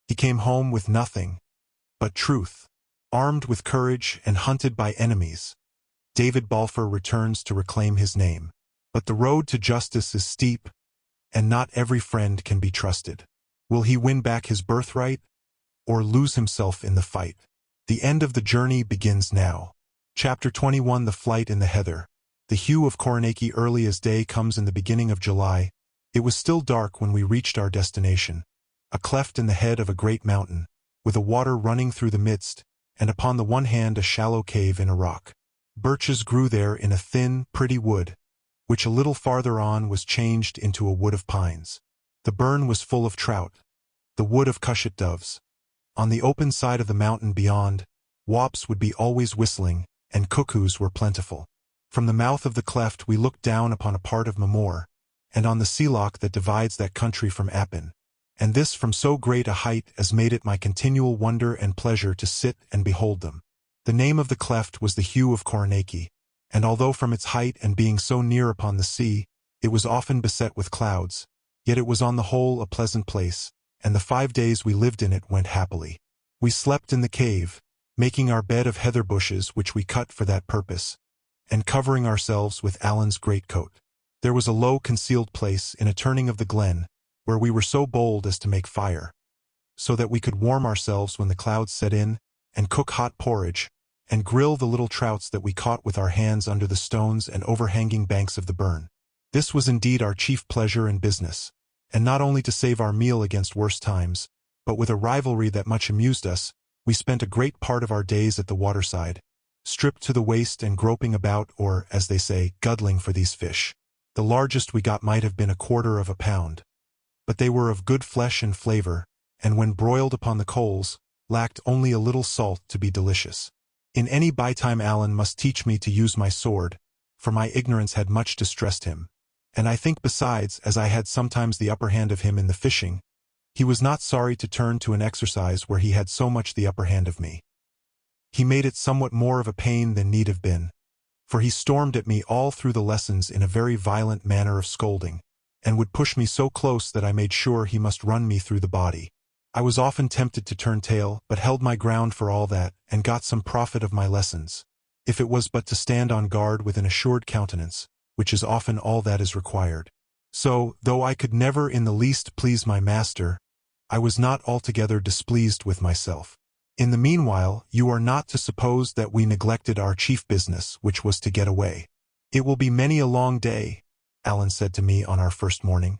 He came home with nothing but truth. Armed with courage and hunted by enemies, David Balfour returns to reclaim his name. But the road to justice is steep, and not every friend can be trusted. Will he win back his birthright, or lose himself in the fight? The end of the journey begins now. Chapter 21. The Flight in the Heather. The hue of Cornackie early as day comes in the beginning of July. It was still dark when we reached our destination, a cleft in the head of a great mountain, with a water running through the midst, and upon the one hand a shallow cave in a rock. Birches grew there in a thin, pretty wood, which a little farther on was changed into a wood of pines. The burn was full of trout, the wood of cushat doves. On the open side of the mountain beyond, wops would be always whistling, and cuckoos were plentiful. From the mouth of the cleft we looked down upon a part of Mamore, and on the sealoch that divides that country from Appin, and this from so great a height as made it my continual wonder and pleasure to sit and behold them. The name of the cleft was the hue of Cornackie, and although from its height and being so near upon the sea, it was often beset with clouds, yet it was on the whole a pleasant place, and the 5 days we lived in it went happily. We slept in the cave, making our bed of heather bushes which we cut for that purpose, and covering ourselves with Allen's greatcoat. There was a low concealed place in a turning of the glen, where we were so bold as to make fire, so that we could warm ourselves when the clouds set in, and cook hot porridge, and grill the little trouts that we caught with our hands under the stones and overhanging banks of the burn. This was indeed our chief pleasure and business, and not only to save our meal against worse times, but with a rivalry that much amused us, we spent a great part of our days at the waterside, stripped to the waist and groping about, or, as they say, guddling for these fish. The largest we got might have been 1/4 of a pound. But they were of good flesh and flavor, and when broiled upon the coals, lacked only a little salt to be delicious. In any bedtime Allen must teach me to use my sword, for my ignorance had much distressed him, and I think besides, as I had sometimes the upper hand of him in the fishing, he was not sorry to turn to an exercise where he had so much the upper hand of me. He made it somewhat more of a pain than need have been, for he stormed at me all through the lessons in a very violent manner of scolding, and would push me so close that I made sure he must run me through the body. I was often tempted to turn tail, but held my ground for all that, and got some profit of my lessons, if it was but to stand on guard with an assured countenance, which is often all that is required. So, though I could never in the least please my master, I was not altogether displeased with myself. In the meanwhile, you are not to suppose that we neglected our chief business, which was to get away. It will be many a long day, Allen said to me on our first morning,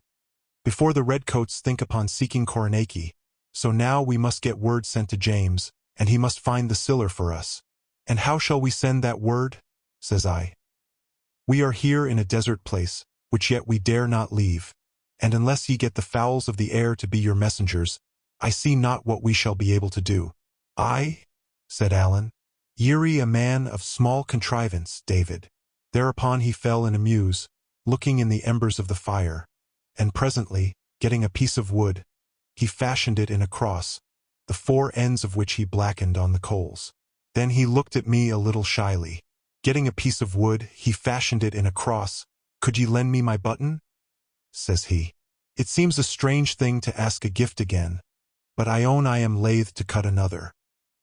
before the redcoats think upon seeking Cornackie. So now we must get word sent to James, and he must find the siller for us. And how shall we send that word? Says I. We are here in a desert place, which yet we dare not leave, and unless ye get the fowls of the air to be your messengers, I see not what we shall be able to do. I, said Allen, ye're a man of small contrivance, David. Thereupon he fell in a muse, looking in the embers of the fire, and presently, getting a piece of wood, he fashioned it in a cross, the 4 ends of which he blackened on the coals. Then he looked at me a little shyly. Getting a piece of wood, he fashioned it in a cross. Could ye lend me my button? Says he. It seems a strange thing to ask a gift again, but I own I am loath to cut another.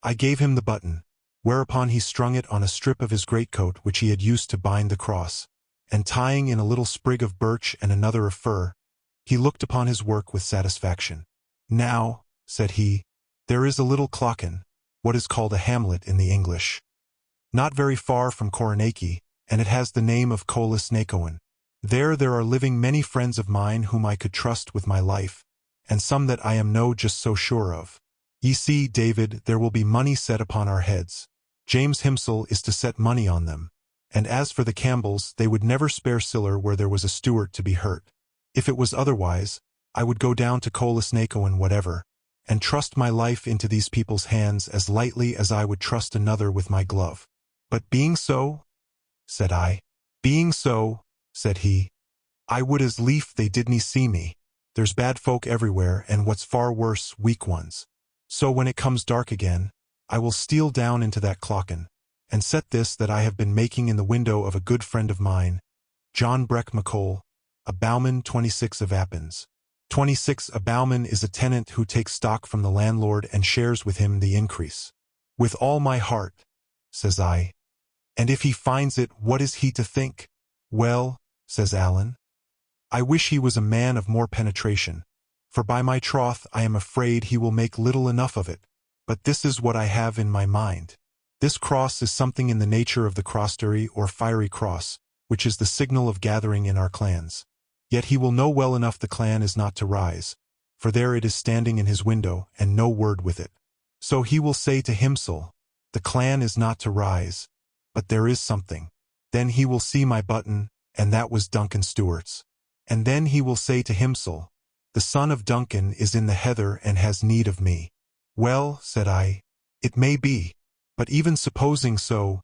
I gave him the button, whereupon he strung it on a strip of his greatcoat which he had used to bind the cross, and tying in a little sprig of birch and another of fir, he looked upon his work with satisfaction. Now, said he, there is a little clocken, what is called a hamlet in the English, not very far from Cornackie, and it has the name of Colisnacoan. There are living many friends of mine whom I could trust with my life, and some that I am no just so sure of. Ye see, David, there will be money set upon our heads. James Himsel is to set money on them, and as for the Campbells, they would never spare siller where there was a Stuart to be hurt. If it was otherwise, I would go down to Colisnacoan whatever, and trust my life into these people's hands as lightly as I would trust another with my glove. But being so, said I. Being so, said he, I would as lief they didn't see me. There's bad folk everywhere, and what's far worse, weak ones. So when it comes dark again, I will steal down into that clocken, and set this that I have been making in the window of a good friend of mine, John Breck McColl, a bowman 26 of Appins. 26. A bowman is a tenant who takes stock from the landlord and shares with him the increase. With all my heart, says I. And if he finds it, what is he to think? Well, says Alan, I wish he was a man of more penetration, for by my troth I am afraid he will make little enough of it. But this is what I have in my mind. This cross is something in the nature of the crostery or fiery cross, which is the signal of gathering in our clans. Yet he will know well enough the clan is not to rise, for there it is standing in his window, and no word with it. So he will say to himsel, the clan is not to rise, but there is something. Then he will see my button, and that was Duncan Stewart's. And then he will say to himsel, the son of Duncan is in the heather and has need of me. Well, said I, it may be, but even supposing so,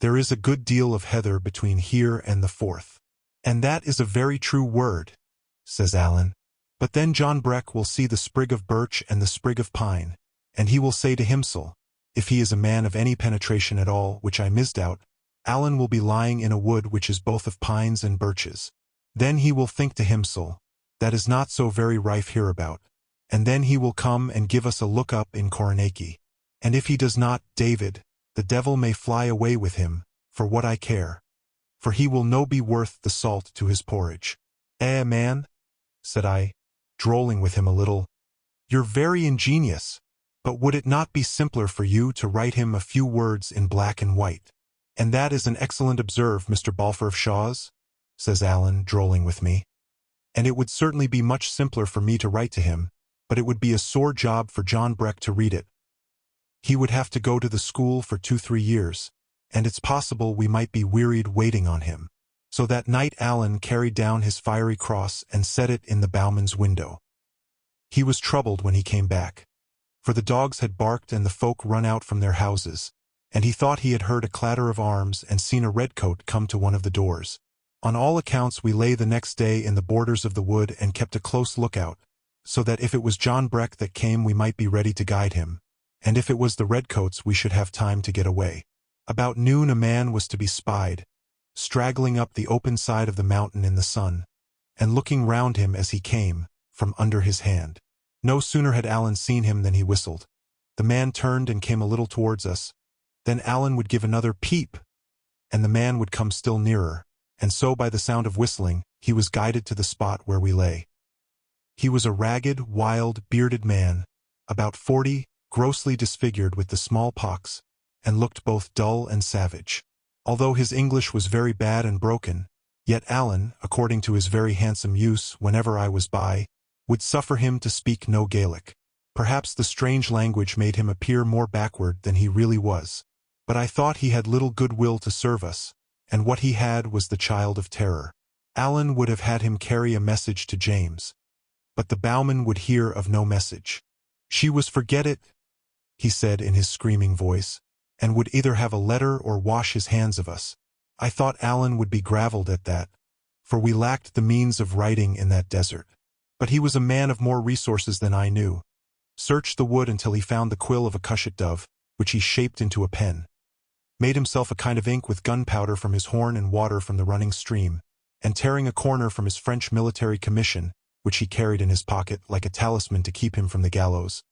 there is a good deal of heather between here and the Forth. And that is a very true word, says Alan. But then John Breck will see the sprig of birch and the sprig of pine, and he will say to himsel, if he is a man of any penetration at all, which I misdoubt, Alan will be lying in a wood which is both of pines and birches. Then he will think to himsel, that is not so very rife hereabout, and then he will come and give us a look up in Coronachy. And if he does not, David, the devil may fly away with him, for what I care. For he will no be worth the salt to his porridge. Man, said I, drolling with him a little, you're very ingenious, but would it not be simpler for you to write him a few words in black and white? And that is an excellent observe, Mr. Balfour of Shaw's, says Alan, drolling with me. And it would certainly be much simpler for me to write to him, but it would be a sore job for John Breck to read it. He would have to go to the school for 2-3 years, and it's possible we might be wearied waiting on him. So that night Alan carried down his fiery cross and set it in the bowman's window. He was troubled when he came back, for the dogs had barked and the folk run out from their houses, and he thought he had heard a clatter of arms and seen a redcoat come to one of the doors. On all accounts we lay the next day in the borders of the wood and kept a close lookout, so that if it was John Breck that came we might be ready to guide him, and if it was the redcoats we should have time to get away. About noon a man was to be spied, straggling up the open side of the mountain in the sun, and looking round him as he came, from under his hand. No sooner had Alan seen him than he whistled. The man turned and came a little towards us. Then Alan would give another peep, and the man would come still nearer, and so by the sound of whistling, he was guided to the spot where we lay. He was a ragged, wild, bearded man, about 40, grossly disfigured with the smallpox, and looked both dull and savage. Although his English was very bad and broken, yet Alan, according to his very handsome use whenever I was by, would suffer him to speak no Gaelic. Perhaps the strange language made him appear more backward than he really was, but I thought he had little goodwill to serve us, and what he had was the child of terror. Alan would have had him carry a message to James, but the bowman would hear of no message. She was forget it, he said in his screaming voice, and would either have a letter or wash his hands of us. I thought Alan would be gravelled at that, for we lacked the means of writing in that desert. But he was a man of more resources than I knew. Searched the wood until he found the quill of a cushat dove, which he shaped into a pen. Made himself a kind of ink with gunpowder from his horn and water from the running stream, and tearing a corner from his French military commission, which he carried in his pocket like a talisman to keep him from the gallows,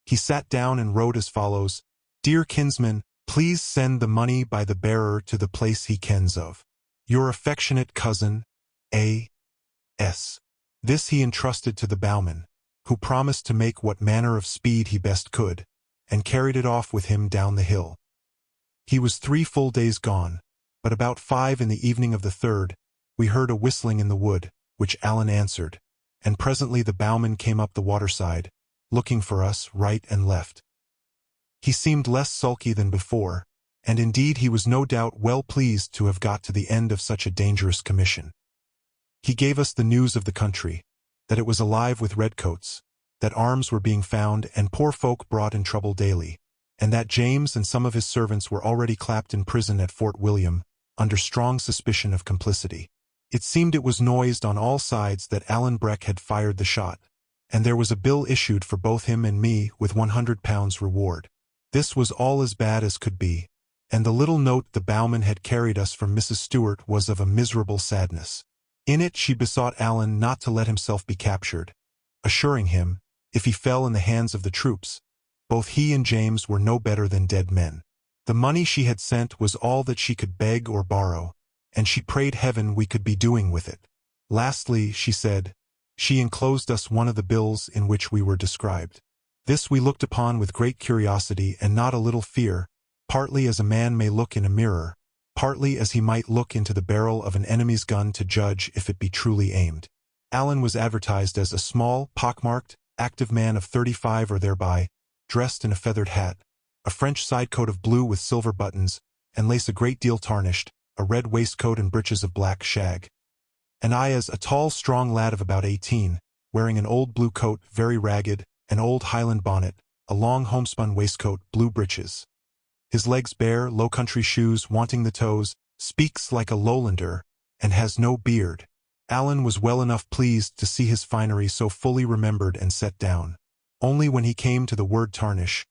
he sat down and wrote as follows: Dear kinsman, please send the money by the bearer to the place he kens of. Your affectionate cousin, A.S. This he entrusted to the bowman, who promised to make what manner of speed he best could, and carried it off with him down the hill. He was 3 full days gone, but about 5 in the evening of the 3rd, we heard a whistling in the wood, which Alan answered, and presently the bowman came up the waterside, looking for us right and left. He seemed less sulky than before, and indeed he was no doubt well pleased to have got to the end of such a dangerous commission. He gave us the news of the country, that it was alive with redcoats, that arms were being found and poor folk brought in trouble daily, and that James and some of his servants were already clapped in prison at Fort William, under strong suspicion of complicity. It seemed it was noised on all sides that Alan Breck had fired the shot, and there was a bill issued for both him and me with £100 reward. This was all as bad as could be, and the little note the bowman had carried us from Mrs. Stewart was of a miserable sadness. In it she besought Alan not to let himself be captured, assuring him, if he fell in the hands of the troops, both he and James were no better than dead men. The money she had sent was all that she could beg or borrow, and she prayed heaven we could be doing with it. Lastly, she said, she enclosed us one of the bills in which we were described. This we looked upon with great curiosity and not a little fear, partly as a man may look in a mirror, partly as he might look into the barrel of an enemy's gun to judge if it be truly aimed. Alan was advertised as a small, pockmarked, active man of 35 or thereby, dressed in a feathered hat, a French sidecoat of blue with silver buttons, and lace a great deal tarnished, a red waistcoat and breeches of black shag. And I as a tall, strong lad of about 18, wearing an old blue coat, very ragged, an old Highland bonnet, a long homespun waistcoat, blue breeches. His legs bare, low-country shoes wanting the toes, speaks like a lowlander, and has no beard. Alan was well enough pleased to see his finery so fully remembered and set down. Only when he came to the word tarnish,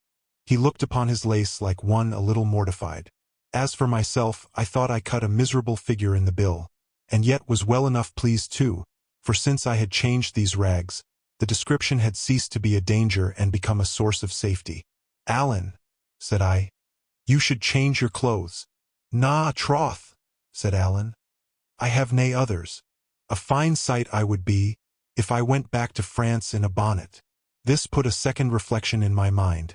he looked upon his lace like one a little mortified. As for myself, I thought I cut a miserable figure in the bill, and yet was well enough pleased too, for since I had changed these rags, the description had ceased to be a danger and become a source of safety. "Alan," said I, "you should change your clothes." "Na, troth," said Alan, "I have nae others. A fine sight I would be, if I went back to France in a bonnet." This put a second reflection in my mind,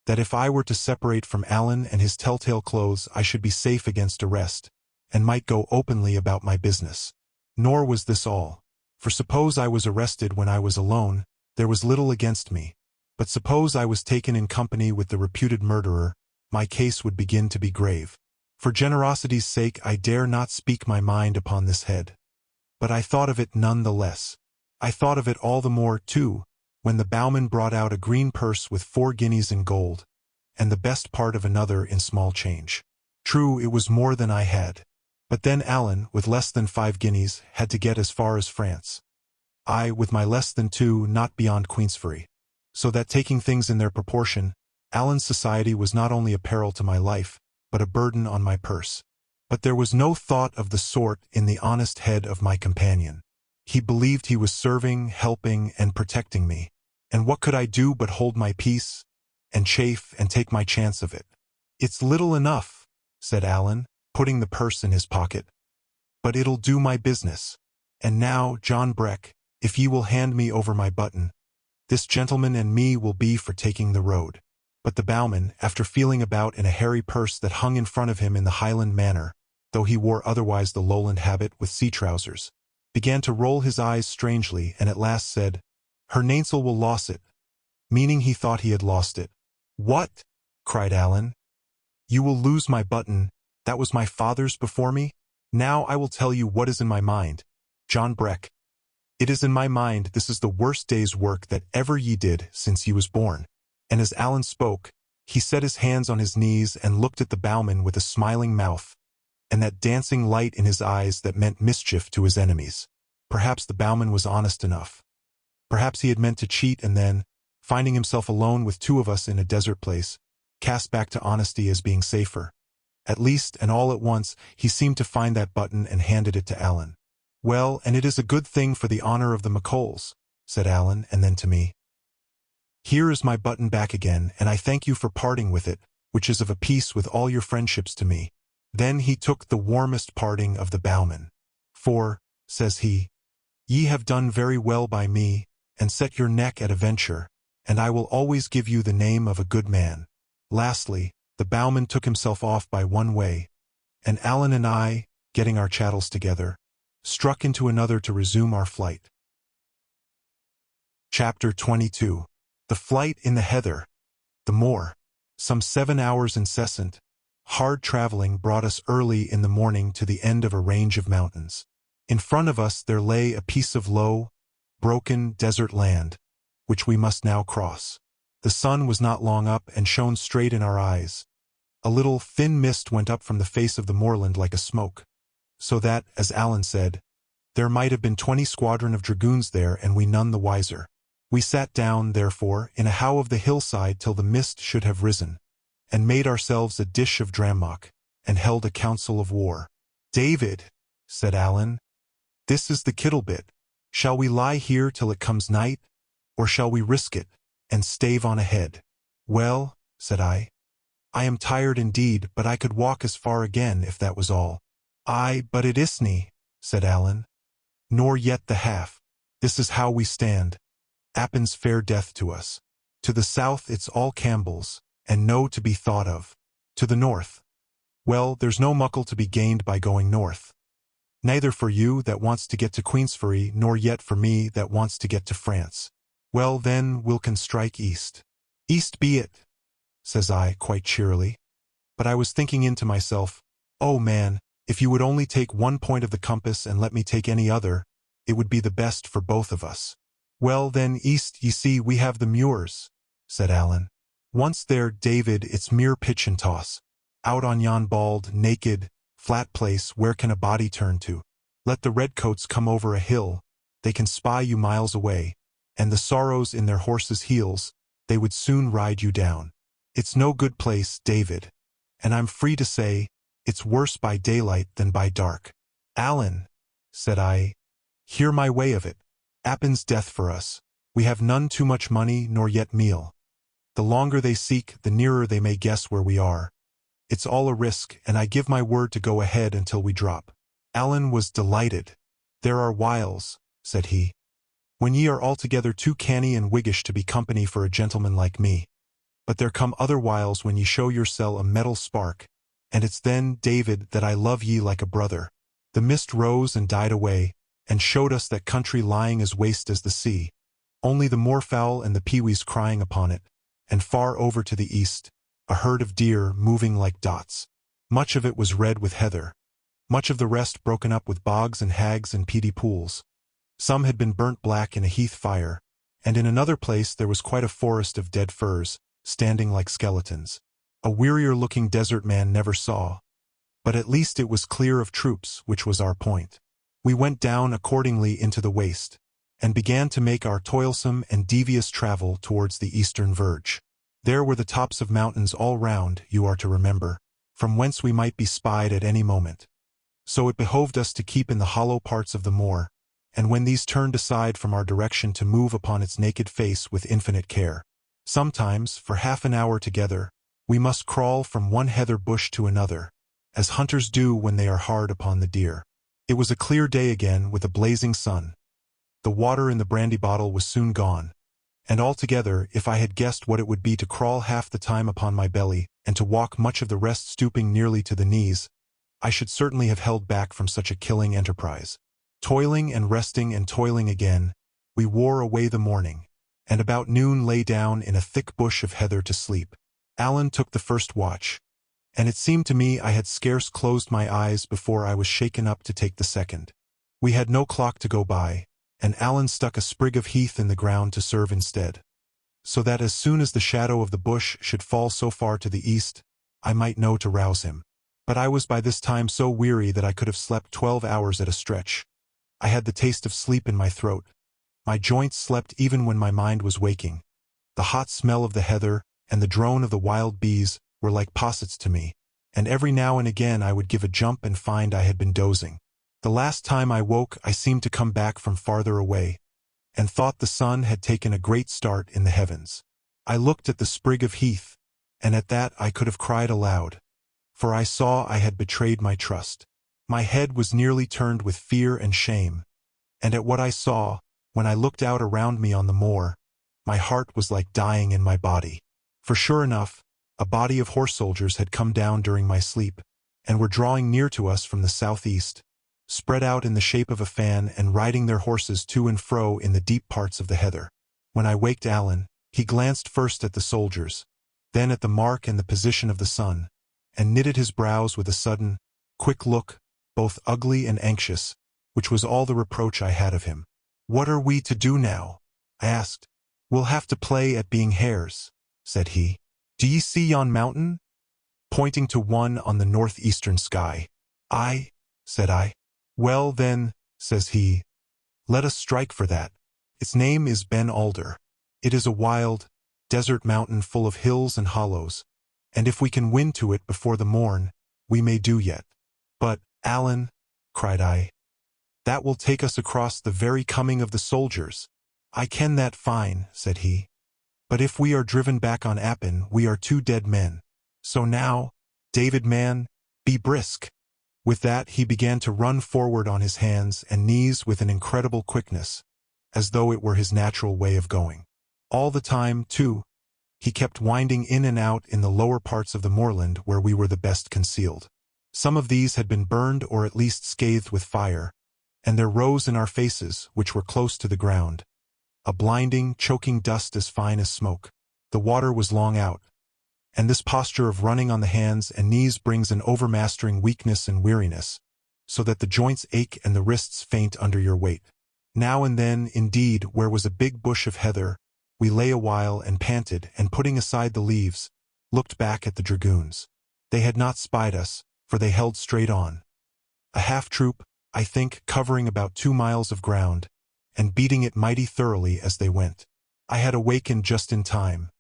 that if I were to separate from Alan and his telltale clothes I should be safe against arrest, and might go openly about my business. Nor was this all, for suppose I was arrested when I was alone, there was little against me, but suppose I was taken in company with the reputed murderer, my case would begin to be grave. For generosity's sake I dare not speak my mind upon this head. But I thought of it none the less. I thought of it all the more, too, when the bowman brought out a green purse with 4 guineas in gold, and the best part of another in small change. True, it was more than I had. But then Alan, with less than 5 guineas, had to get as far as France. I, with my less than 2, not beyond Queensferry. So that taking things in their proportion, Alan's society was not only a peril to my life, but a burden on my purse. But there was no thought of the sort in the honest head of my companion. He believed he was serving, helping, and protecting me. And what could I do but hold my peace, and chafe, and take my chance of it? "It's little enough," said Alan, putting the purse in his pocket, "but it'll do my business. And now, John Breck, if ye will hand me over my button, this gentleman and me will be for taking the road." But the bowman, after feeling about in a hairy purse that hung in front of him in the Highland manner, though he wore otherwise the lowland habit with sea trousers, began to roll his eyes strangely and at last said, "Her Nainsel will loss it," meaning he thought he had lost it. "What?" cried Alan. "You will lose my button, that was my father's before me? Now I will tell you what is in my mind, John Breck. It is in my mind this is the worst day's work that ever ye did since ye was born." And as Alan spoke, he set his hands on his knees and looked at the bowman with a smiling mouth, and that dancing light in his eyes that meant mischief to his enemies. Perhaps the bowman was honest enough. Perhaps he had meant to cheat and then, finding himself alone with 2 of us in a desert place, cast back to honesty as being safer. At least, and all at once, he seemed to find that button and handed it to Alan. "Well, and it is a good thing for the honor of the McColls," said Alan, and then to me, "Here is my button back again, and I thank you for parting with it, which is of a piece with all your friendships to me." Then he took the warmest parting of the bowman. "For," says he, "ye have done very well by me, and set your neck at a venture, and I will always give you the name of a good man." Lastly, the bowman took himself off by one way, and Alan and I, getting our chattels together, struck into another to resume our flight. Chapter 22. The flight in the heather. The moor. Some 7 hours incessant, hard traveling brought us early in the morning to the end of a range of mountains. In front of us there lay a piece of low, broken desert land, which we must now cross. The sun was not long up and shone straight in our eyes. A little thin mist went up from the face of the moorland like a smoke, so that, as Alan said, there might have been 20 squadron of dragoons there and we none the wiser. We sat down, therefore, in a howe of the hillside till the mist should have risen, and made ourselves a dish of drammock, and held a council of war. "David," said Alan, "this is the kittle bit. Shall we lie here till it comes night, or shall we risk it, and stave on ahead? Well, said I am tired indeed, but I could walk as far again if that was all. Aye, but it isn't, said Alan. Nor yet the half. This is how we stand. Appin's fair death to us. To the south it's all Campbell's, and no to be thought of. To the north. Well, there's no muckle to be gained by going north. Neither for you that wants to get to Queensferry, nor yet for me that wants to get to France. Well, then, we'll can strike east. East be it, says I, quite cheerily. But I was thinking into myself, oh man, if you would only take one point of the compass and let me take any other, it would be the best for both of us. Well, then, east, ye see, we have the muirs, said Alan. Once there, David, it's mere pitch and toss. Out on yon bald, naked, flat place, where can a body turn to? Let the redcoats come over a hill, they can spy you miles away, and the sorrows in their horses' heels, they would soon ride you down. It's no good place, David, and I'm free to say, it's worse by daylight than by dark. Alan, said I, hear my way of it. Appin's death for us. We have none too much money, nor yet meal. The longer they seek, the nearer they may guess where we are. It's all a risk, and I give my word to go ahead until we drop. Alan was delighted. There are whiles, said he, when ye are altogether too canny and wiggish to be company for a gentleman like me. But there come other whiles when ye show yoursel a metal spark, and it's then, David, that I love ye like a brother. The mist rose and died away, and showed us that country lying as waste as the sea, only the moorfowl and the peewees crying upon it, and far over to the east, a herd of deer moving like dots. Much of it was red with heather, much of the rest broken up with bogs and hags and peaty pools. Some had been burnt black in a heath fire, and in another place there was quite a forest of dead firs, standing like skeletons. A wearier-looking desert man never saw, but at least it was clear of troops, which was our point. We went down accordingly into the waste, and began to make our toilsome and devious travel towards the eastern verge. There were the tops of mountains all round, you are to remember, from whence we might be spied at any moment. So it behoved us to keep in the hollow parts of the moor, and when these turned aside from our direction to move upon its naked face with infinite care. Sometimes, for half an hour together, we must crawl from one heather bush to another, as hunters do when they are hard upon the deer. It was a clear day again, with a blazing sun. The water in the brandy bottle was soon gone, and altogether, if I had guessed what it would be to crawl half the time upon my belly, and to walk much of the rest stooping nearly to the knees, I should certainly have held back from such a killing enterprise. Toiling and resting and toiling again, we wore away the morning, and about noon lay down in a thick bush of heather to sleep. Alan took the first watch, and it seemed to me I had scarce closed my eyes before I was shaken up to take the second. We had no clock to go by, and Alan stuck a sprig of heath in the ground to serve instead, so that as soon as the shadow of the bush should fall so far to the east, I might know to rouse him. But I was by this time so weary that I could have slept 12 hours at a stretch. I had the taste of sleep in my throat. My joints slept even when my mind was waking. The hot smell of the heather and the drone of the wild bees were like possets to me, and every now and again I would give a jump and find I had been dozing. The last time I woke I seemed to come back from farther away, and thought the sun had taken a great start in the heavens. I looked at the sprig of heath, and at that I could have cried aloud, for I saw I had betrayed my trust. My head was nearly turned with fear and shame, and at what I saw, when I looked out around me on the moor, my heart was like dying in my body. For sure enough, a body of horse soldiers had come down during my sleep, and were drawing near to us from the southeast, spread out in the shape of a fan and riding their horses to and fro in the deep parts of the heather. When I waked Alan, he glanced first at the soldiers, then at the mark and the position of the sun, and knitted his brows with a sudden, quick look, both ugly and anxious, which was all the reproach I had of him. "What are we to do now?" I asked. "We'll have to play at being hares," said he. "Do ye see yon mountain?" Pointing to one on the northeastern sky. "Aye," said I. "Well, then," says he, "let us strike for that. Its name is Ben Alder. It is a wild, desert mountain full of hills and hollows, and if we can win to it before the morn, we may do yet." "But, Alan," cried I, "that will take us across the very coming of the soldiers." "I ken that fine," said he. "But if we are driven back on Appin, we are two dead men. So now, David man, be brisk." With that he began to run forward on his hands and knees with an incredible quickness, as though it were his natural way of going. All the time, too, he kept winding in and out in the lower parts of the moorland where we were the best concealed. Some of these had been burned or at least scathed with fire, and there rose in our faces, which were close to the ground, a blinding, choking dust as fine as smoke. The water was long out, and this posture of running on the hands and knees brings an overmastering weakness and weariness, so that the joints ache and the wrists faint under your weight. Now and then, indeed, where was a big bush of heather, we lay a while and panted, and putting aside the leaves, looked back at the dragoons. They had not spied us, for they held straight on. A half-troop, I think, covering about 2 miles of ground, and beating it mighty thoroughly as they went. I had awakened just in time.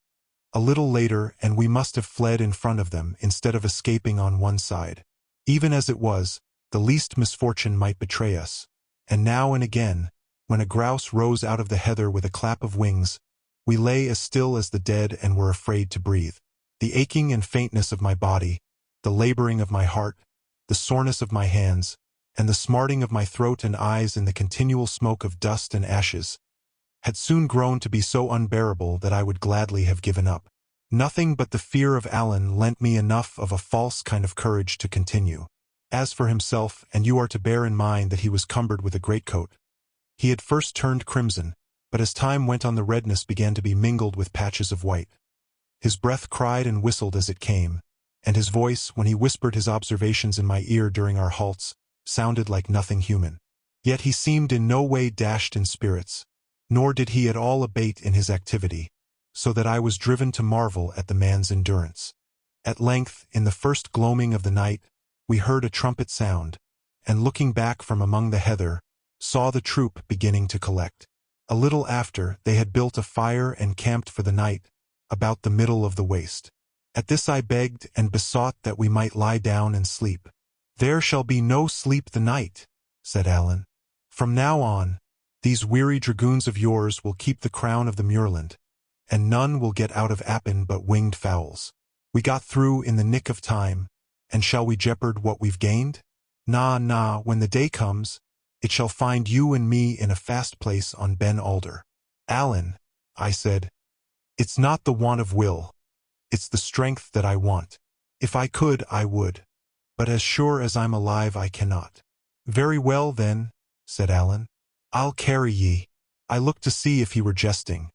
A little later, and we must have fled in front of them instead of escaping on one side. Even as it was, the least misfortune might betray us, and now and again, when a grouse rose out of the heather with a clap of wings, we lay as still as the dead and were afraid to breathe. The aching and faintness of my body, the laboring of my heart, the soreness of my hands, and the smarting of my throat and eyes in the continual smoke of dust and ashes, had soon grown to be so unbearable that I would gladly have given up. Nothing but the fear of Alan lent me enough of a false kind of courage to continue. As for himself, and you are to bear in mind that he was cumbered with a greatcoat, he had first turned crimson, but as time went on the redness began to be mingled with patches of white. His breath cried and whistled as it came, and his voice, when he whispered his observations in my ear during our halts, sounded like nothing human. Yet he seemed in no way dashed in spirits, nor did he at all abate in his activity, so that I was driven to marvel at the man's endurance. At length, in the first gloaming of the night, we heard a trumpet sound, and looking back from among the heather, saw the troop beginning to collect. A little after, they had built a fire and camped for the night, about the middle of the waste. At this I begged and besought that we might lie down and sleep. "There shall be no sleep the night," said Alan. "From now on, these weary dragoons of yours will keep the crown of the muirland, and none will get out of Appin but winged fowls. We got through in the nick of time, and shall we jeopard what we've gained? Na, when the day comes, it shall find you and me in a fast place on Ben Alder." "Alan," I said, "it's not the want of will, it's the strength that I want. If I could, I would, but as sure as I'm alive I cannot." "Very well, then," said Alan. "I'll carry ye." I looked to see if he were jesting,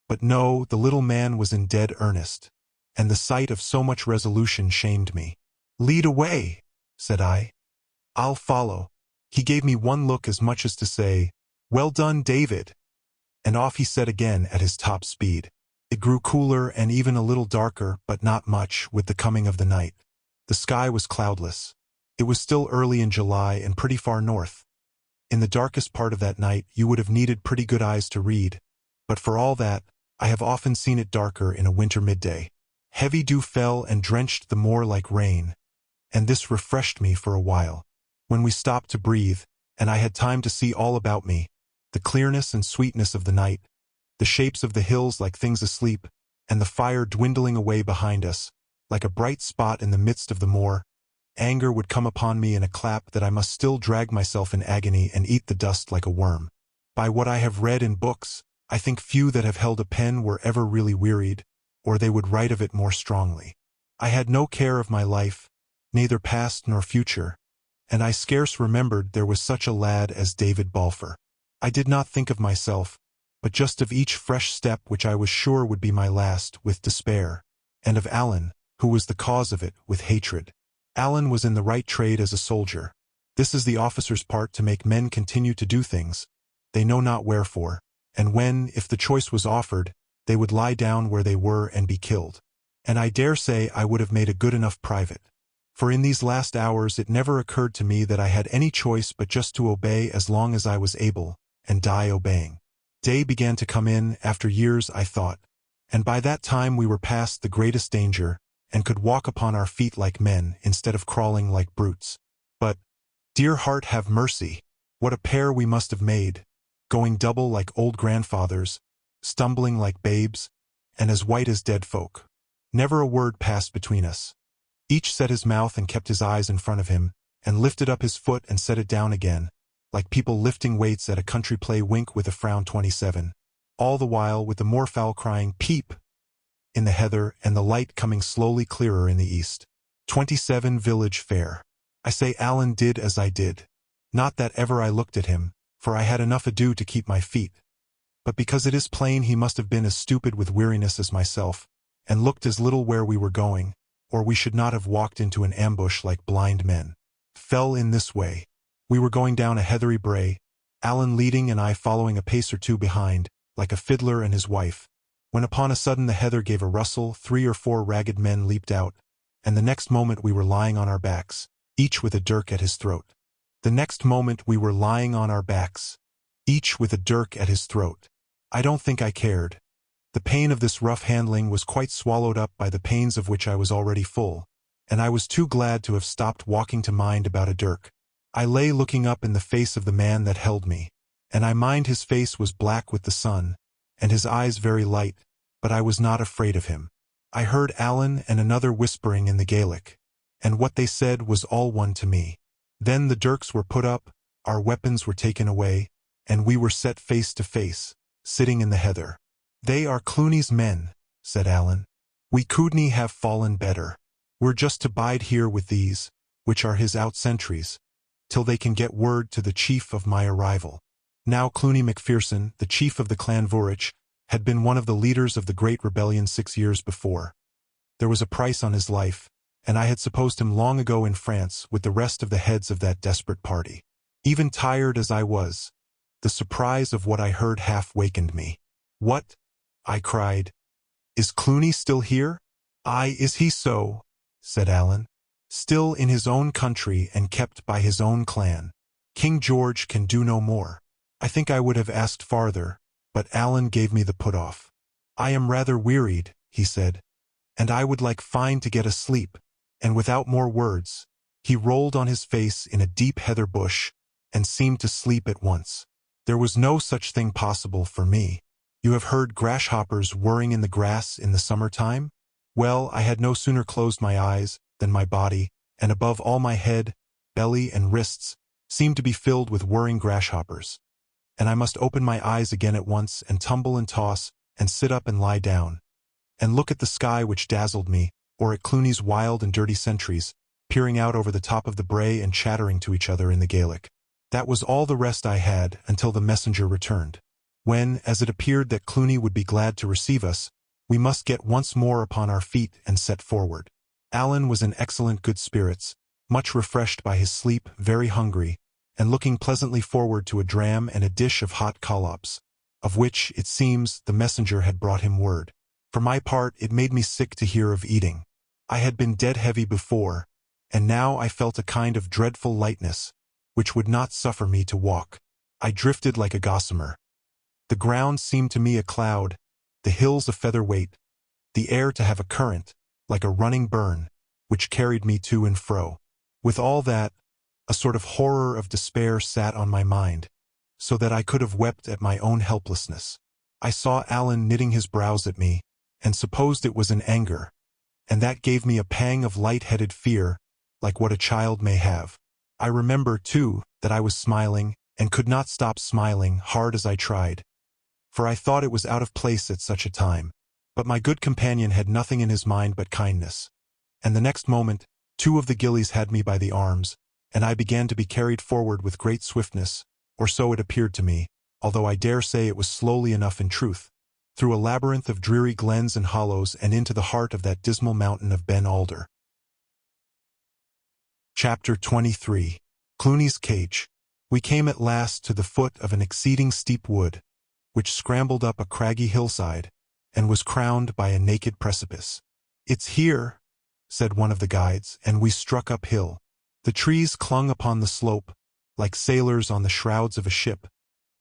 but no, the little man was in dead earnest, and the sight of so much resolution shamed me. "Lead away," said I. "I'll follow." He gave me one look as much as to say, "Well done, David," and off he set again at his top speed. It grew cooler and even a little darker, but not much, with the coming of the night. The sky was cloudless. It was still early in July and pretty far north. In the darkest part of that night you would have needed pretty good eyes to read, but for all that, I have often seen it darker in a winter midday. Heavy dew fell and drenched the moor like rain, and this refreshed me for a while. When we stopped to breathe, and I had time to see all about me, the clearness and sweetness of the night, the shapes of the hills like things asleep, and the fire dwindling away behind us, like a bright spot in the midst of the moor, anger would come upon me in a clap that I must still drag myself in agony and eat the dust like a worm. By what I have read in books, I think few that have held a pen were ever really wearied, or they would write of it more strongly. I had no care of my life, neither past nor future, and I scarce remembered there was such a lad as David Balfour. I did not think of myself, but just of each fresh step which I was sure would be my last, with despair, and of Alan, who was the cause of it, with hatred. Alan was in the right trade as a soldier. This is the officer's part, to make men continue to do things they know not wherefore, and when, if the choice was offered, they would lie down where they were and be killed. And I dare say I would have made a good enough private, for in these last hours it never occurred to me that I had any choice but just to obey as long as I was able, and die obeying. Day began to come in, after years, I thought, and by that time we were past the greatest danger, and could walk upon our feet like men instead of crawling like brutes. But, dear heart, have mercy! What a pair we must have made! going double like old grandfathers, stumbling like babes, and as white as dead folk. Never a word passed between us. Each set his mouth and kept his eyes in front of him, and lifted up his foot and set it down again, like people lifting weights at a country play wink with a frown 27, all the while with the moorfowl crying "peep" in the heather and the light coming slowly clearer in the east. 27 Village Fair. I say Alan did as I did. Not that ever I looked at him, for I had enough ado to keep my feet, but because it is plain he must have been as stupid with weariness as myself, and looked as little where we were going, or we should not have walked into an ambush like blind men. Fell in this way. We were going down a heathery brae, Alan leading and I following a pace or two behind, like a fiddler and his wife, when upon a sudden the heather gave a rustle, 3 or 4 ragged men leaped out, and the next moment we were lying on our backs, each with a dirk at his throat. The next moment we were lying on our backs, each with a dirk at his throat. I don't think I cared. The pain of this rough handling was quite swallowed up by the pains of which I was already full, and I was too glad to have stopped walking to mind about a dirk. I lay looking up in the face of the man that held me, and I mind his face was black with the sun, and his eyes very light, but I was not afraid of him. I heard Alan and another whispering in the Gaelic, and what they said was all one to me. Then the dirks were put up, our weapons were taken away, and we were set face to face, sitting in the heather. "They are Clooney's men," said Alan. "We couldn't have fallen better. We're just to bide here with these, which are his out sentries, till they can get word to the chief of my arrival." Now Clooney Macpherson, the chief of the Clan Vorich, had been one of the leaders of the Great Rebellion 6 years before. There was a price on his life, and I had supposed him long ago in France with the rest of the heads of that desperate party. Even tired as I was, the surprise of what I heard half wakened me. "What?" I cried. "Is Clooney still here?" "Aye, is he so?" said Alan. "Still in his own country and kept by his own clan. King George can do no more." I think I would have asked farther, but Alan gave me the put-off. "I am rather wearied," he said, "and I would like fine to get asleep," and without more words, he rolled on his face in a deep heather bush, and seemed to sleep at once. There was no such thing possible for me. You have heard grasshoppers whirring in the grass in the summer-time? Well, I had no sooner closed my eyes than my body, and above all my head, belly, and wrists, seemed to be filled with whirring grasshoppers. And I must open my eyes again at once, and tumble and toss, and sit up and lie down, and look at the sky which dazzled me, or at Clooney's wild and dirty sentries, peering out over the top of the brae and chattering to each other in the Gaelic. That was all the rest I had until the messenger returned, when, as it appeared that Clooney would be glad to receive us, we must get once more upon our feet and set forward. Alan was in excellent good spirits, much refreshed by his sleep, very hungry, and looking pleasantly forward to a dram and a dish of hot collops, of which, it seems, the messenger had brought him word. For my part, it made me sick to hear of eating. I had been dead heavy before, and now I felt a kind of dreadful lightness, which would not suffer me to walk. I drifted like a gossamer. The ground seemed to me a cloud, the hills a featherweight, the air to have a current, like a running burn, which carried me to and fro. With all that, a sort of horror of despair sat on my mind, so that I could have wept at my own helplessness. I saw Alan knitting his brows at me, and supposed it was in anger, and that gave me a pang of light-headed fear, like what a child may have. I remember, too, that I was smiling, and could not stop smiling, hard as I tried, for I thought it was out of place at such a time. But my good companion had nothing in his mind but kindness, and the next moment, 2 of the gillies had me by the arms, and I began to be carried forward with great swiftness, or so it appeared to me, although I dare say it was slowly enough in truth, through a labyrinth of dreary glens and hollows and into the heart of that dismal mountain of Ben Alder. Chapter 23. Clooney's Cage. We came at last to the foot of an exceeding steep wood, which scrambled up a craggy hillside, and was crowned by a naked precipice. "It's here," said one of the guides, and we struck uphill. The trees clung upon the slope, like sailors on the shrouds of a ship,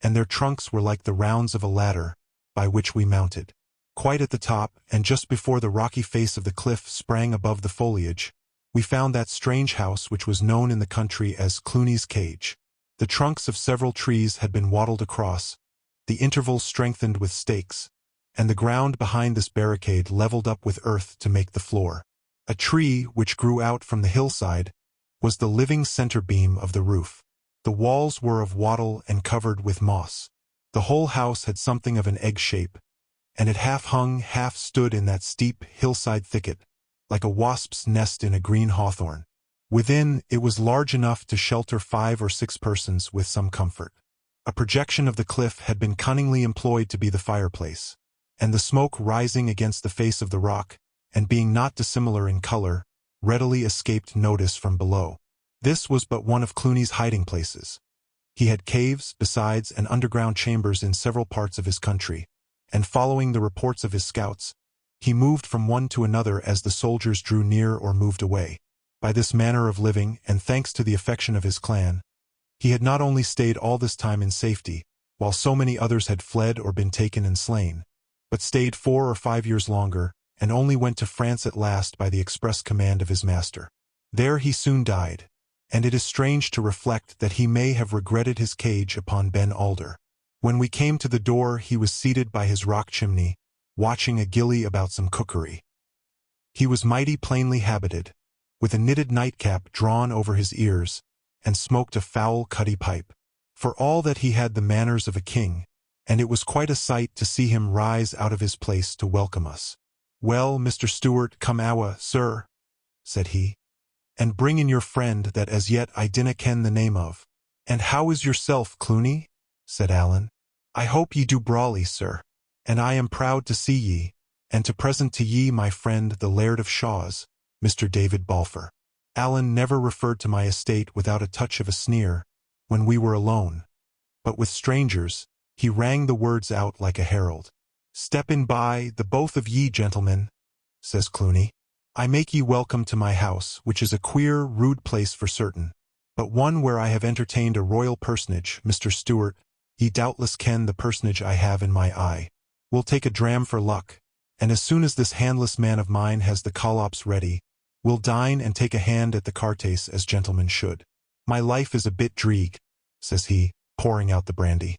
and their trunks were like the rounds of a ladder, by which we mounted. Quite at the top, and just before the rocky face of the cliff sprang above the foliage, we found that strange house which was known in the country as Clooney's Cage. The trunks of several trees had been wattled across, the intervals strengthened with stakes, and the ground behind this barricade leveled up with earth to make the floor. A tree, which grew out from the hillside, was the living center beam of the roof. The walls were of wattle and covered with moss. The whole house had something of an egg shape, and it half hung, half stood in that steep hillside thicket, like a wasp's nest in a green hawthorn. Within, it was large enough to shelter 5 or 6 persons with some comfort. A projection of the cliff had been cunningly employed to be the fireplace, and the smoke rising against the face of the rock, and being not dissimilar in color, readily escaped notice from below. This was but one of Cluny's hiding places. He had caves, besides, and underground chambers in several parts of his country, and following the reports of his scouts, he moved from one to another as the soldiers drew near or moved away. By this manner of living, and thanks to the affection of his clan, he had not only stayed all this time in safety, while so many others had fled or been taken and slain, but stayed 4 or 5 years longer, and only went to France at last by the express command of his master. There he soon died, and it is strange to reflect that he may have regretted his cage upon Ben Alder. When we came to the door, he was seated by his rock chimney, watching a gillie about some cookery. He was mighty plainly habited, with a knitted nightcap drawn over his ears, and smoked a foul cutty pipe. For all that he had the manners of a king, and it was quite a sight to see him rise out of his place to welcome us. "Well, Mr. Stewart, come awa, sir," said he, "and bring in your friend that as yet I dinna ken the name of." "And how is yourself, Cluny?" said Allan. "I hope ye do brawly, sir, and I am proud to see ye, and to present to ye my friend the Laird of Shaws, Mr. David Balfour." Allan never referred to my estate without a touch of a sneer, when we were alone, but with strangers, he rang the words out like a herald. "Step in by, the both of ye, gentlemen," says Cluny. "I make ye welcome to my house, which is a queer, rude place for certain, but one where I have entertained a royal personage, Mr. Stewart. Ye doubtless ken the personage I have in my eye. We'll take a dram for luck, and as soon as this handless man of mine has the collops ready, we'll dine and take a hand at the cartes as gentlemen should. My life is a bit dreeg," says he, pouring out the brandy.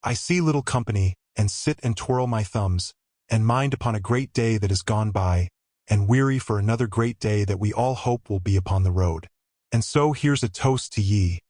"I see little company, and sit and twirl my thumbs, and mind upon a great day that is gone by, and weary for another great day that we all hope will be upon the road. And so here's a toast to ye,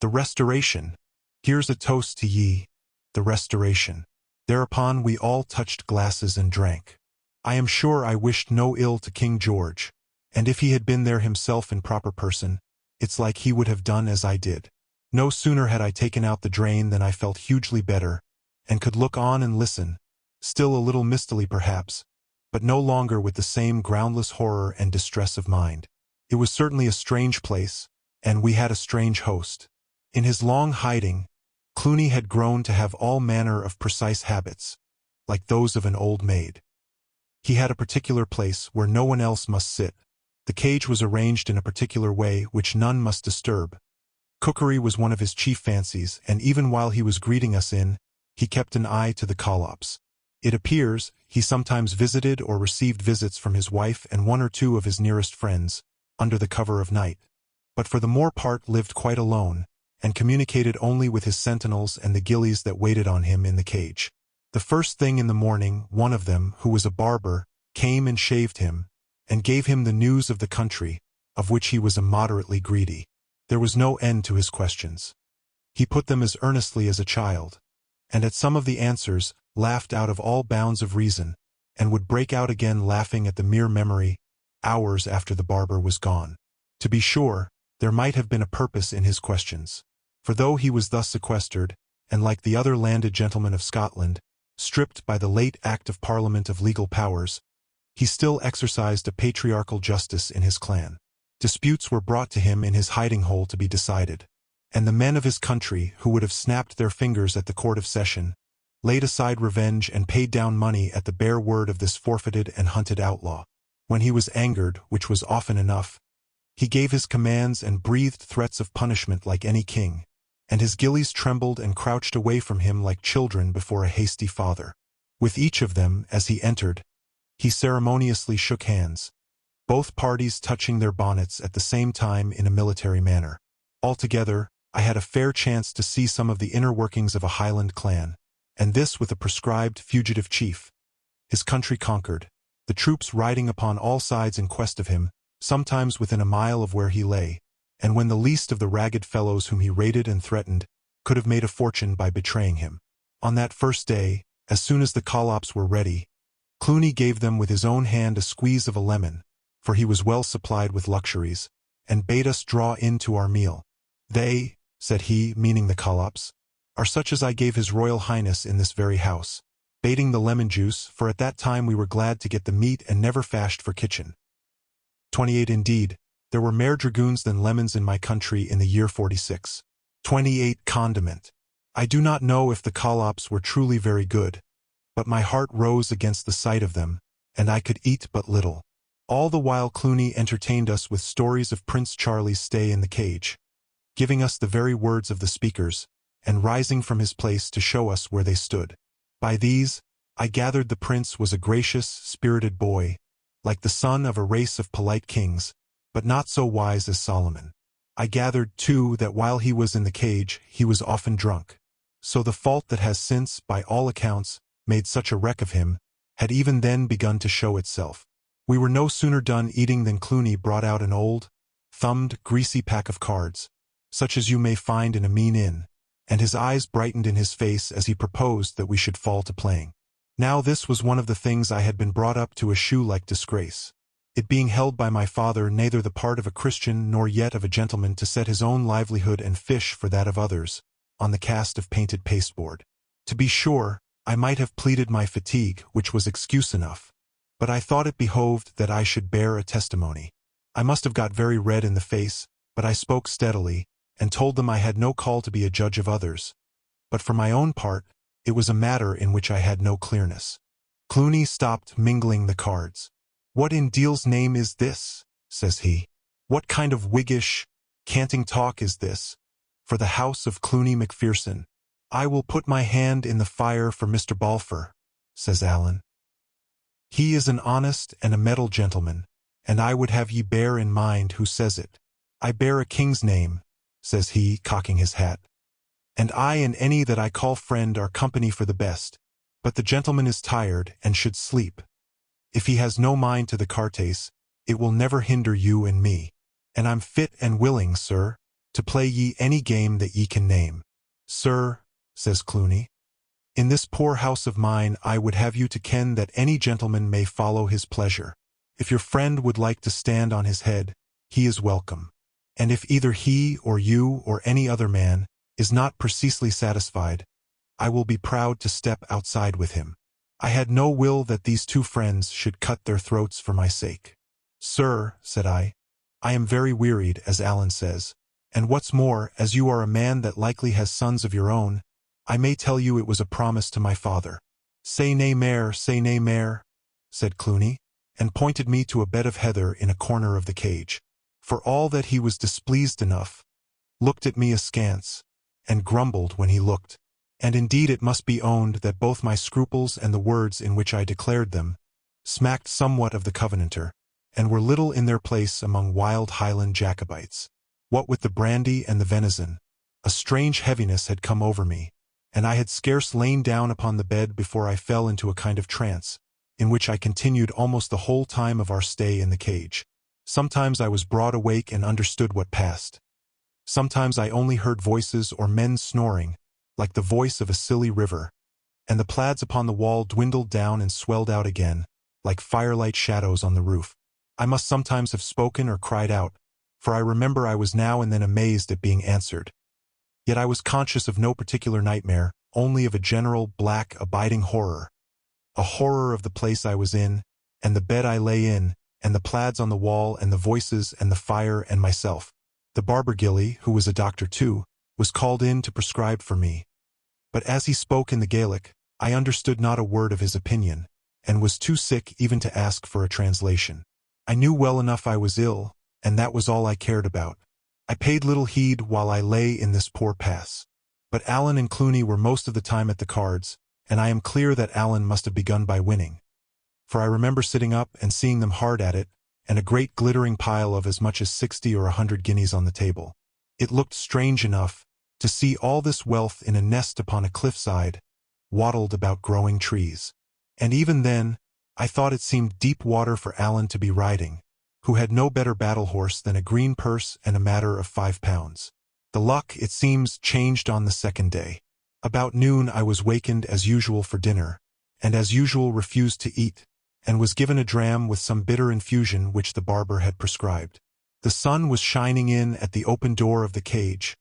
the Restoration. Here's a toast to ye, the Restoration." Thereupon we all touched glasses and drank. I am sure I wished no ill to King George, and if he had been there himself in proper person, it's like he would have done as I did. No sooner had I taken out the drain than I felt hugely better, and could look on and listen, still a little mistily perhaps, but no longer with the same groundless horror and distress of mind. It was certainly a strange place, and we had a strange host. In his long hiding, Cluny had grown to have all manner of precise habits, like those of an old maid. He had a particular place where no one else must sit. The cage was arranged in a particular way which none must disturb. Cookery was one of his chief fancies, and even while he was greeting us in, he kept an eye to the collops. It appears, he sometimes visited or received visits from his wife and 1 or 2 of his nearest friends, under the cover of night, but for the more part lived quite alone, and communicated only with his sentinels and the gillies that waited on him in the cage. The first thing in the morning, one of them, who was a barber, came and shaved him, and gave him the news of the country, of which he was immoderately greedy. There was no end to his questions. He put them as earnestly as a child, and at some of the answers laughed out of all bounds of reason, and would break out again laughing at the mere memory, hours after the barber was gone. To be sure, there might have been a purpose in his questions, for though he was thus sequestered, and like the other landed gentlemen of Scotland, stripped by the late Act of Parliament of legal powers, he still exercised a patriarchal justice in his clan. Disputes were brought to him in his hiding-hole to be decided, and the men of his country, who would have snapped their fingers at the court of session, laid aside revenge and paid down money at the bare word of this forfeited and hunted outlaw. When he was angered, which was often enough, he gave his commands and breathed threats of punishment like any king, and his gillies trembled and crouched away from him like children before a hasty father. With each of them, as he entered, he ceremoniously shook hands, both parties touching their bonnets at the same time in a military manner. Altogether, I had a fair chance to see some of the inner workings of a Highland clan, and this with a prescribed fugitive chief. His country conquered, the troops riding upon all sides in quest of him, sometimes within a mile of where he lay, and when the least of the ragged fellows whom he raided and threatened could have made a fortune by betraying him. On that first day, as soon as the collops were ready, Cluny gave them with his own hand a squeeze of a lemon, for he was well supplied with luxuries, and bade us draw in to our meal. They, said he, meaning the collops, are such as I gave his Royal Highness in this very house, bating the lemon juice, for at that time we were glad to get the meat and never fashed for kitchen. 28 Indeed, there were mair dragoons than lemons in my country in the year 46. 28 Condiment. I do not know if the collops were truly very good, but my heart rose against the sight of them, and I could eat but little. All the while Cluny entertained us with stories of Prince Charlie's stay in the cage, giving us the very words of the speakers, and rising from his place to show us where they stood. By these, I gathered the prince was a gracious, spirited boy, like the son of a race of polite kings, but not so wise as Solomon. I gathered, too, that while he was in the cage, he was often drunk. So the fault that has since, by all accounts, made such a wreck of him, had even then begun to show itself. We were no sooner done eating than Cluny brought out an old, thumbed, greasy pack of cards, such as you may find in a mean inn, and his eyes brightened in his face as he proposed that we should fall to playing. Now this was one of the things I had been brought up to eschew like disgrace, it being held by my father neither the part of a Christian nor yet of a gentleman to set his own livelihood and fish for that of others, on the cast of painted pasteboard. To be sure, I might have pleaded my fatigue, which was excuse enough, but I thought it behoved that I should bear a testimony. I must have got very red in the face, but I spoke steadily, and told them I had no call to be a judge of others, but for my own part, it was a matter in which I had no clearness. Cluny stopped mingling the cards. "What in Deal's name is this?" says he. "What kind of Whiggish, canting talk is this, for the house of Cluny Macpherson? I will put my hand in the fire for Mr. Balfour," says Allan. "He is an honest and a mettle gentleman, and I would have ye bear in mind who says it. I bear a king's name," says he, cocking his hat, "and I and any that I call friend are company for the best, but the gentleman is tired and should sleep. If he has no mind to the cartes, it will never hinder you and me, and I'm fit and willing, sir, to play ye any game that ye can name." "Sir," says Cluny, "in this poor house of mine I would have you to ken that any gentleman may follow his pleasure. If your friend would like to stand on his head, he is welcome. And if either he or you or any other man is not precisely satisfied, I will be proud to step outside with him. I had no will that these two friends should cut their throats for my sake." "Sir," said I am very wearied, as Allan says, and what's more, as you are a man that likely has sons of your own, I may tell you it was a promise to my father." Say nay mair," said Cluny, and pointed me to a bed of heather in a corner of the cage. For all that he was displeased enough, looked at me askance, and grumbled when he looked. And indeed it must be owned that both my scruples and the words in which I declared them smacked somewhat of the Covenanter, and were little in their place among wild Highland Jacobites. What with the brandy and the venison, a strange heaviness had come over me, and I had scarce lain down upon the bed before I fell into a kind of trance, in which I continued almost the whole time of our stay in the cage. Sometimes I was broad awake and understood what passed. Sometimes I only heard voices or men snoring, like the voice of a silly river, and the plaids upon the wall dwindled down and swelled out again, like firelight shadows on the roof. I must sometimes have spoken or cried out, for I remember I was now and then amazed at being answered. Yet I was conscious of no particular nightmare, only of a general, black, abiding horror. A horror of the place I was in, and the bed I lay in, and the plaids on the wall, and the voices, and the fire, and myself. The barber Gilly, who was a doctor too, was called in to prescribe for me. But as he spoke in the Gaelic, I understood not a word of his opinion, and was too sick even to ask for a translation. I knew well enough I was ill, and that was all I cared about. I paid little heed while I lay in this poor pass. But Allan and Cluny were most of the time at the cards, and I am clear that Allan must have begun by winning. For I remember sitting up and seeing them hard at it, and a great glittering pile of as much as 60 or 100 guineas on the table. It looked strange enough to see all this wealth in a nest upon a cliffside, wattled about growing trees. And even then, I thought it seemed deep water for Alan to be riding, who had no better battle horse than a green purse and a matter of 5 pounds. The luck, it seems, changed on the second day. About noon I was wakened as usual for dinner, and as usual refused to eat, and was given a dram with some bitter infusion which the barber had prescribed. The sun was shining in at the open door of the cage,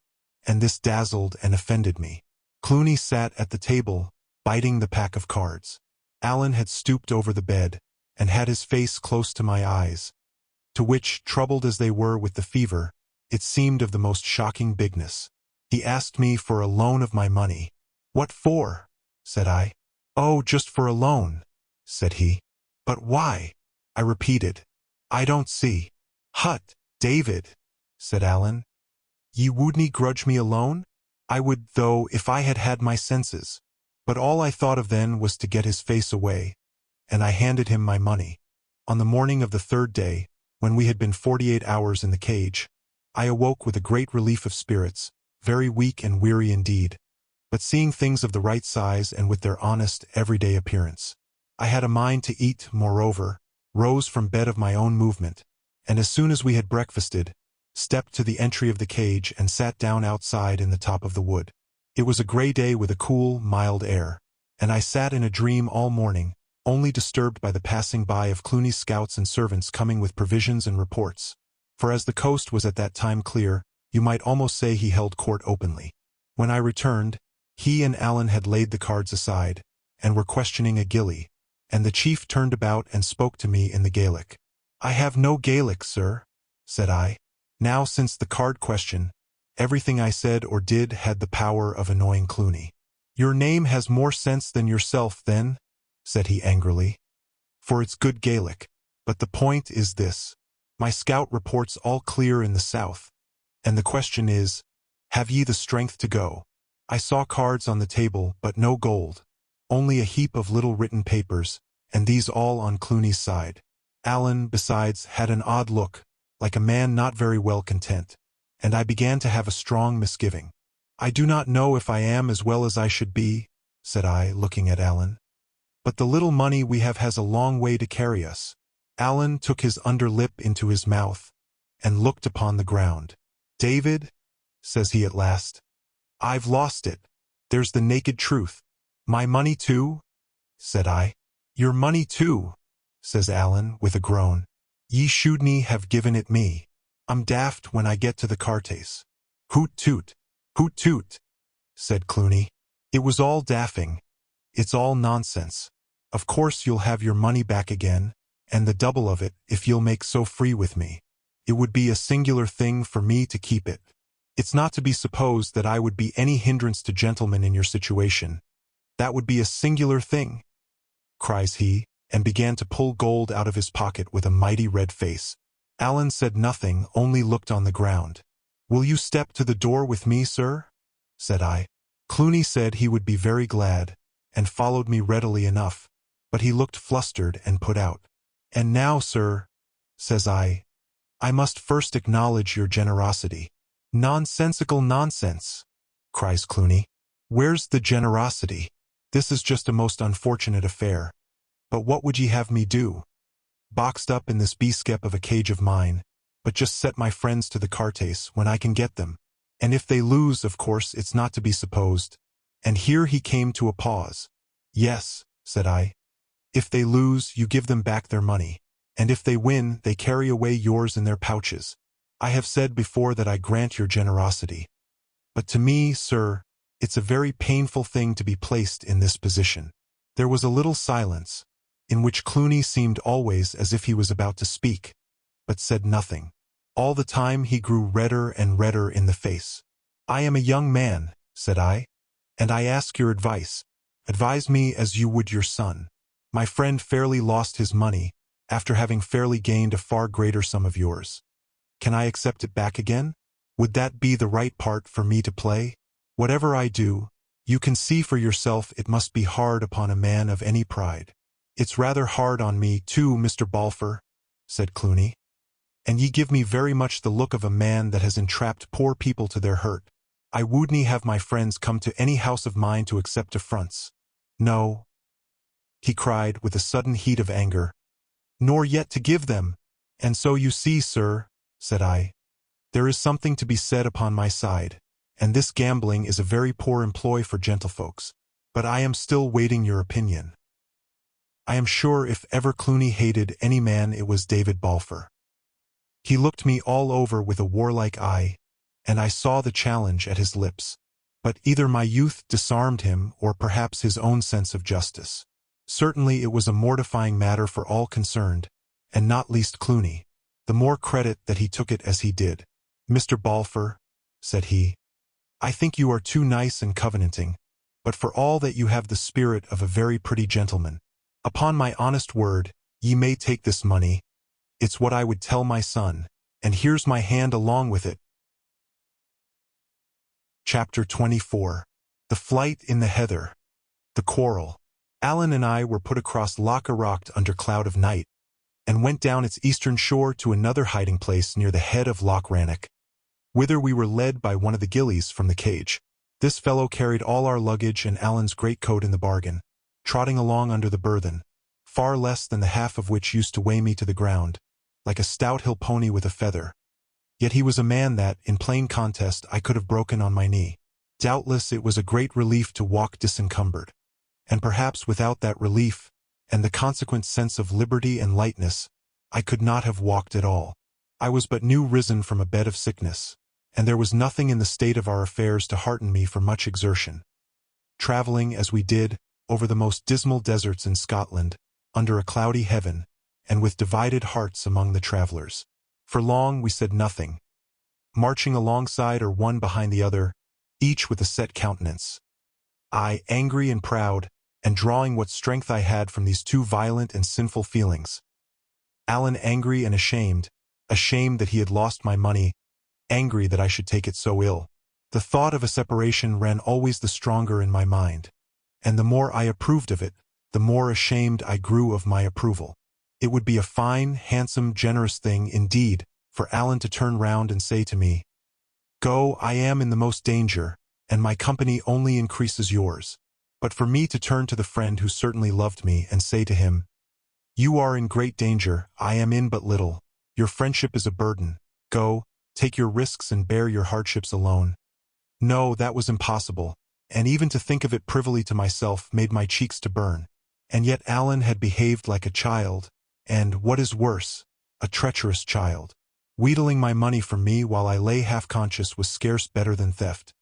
and this dazzled and offended me. Clooney sat at the table, biting the pack of cards. Alan had stooped over the bed, and had his face close to my eyes, to which, troubled as they were with the fever, it seemed of the most shocking bigness. He asked me for a loan of my money. "What for?" said I. "Oh, just for a loan," said he. "But why?" I repeated. "I don't see." "Hut, David," said Alan. "Ye wouldn't grudge me a loan?" "I would, though, if I had had my senses." But all I thought of then was to get his face away, and I handed him my money. On the morning of the third day, when we had been 48 hours in the cage, I awoke with a great relief of spirits, very weak and weary indeed, but seeing things of the right size and with their honest, everyday appearance. I had a mind to eat, moreover, rose from bed of my own movement, and as soon as we had breakfasted, stepped to the entry of the cage and sat down outside in the top of the wood. It was a grey day with a cool, mild air, and I sat in a dream all morning, only disturbed by the passing by of Clooney's scouts and servants coming with provisions and reports. For as the coast was at that time clear, you might almost say he held court openly. When I returned, he and Alan had laid the cards aside, and were questioning a gillie, and the chief turned about and spoke to me in the Gaelic. "I have no Gaelic, sir," said I. Now, since the card question, everything I said or did had the power of annoying Clooney. "Your name has more sense than yourself, then," said he angrily, "for it's good Gaelic. But the point is this. My scout reports all clear in the south, and the question is, have ye the strength to go?" I saw cards on the table, but no gold, only a heap of little written papers, and these all on Clooney's side. Alan, besides, had an odd look, like a man not very well content, and I began to have a strong misgiving. "I do not know if I am as well as I should be," said I, looking at Alan. "But the little money we have has a long way to carry us." Alan took his under lip into his mouth, and looked upon the ground. "David," says he at last, "I've lost it. There's the naked truth." "My money too?" said I. "Your money too," says Alan, with a groan. "Ye shouldn't have given it me. I'm daft when I get to the cartes." "Hoot toot, hoot toot," said Clooney. "It was all daffing. It's all nonsense. Of course you'll have your money back again, and the double of it, if you'll make so free with me. It would be a singular thing for me to keep it. It's not to be supposed that I would be any hindrance to gentlemen in your situation. That would be a singular thing," cries he, and began to pull gold out of his pocket with a mighty red face. Alan said nothing, only looked on the ground. "Will you step to the door with me, sir?" said I. Clooney said he would be very glad, and followed me readily enough, but he looked flustered and put out. "And now, sir," says I must first acknowledge your generosity." "Nonsensical nonsense," cries Clooney. "Where's the generosity? This is just a most unfortunate affair. But what would ye have me do? Boxed up in this beeskep of a cage of mine, but just set my friends to the cartes when I can get them. And if they lose, of course, it's not to be supposed." And here he came to a pause. "Yes," said I. "If they lose, you give them back their money, and if they win, they carry away yours in their pouches. I have said before that I grant your generosity. But to me, sir, it's a very painful thing to be placed in this position." There was a little silence, in which Clooney seemed always as if he was about to speak, but said nothing. All the time he grew redder and redder in the face. "I am a young man," said I, "and I ask your advice. Advise me as you would your son. My friend fairly lost his money, after having fairly gained a far greater sum of yours. Can I accept it back again? Would that be the right part for me to play? Whatever I do, you can see for yourself it must be hard upon a man of any pride." "It's rather hard on me, too, Mr. Balfour," said Clooney. and ye give me very much the look of a man that has entrapped poor people to their hurt. I would nie have my friends come to any house of mine to accept affronts. No, he cried with a sudden heat of anger, nor yet to give them. And so you see, sir, said I, there is something to be said upon my side, and this gambling is a very poor employ for gentlefolks. But I am still waiting your opinion. I am sure if ever Cluny hated any man it was David Balfour. He looked me all over with a warlike eye, and I saw the challenge at his lips. But either my youth disarmed him or perhaps his own sense of justice. Certainly it was a mortifying matter for all concerned, and not least Cluny, the more credit that he took it as he did. Mr. Balfour, said he, I think you are too nice and covenanting, but for all that you have the spirit of a very pretty gentleman. Upon my honest word, ye may take this money. It's what I would tell my son, and here's my hand along with it. Chapter 24. The Flight in the Heather. The Quarrel. Alan and I were put across Loch Arrocht under cloud of night, and went down its eastern shore to another hiding place near the head of Loch Rannoch, whither we were led by one of the gillies from the cage. This fellow carried all our luggage and Alan's greatcoat in the bargain, trotting along under the burthen, far less than the half of which used to weigh me to the ground, like a stout hill pony with a feather. Yet he was a man that, in plain contest, I could have broken on my knee. Doubtless it was a great relief to walk disencumbered, and perhaps without that relief, and the consequent sense of liberty and lightness, I could not have walked at all. I was but new risen from a bed of sickness, and there was nothing in the state of our affairs to hearten me for much exertion. Traveling, as we did, over the most dismal deserts in Scotland, under a cloudy heaven, and with divided hearts among the travelers. For long we said nothing, marching alongside or one behind the other, each with a set countenance. I, angry and proud, and drawing what strength I had from these two violent and sinful feelings. Alan angry and ashamed that he had lost my money, angry that I should take it so ill. The thought of a separation ran always the stronger in my mind, and the more I approved of it, the more ashamed I grew of my approval. It would be a fine, handsome, generous thing, indeed, for Alan to turn round and say to me, Go, I am in the most danger, and my company only increases yours. But for me to turn to the friend who certainly loved me and say to him, You are in great danger, I am in but little. Your friendship is a burden. Go, take your risks and bear your hardships alone. No, that was impossible, and even to think of it privily to myself made my cheeks to burn. And yet Alan had behaved like a child, and, what is worse, a treacherous child. Wheedling my money from me while I lay half-conscious was scarce better than theft.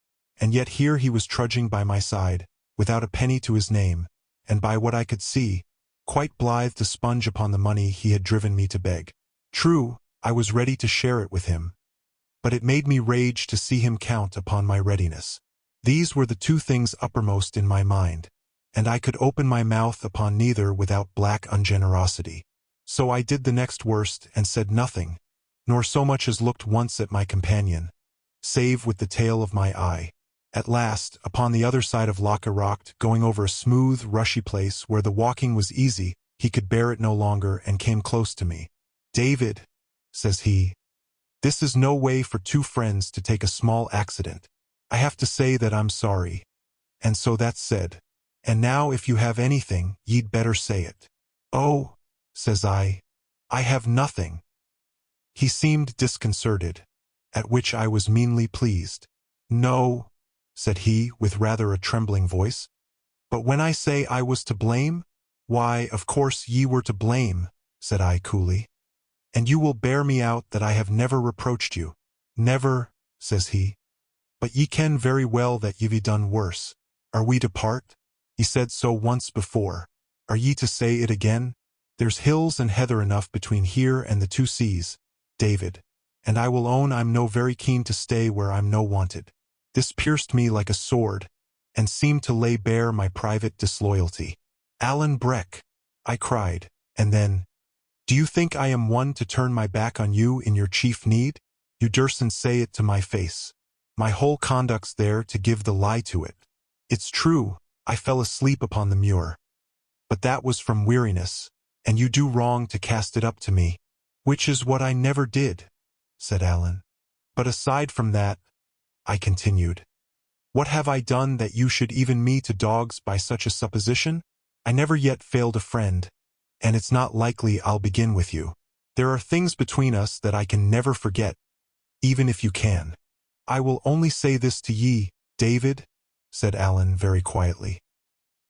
And yet here he was trudging by my side, without a penny to his name, and by what I could see, quite blithe to sponge upon the money he had driven me to beg. True, I was ready to share it with him, but it made me rage to see him count upon my readiness. These were the two things uppermost in my mind, and I could open my mouth upon neither without black ungenerosity. So I did the next worst and said nothing, nor so much as looked once at my companion, save with the tail of my eye. At last, upon the other side of Loch Arrocht, going over a smooth, rushy place where the walking was easy, he could bear it no longer and came close to me. David, says he, this is no way for two friends to take a small accident. I have to say that I'm sorry. And so that's said. And now if you have anything, ye'd better say it. Oh, says I have nothing. He seemed disconcerted, at which I was meanly pleased. No, said he with rather a trembling voice. But when I say I was to blame, why, of course ye were to blame, said I coolly. And you will bear me out that I have never reproached you. Never, says he. But ye ken very well that ye've done worse. Are we to part? Ye said so once before. Are ye to say it again? There's hills and heather enough between here and the two seas, David, and I will own I'm no very keen to stay where I'm no wanted. This pierced me like a sword, and seemed to lay bare my private disloyalty. Alan Breck, I cried, and then, do you think I am one to turn my back on you in your chief need? You durstn't say it to my face. My whole conduct's there to give the lie to it. It's true, I fell asleep upon the muir. But that was from weariness, and you do wrong to cast it up to me. Which is what I never did, said Alan. But aside from that, I continued, what have I done that you should even me to dogs by such a supposition? I never yet failed a friend, and it's not likely I'll begin with you. There are things between us that I can never forget, even if you can. I will only say this to ye, David, said Alan very quietly,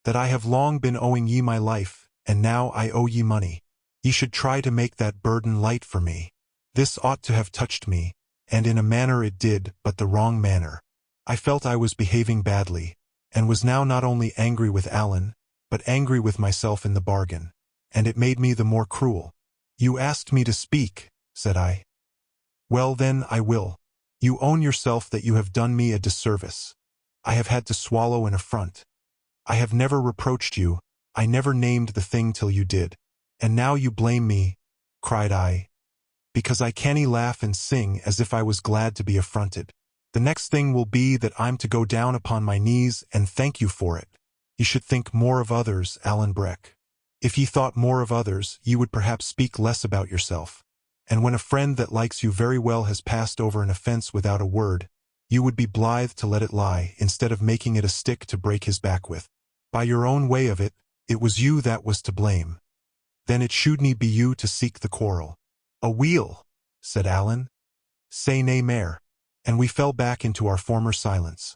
that I have long been owing ye my life, and now I owe ye money. Ye should try to make that burden light for me. This ought to have touched me, and in a manner it did, but the wrong manner. I felt I was behaving badly, and was now not only angry with Alan, but angry with myself in the bargain, and it made me the more cruel. You asked me to speak, said I. Well then, I will. You own yourself that you have done me a disservice. I have had to swallow an affront. I have never reproached you, I never named the thing till you did. And now you blame me, cried I, because I canny laugh and sing as if I was glad to be affronted. The next thing will be that I'm to go down upon my knees and thank you for it. You should think more of others, Alan Breck. If ye thought more of others, ye would perhaps speak less about yourself. And when a friend that likes you very well has passed over an offense without a word, you would be blithe to let it lie, instead of making it a stick to break his back with. By your own way of it, it was you that was to blame. Then it shouldn't be you to seek the quarrel. Aweel, said Alan. Say nay mair. And we fell back into our former silence,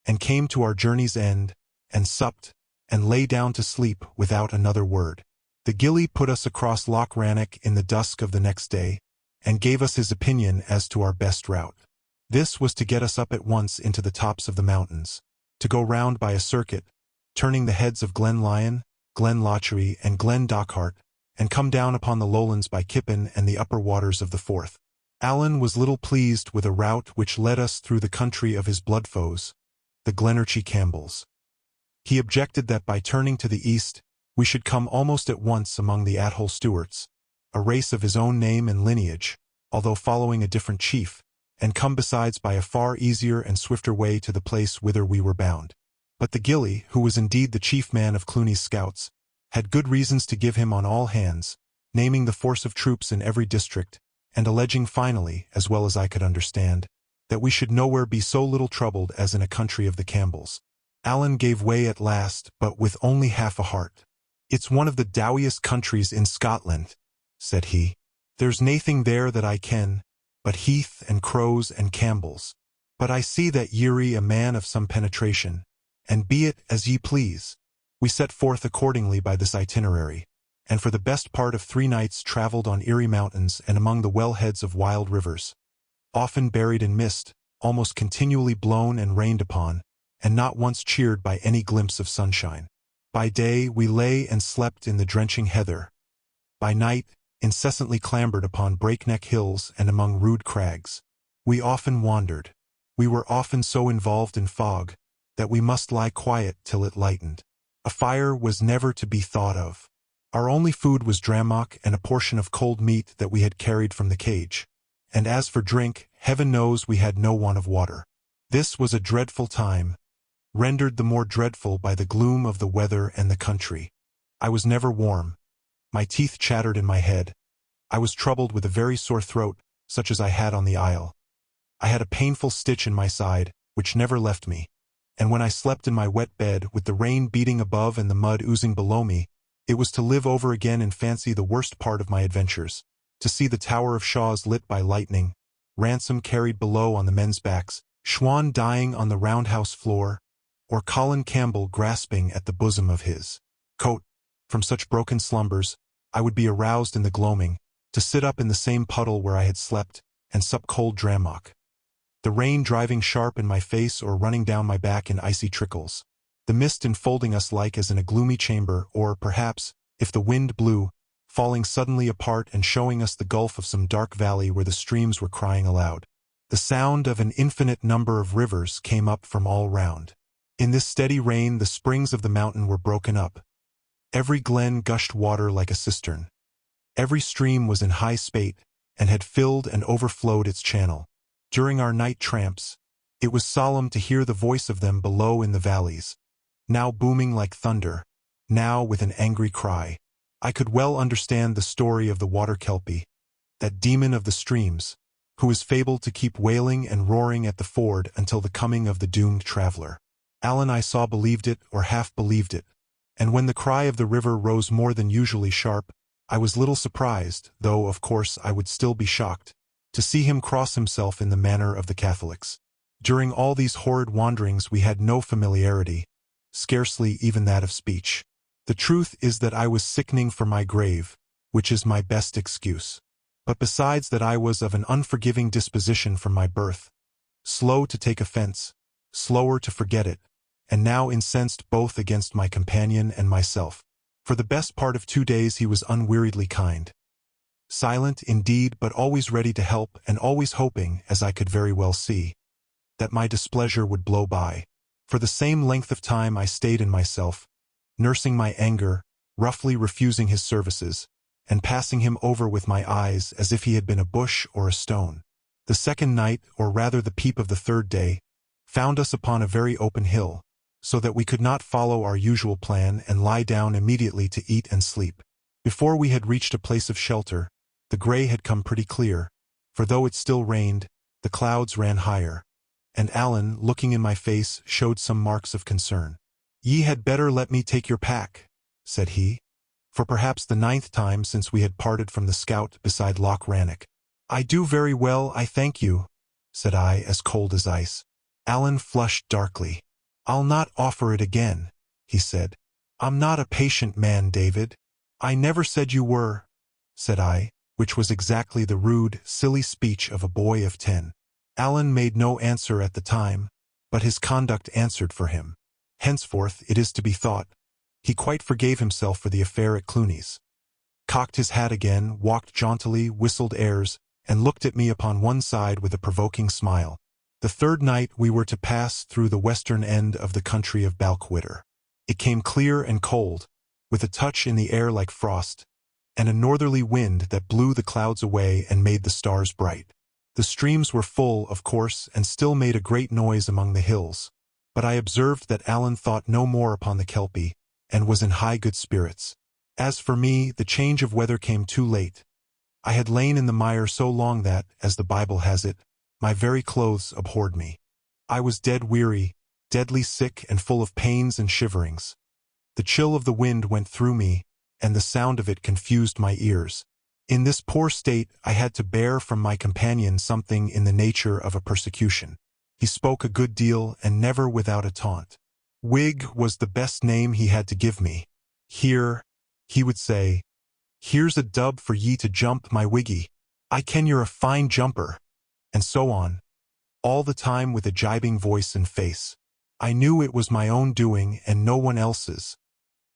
and came to our journey's end, and supped, and lay down to sleep without another word. The gillie put us across Loch Rannoch in the dusk of the next day, and gave us his opinion as to our best route. This was to get us up at once into the tops of the mountains, to go round by a circuit, turning the heads of Glen Lyon, Glen Lochery, and Glen Dochart, and come down upon the lowlands by Kippen and the upper waters of the Forth. Alan was little pleased with a route which led us through the country of his blood foes, the Glenorchy Campbells. He objected that by turning to the east, we should come almost at once among the Athol Stuarts, a race of his own name and lineage, although following a different chief, and come besides by a far easier and swifter way to the place whither we were bound. But the gillie, who was indeed the chief man of Cluny's scouts, had good reasons to give him on all hands, naming the force of troops in every district, and alleging finally, as well as I could understand, that we should nowhere be so little troubled as in a country of the Campbells. Alan gave way at last, but with only half a heart. It's one of the dowiest countries in Scotland, said he. There's naething there that I ken, but heath and crows and Campbells. But I see that ye're a man of some penetration, and be it as ye please. We set forth accordingly by this itinerary, and for the best part of 3 nights travelled on eerie mountains and among the well-heads of wild rivers, often buried in mist, almost continually blown and rained upon, and not once cheered by any glimpse of sunshine. By day we lay and slept in the drenching heather. By night, incessantly clambered upon breakneck hills and among rude crags. We often wandered. We were often so involved in fog that we must lie quiet till it lightened. A fire was never to be thought of. Our only food was drammock and a portion of cold meat that we had carried from the cage, and as for drink, heaven knows we had no want of water. This was a dreadful time, rendered the more dreadful by the gloom of the weather and the country. I was never warm. My teeth chattered in my head. I was troubled with a very sore throat, such as I had on the isle. I had a painful stitch in my side, which never left me, and when I slept in my wet bed, with the rain beating above and the mud oozing below me, it was to live over again in fancy the worst part of my adventures, to see the Tower of Shaws lit by lightning, Ransom carried below on the men's backs, Schwan dying on the roundhouse floor, or Colin Campbell grasping at the bosom of his coat. From such broken slumbers, I would be aroused in the gloaming, to sit up in the same puddle where I had slept, and sup cold drammock, the rain driving sharp in my face or running down my back in icy trickles, the mist enfolding us like as in a gloomy chamber, or, perhaps, if the wind blew, falling suddenly apart and showing us the gulf of some dark valley where the streams were crying aloud. The sound of an infinite number of rivers came up from all round. In this steady rain the springs of the mountain were broken up. Every glen gushed water like a cistern. Every stream was in high spate, and had filled and overflowed its channel. During our night tramps, it was solemn to hear the voice of them below in the valleys, now booming like thunder, now with an angry cry. I could well understand the story of the water kelpie, that demon of the streams, who is fabled to keep wailing and roaring at the ford until the coming of the doomed traveler. Alan, I saw, believed it or half believed it, and when the cry of the river rose more than usually sharp, I was little surprised, though of course I would still be shocked, to see him cross himself in the manner of the Catholics. During all these horrid wanderings we had no familiarity, scarcely even that of speech. The truth is that I was sickening for my grave, which is my best excuse. But besides that, I was of an unforgiving disposition from my birth, slow to take offense, slower to forget it, and now incensed both against my companion and myself. For the best part of 2 days he was unweariedly kind. Silent, indeed, but always ready to help, and always hoping, as I could very well see, that my displeasure would blow by. For the same length of time I stayed in myself, nursing my anger, roughly refusing his services, and passing him over with my eyes as if he had been a bush or a stone. The second night, or rather the peep of the third day, found us upon a very open hill, so that we could not follow our usual plan and lie down immediately to eat and sleep. Before we had reached a place of shelter, the gray had come pretty clear, for though it still rained, the clouds ran higher, and Alan, looking in my face, showed some marks of concern. "Ye had better let me take your pack," said he, for perhaps the 9th time since we had parted from the scout beside Loch Rannoch. "I do very well, I thank you," said I, as cold as ice. Alan flushed darkly. "I'll not offer it again," he said. "I'm not a patient man, David." "I never said you were," said I, which was exactly the rude, silly speech of a boy of 10. Alan made no answer at the time, but his conduct answered for him. Henceforth, it is to be thought, he quite forgave himself for the affair at Clooney's, cocked his hat again, walked jauntily, whistled airs, and looked at me upon one side with a provoking smile. The third night we were to pass through the western end of the country of Balquhidder. It came clear and cold, with a touch in the air like frost, and a northerly wind that blew the clouds away and made the stars bright. The streams were full, of course, and still made a great noise among the hills, but I observed that Alan thought no more upon the Kelpie, and was in high good spirits. As for me, the change of weather came too late. I had lain in the mire so long that, as the Bible has it, my very clothes abhorred me. I was dead weary, deadly sick, and full of pains and shiverings. The chill of the wind went through me, and the sound of it confused my ears. In this poor state I had to bear from my companion something in the nature of a persecution. He spoke a good deal, and never without a taunt. Whig was the best name he had to give me. "Here," he would say, "here's a dub for ye to jump, my wiggy. I ken you're a fine jumper," and so on, all the time with a gibing voice and face. I knew it was my own doing and no one else's,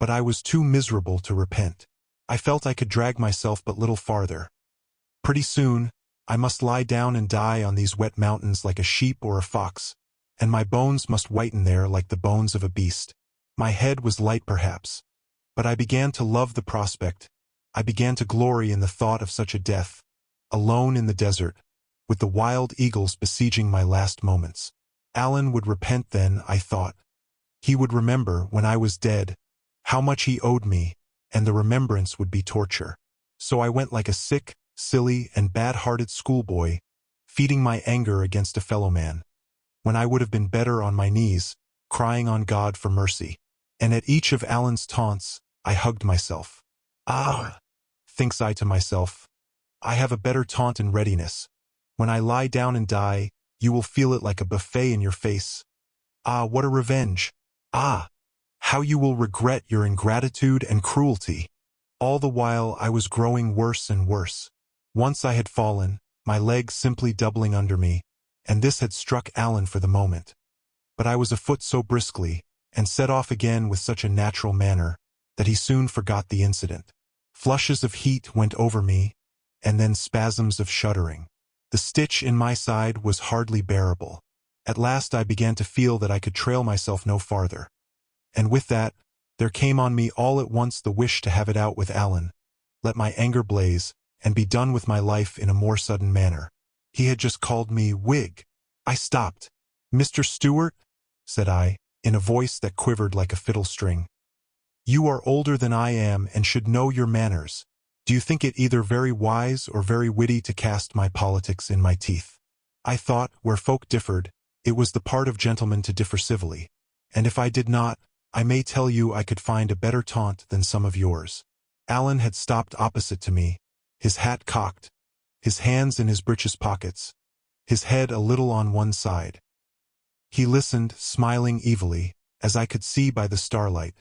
but I was too miserable to repent. I felt I could drag myself but little farther. Pretty soon, I must lie down and die on these wet mountains like a sheep or a fox, and my bones must whiten there like the bones of a beast. My head was light perhaps, but I began to love the prospect. I began to glory in the thought of such a death, alone in the desert, with the wild eagles besieging my last moments. Alan would repent then, I thought. He would remember, when I was dead, how much he owed me, and the remembrance would be torture. So I went like a sick, silly, and bad-hearted schoolboy, feeding my anger against a fellow-man, when I would have been better on my knees, crying on God for mercy. And at each of Alan's taunts, I hugged myself. "Ah," thinks I to myself, "I have a better taunt in readiness. When I lie down and die, you will feel it like a buffet in your face. Ah, what a revenge! Ah, how you will regret your ingratitude and cruelty." All the while I was growing worse and worse. Once I had fallen, my leg simply doubling under me, and this had struck Alan for the moment. But I was afoot so briskly, and set off again with such a natural manner, that he soon forgot the incident. Flushes of heat went over me, and then spasms of shuddering. The stitch in my side was hardly bearable. At last I began to feel that I could trail myself no farther. And with that, there came on me all at once the wish to have it out with Alan, let my anger blaze, and be done with my life in a more sudden manner. He had just called me Whig. I stopped. "Mr. Stewart," said I, in a voice that quivered like a fiddle string, "you are older than I am and should know your manners. Do you think it either very wise or very witty to cast my politics in my teeth? I thought, where folk differed, it was the part of gentlemen to differ civilly, and if I did not, I may tell you I could find a better taunt than some of yours. Alan had stopped opposite to me, his hat cocked, his hands in his breeches pockets, his head a little on one side. He listened, smiling evilly, as I could see by the starlight,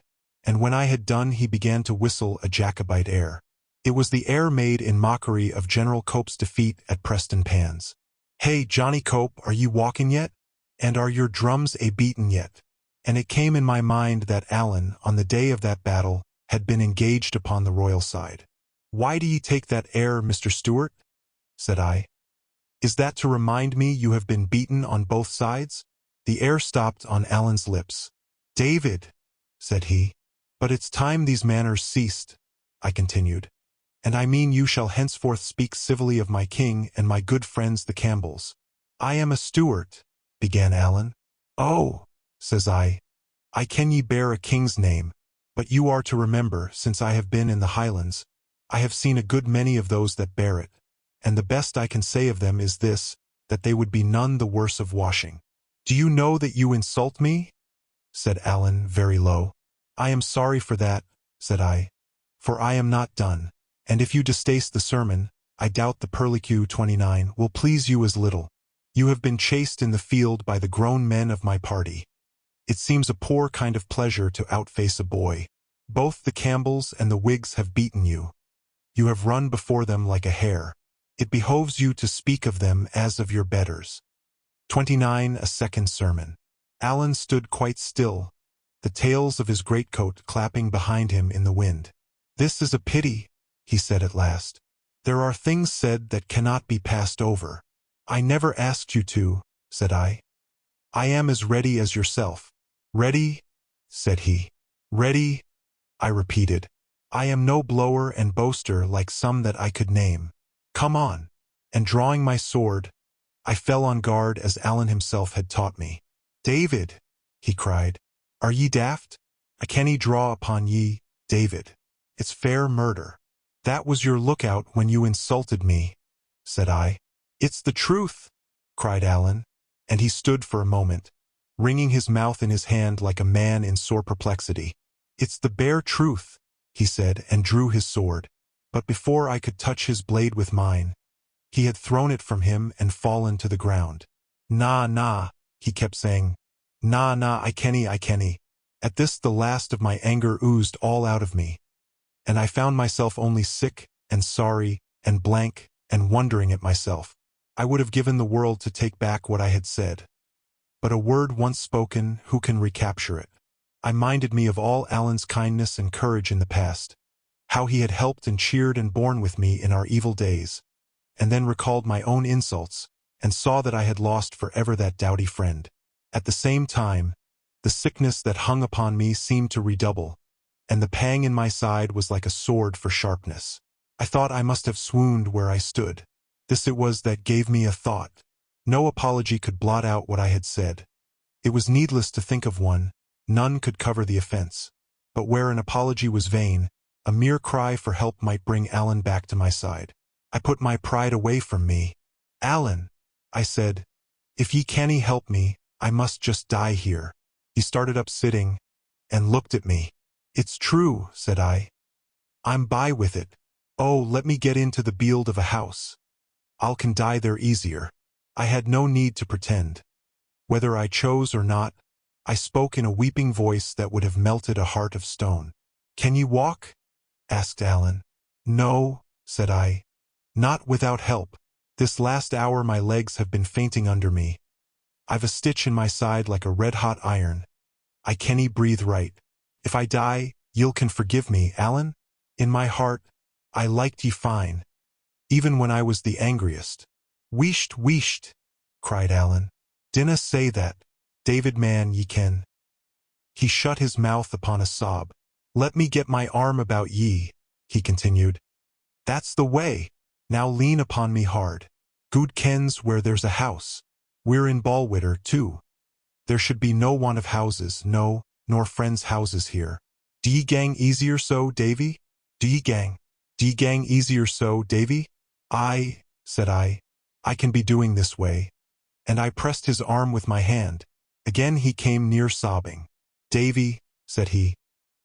and when I had done he began to whistle a Jacobite air. It was the air made in mockery of General Cope's defeat at Preston Pans. "Hey, Johnny Cope, are ye walking yet? And are your drums a-beatin' yet?" And it came in my mind that Alan, on the day of that battle, had been engaged upon the royal side. "Why do ye take that air, Mr. Stewart?" said I. "Is that to remind me you have been beaten on both sides?" The air stopped on Alan's lips. "David," said he. "But it's time these manners ceased," I continued. "And I mean you shall henceforth speak civilly of my king and my good friends the Campbells." "I am a Stewart," began Alan. "Oh," says I ken ye bear a king's name, but you are to remember, since I have been in the Highlands, I have seen a good many of those that bear it, and the best I can say of them is this, that they would be none the worse of washing." "Do you know that you insult me?" said Alan very low. "I am sorry for that," said I, "for I am not done, and if you distaste the sermon, I doubt the Perlique 29 will please you as little. You have been chased in the field by the grown men of my party. It seems a poor kind of pleasure to outface a boy. Both the Campbells and the Whigs have beaten you. You have run before them like a hare. It behoves you to speak of them as of your betters." 29. A second sermon. Alan stood quite still, the tails of his greatcoat clapping behind him in the wind. "This is a pity," he said at last. "There are things said that cannot be passed over." "I never asked you to," said I. "I am as ready as yourself." "Ready?" said he. "Ready?" I repeated. "I am no blower and boaster like some that I could name. Come on." And drawing my sword, I fell on guard as Alan himself had taught me. "David," he cried, "are ye daft? I cannae draw upon ye, David. It's fair murder." "That was your lookout when you insulted me," said I. "It's the truth," cried Alan, and he stood for a moment, wringing his mouth in his hand like a man in sore perplexity. "It's the bare truth," he said, and drew his sword. But before I could touch his blade with mine, he had thrown it from him and fallen to the ground. "Nah," he kept saying. Nah, I kenny. At this the last of my anger oozed all out of me, and I found myself only sick and sorry and blank and wondering at myself. I would have given the world to take back what I had said. But a word once spoken, who can recapture it? I minded me of all Alan's kindness and courage in the past, how he had helped and cheered and borne with me in our evil days, and then recalled my own insults, and saw that I had lost forever that doughty friend. At the same time, the sickness that hung upon me seemed to redouble, and the pang in my side was like a sword for sharpness. I thought I must have swooned where I stood. This it was that gave me a thought. No apology could blot out what I had said. It was needless to think of one, none could cover the offense. But where an apology was vain, a mere cry for help might bring Alan back to my side. I put my pride away from me. "Alan," I said, "if ye cannae help me, I must just die here." He started up sitting, and looked at me. "It's true," said I. "I'm by with it. Oh, let me get into the bield of a house. I'll can die there easier." I had no need to pretend. Whether I chose or not, I spoke in a weeping voice that would have melted a heart of stone. "Can ye walk?" asked Alan. "No," said I. "Not without help. This last hour my legs have been fainting under me. I've a stitch in my side like a red-hot iron. I cannae breathe right. If I die, ye'll can forgive me, Alan? In my heart, I liked ye fine, even when I was the angriest." Wheesht, cried Alan. "Dinna say that, David man, ye ken." He shut his mouth upon a sob. "Let me get my arm about ye," he continued. "That's the way. Now lean upon me hard. Good kens where there's a house. We're in Balwitter, too. There should be no want of houses, no, nor friends' houses here. Do ye gang easier so, Davy? Do ye gang?" "D'ye gang easier so, Davy?" "Aye," said I can be doing this way." And I pressed his arm with my hand. Again he came near sobbing. "Davy," said he,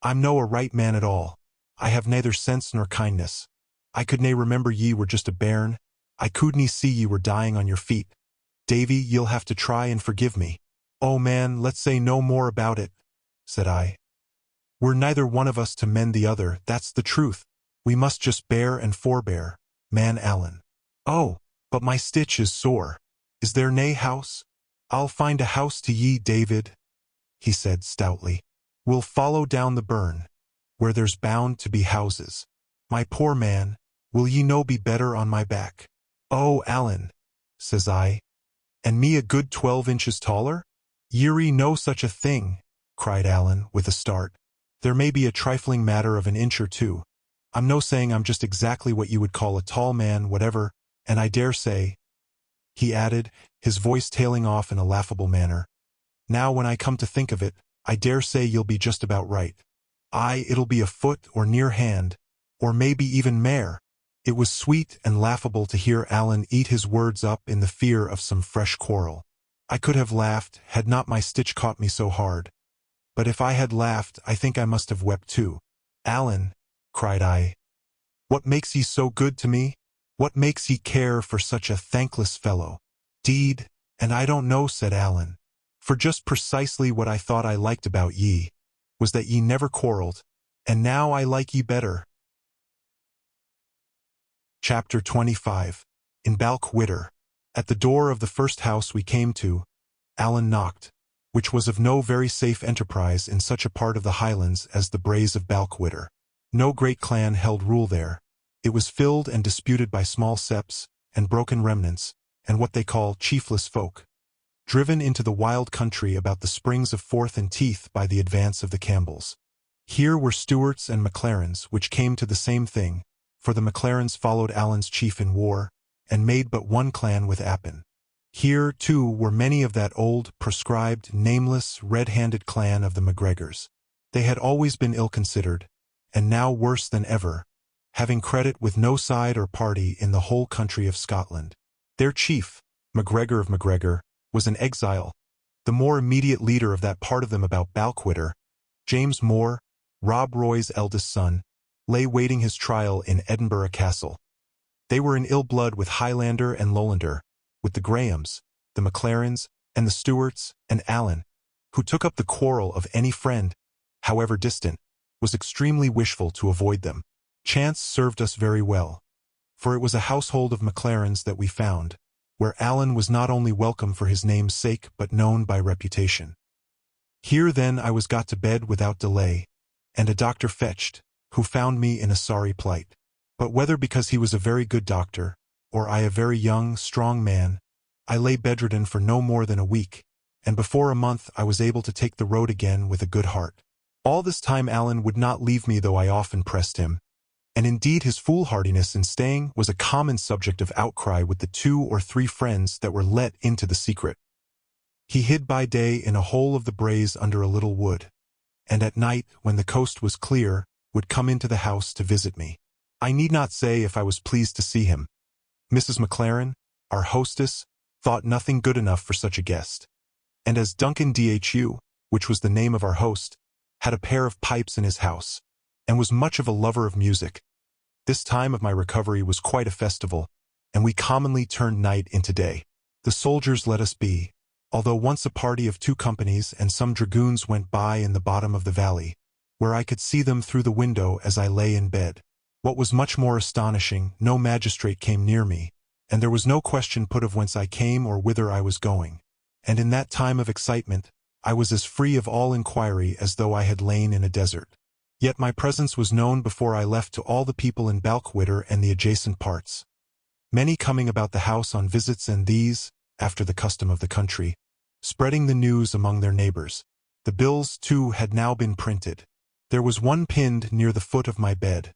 "I'm no a right man at all. I have neither sense nor kindness. I could nae remember ye were just a bairn. I couldn't see ye were dying on your feet. Davy, ye'll have to try and forgive me." "Oh man, let's say no more about it," said I. "We're neither one of us to mend the other, that's the truth. We must just bear and forbear, man Allen." "Oh, but my stitch is sore. Is there nae house?" "I'll find a house to ye, David," he said stoutly. "We'll follow down the burn, where there's bound to be houses. My poor man, will ye no be better on my back?" "Oh, Allen," says I, "and me a good 12 inches taller?" "Ye're no such a thing," cried Allen with a start. "There may be a trifling matter of an inch or two. I'm no saying I'm just exactly what you would call a tall man, whatever, and I dare say," he added, his voice tailing off in a laughable manner, "now when I come to think of it, I dare say you'll be just about right. Aye, it'll be a foot or near hand, or maybe even mair." It was sweet and laughable to hear Allen eat his words up in the fear of some fresh quarrel. I could have laughed, had not my stitch caught me so hard. But if I had laughed, I think I must have wept too. "Allen," cried I, "what makes ye so good to me? What makes ye care for such a thankless fellow?" "'Deed, and I don't know," said Allen, "for just precisely what I thought I liked about ye, was that ye never quarreled, and now I like ye better." Chapter 25. In Balquhidder. At the door of the first house we came to, Allen knocked, which was of no very safe enterprise in such a part of the Highlands as the Braes of Balquhidder. No great clan held rule there. It was filled and disputed by small septs, and broken remnants, and what they call chiefless folk, driven into the wild country about the springs of Forth and Teeth by the advance of the Campbells. Here were Stuarts and MacLarens, which came to the same thing, for the MacLarens followed Allen's chief in war, and made but one clan with Appin. Here, too, were many of that old, proscribed, nameless, red-handed clan of the MacGregors. They had always been ill-considered, and now worse than ever, having credit with no side or party in the whole country of Scotland. Their chief, MacGregor of MacGregor, was an exile, the more immediate leader of that part of them about Balquhidder. James More, Rob Roy's eldest son, lay waiting his trial in Edinburgh Castle. They were in ill blood with Highlander and Lowlander, with the Grahams, the MacLarens, and the Stuarts, and Allen, who took up the quarrel of any friend, however distant, was extremely wishful to avoid them. Chance served us very well, for it was a household of MacLarens that we found, where Allen was not only welcome for his name's sake but known by reputation. Here then I was got to bed without delay, and a doctor fetched, who found me in a sorry plight. But whether because he was a very good doctor, or I a very young, strong man, I lay bedridden for no more than a week, and before a month I was able to take the road again with a good heart. All this time Allen would not leave me, though I often pressed him, and indeed his foolhardiness in staying was a common subject of outcry with the 2 or 3 friends that were let into the secret. He hid by day in a hole of the braes under a little wood, and at night, when the coast was clear, would come into the house to visit me. I need not say if I was pleased to see him. Mrs. MacLaren, our hostess, thought nothing good enough for such a guest, and as Duncan Dhu, which was the name of our host, had a pair of pipes in his house, and was much of a lover of music, this time of my recovery was quite a festival, and we commonly turned night into day. The soldiers let us be, although once a party of 2 companies and some dragoons went by in the bottom of the valley, where I could see them through the window as I lay in bed. What was much more astonishing, no magistrate came near me, and there was no question put of whence I came or whither I was going, and in that time of excitement, I was as free of all inquiry as though I had lain in a desert. Yet my presence was known before I left to all the people in Balquhidder and the adjacent parts, many coming about the house on visits, and these, after the custom of the country, spreading the news among their neighbors. The bills, too, had now been printed. There was one pinned near the foot of my bed,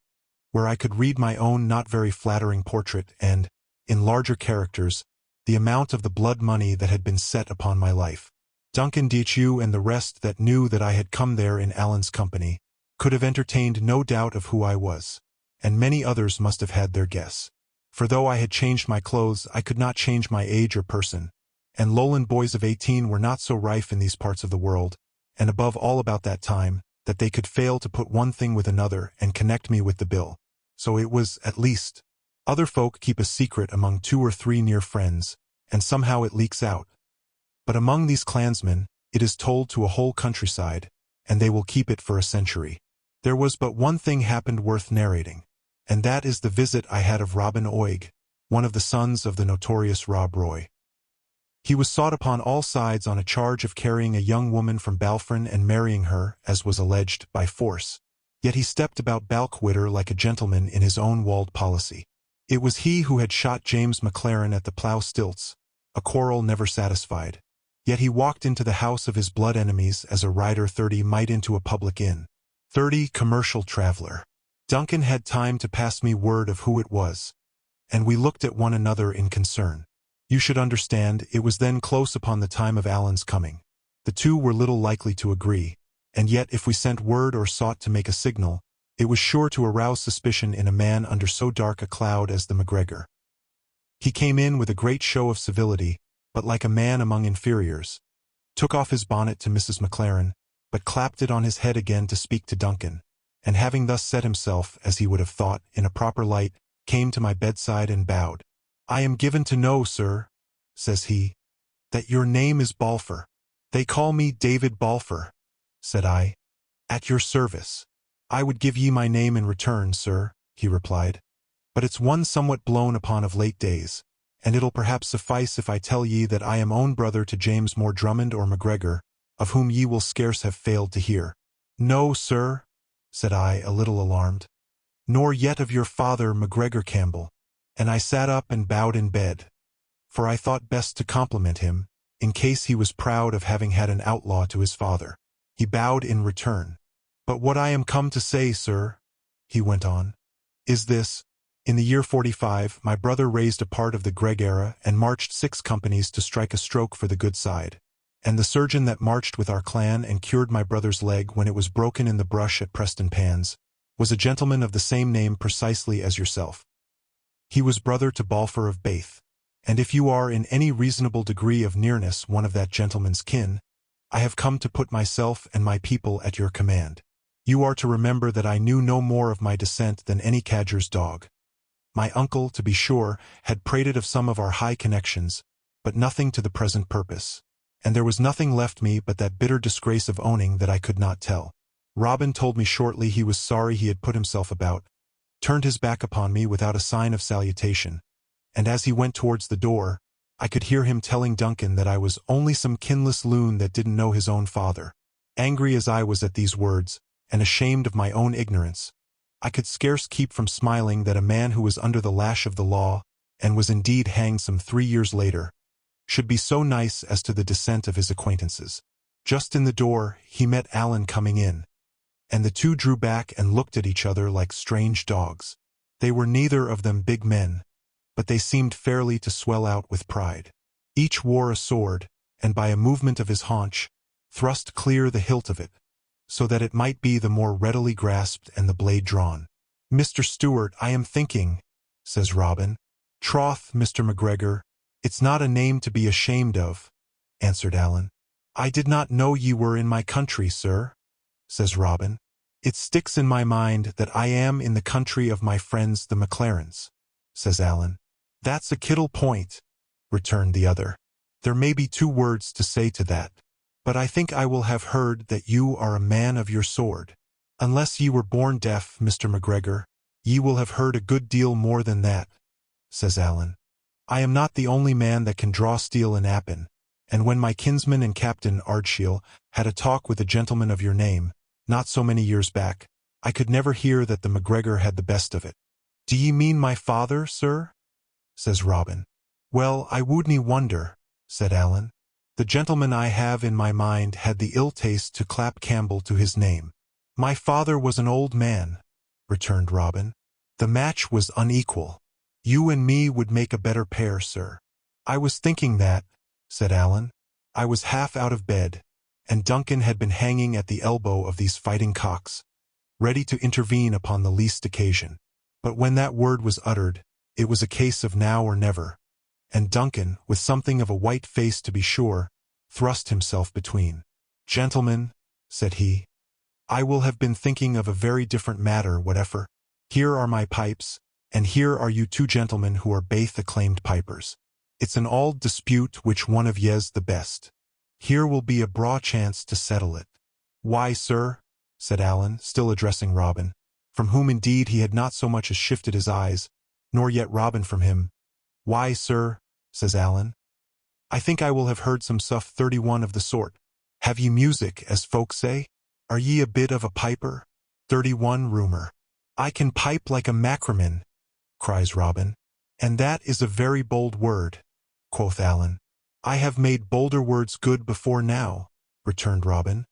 where I could read my own not very flattering portrait and, in larger characters, the amount of the blood money that had been set upon my life. Duncan Dhu and the rest that knew that I had come there in Allen's company could have entertained no doubt of who I was. and many others must have had their guess. For though I had changed my clothes, I could not change my age or person, and lowland boys of 18 were not so rife in these parts of the world, and above all about that time, that they could fail to put one thing with another and connect me with the bill. So it was, at least. Other folk keep a secret among 2 or 3 near friends, and somehow it leaks out. But among these clansmen, it is told to a whole countryside, and they will keep it for a century. There was but one thing happened worth narrating, and that is the visit I had of Robin Oig, one of the sons of the notorious Rob Roy. He was sought upon all sides on a charge of carrying a young woman from Balfron and marrying her, as was alleged, by force. Yet he stepped about Balquhidder like a gentleman in his own walled policy. It was he who had shot James McLaren at the plough stilts, a quarrel never satisfied. Yet he walked into the house of his blood enemies as a rider 30 might into a public inn. 30 commercial traveler. Duncan had time to pass me word of who it was, and we looked at one another in concern. You should understand, it was then close upon the time of Alan's coming. The two were little likely to agree, and yet if we sent word or sought to make a signal, it was sure to arouse suspicion in a man under so dark a cloud as the MacGregor. He came in with a great show of civility, but like a man among inferiors, took off his bonnet to Mrs. McLaren, but clapped it on his head again to speak to Duncan, and having thus set himself, as he would have thought, in a proper light, came to my bedside and bowed. "I am given to know, sir," says he, "that your name is Balfour." "They call me David Balfour," said I. "At your service." "I would give ye my name in return, sir," he replied, "but it's one somewhat blown upon of late days, and it'll perhaps suffice if I tell ye that I am own brother to James More Drummond or MacGregor, of whom ye will scarce have failed to hear." "No, sir," said I, a little alarmed, "nor yet of your father MacGregor Campbell." And I sat up and bowed in bed, for I thought best to compliment him, in case he was proud of having had an outlaw to his father. He bowed in return. "But what I am come to say, sir," he went on, "is this. In the year 45, my brother raised a part of the Greg era and marched 6 companies to strike a stroke for the good side. And the surgeon that marched with our clan and cured my brother's leg when it was broken in the brush at Preston Pans, was a gentleman of the same name precisely as yourself. He was brother to Balfour of Bath, and if you are in any reasonable degree of nearness one of that gentleman's kin, I have come to put myself and my people at your command. You are to remember that I knew no more of my descent than any cadger's dog. My uncle, to be sure, had prated of some of our high connections, but nothing to the present purpose, and there was nothing left me but that bitter disgrace of owning that I could not tell. Robin told me shortly he was sorry he had put himself about, turned his back upon me without a sign of salutation, and as he went towards the door, I could hear him telling Duncan that I was only some kinless loon that didn't know his own father. Angry as I was at these words, and ashamed of my own ignorance, I could scarce keep from smiling that a man who was under the lash of the law, and was indeed hanged some 3 years later, should be so nice as to the descent of his acquaintances. Just in the door, he met Alan coming in, and the two drew back and looked at each other like strange dogs. They were neither of them big men, but they seemed fairly to swell out with pride. Each wore a sword, and by a movement of his haunch, thrust clear the hilt of it, so that it might be the more readily grasped and the blade drawn. "Mr. Stewart, I am thinking," says Robin. "Troth, Mr. MacGregor, it's not a name to be ashamed of," answered Alan. "I did not know ye were in my country, sir," says Robin. "It sticks in my mind that I am in the country of my friends the MacLarens," says Alan. "That's a kittle point," returned the other. "There may be 2 words to say to that, but I think I will have heard that you are a man of your sword. Unless ye were born deaf, Mr. MacGregor, ye will have heard a good deal more than that," says Alan. "I am not the only man that can draw steel in Appin, and when my kinsman and Captain Ardshiel had a talk with a gentleman of your name, not so many years back, I could never hear that the MacGregor had the best of it." "Do ye mean my father, sir?" says Robin. "Well, I wouldn't wonder," said Alan. "The gentleman I have in my mind had the ill taste to clap Campbell to his name." "My father was an old man," returned Robin. "The match was unequal. You and me would make a better pair, sir." "I was thinking that," said Alan. "I was half out of bed, and Duncan had been hanging at the elbow of these fighting cocks, ready to intervene upon the least occasion. But when that word was uttered, it was a case of now or never, and Duncan, with something of a white face to be sure, thrust himself between. "Gentlemen," said he, "I will have been thinking of a very different matter whatever. Here are my pipes, and here are you two gentlemen who are baith acclaimed pipers. It's an auld dispute which one of ye's the best. Here will be a braw chance to settle it." "Why, sir," said Allan, still addressing Robin, from whom indeed he had not so much as shifted his eyes, nor yet Robin from him. "Why, sir," says Allan, "I think I will have heard some stuff 31 of the sort. Have ye music, as folk say? Are ye a bit of a piper?" 31 rumour. "I can pipe like a macramin," cries Robin. "And that is a very bold word," quoth Allan. "I have made bolder words good before now," returned Robin,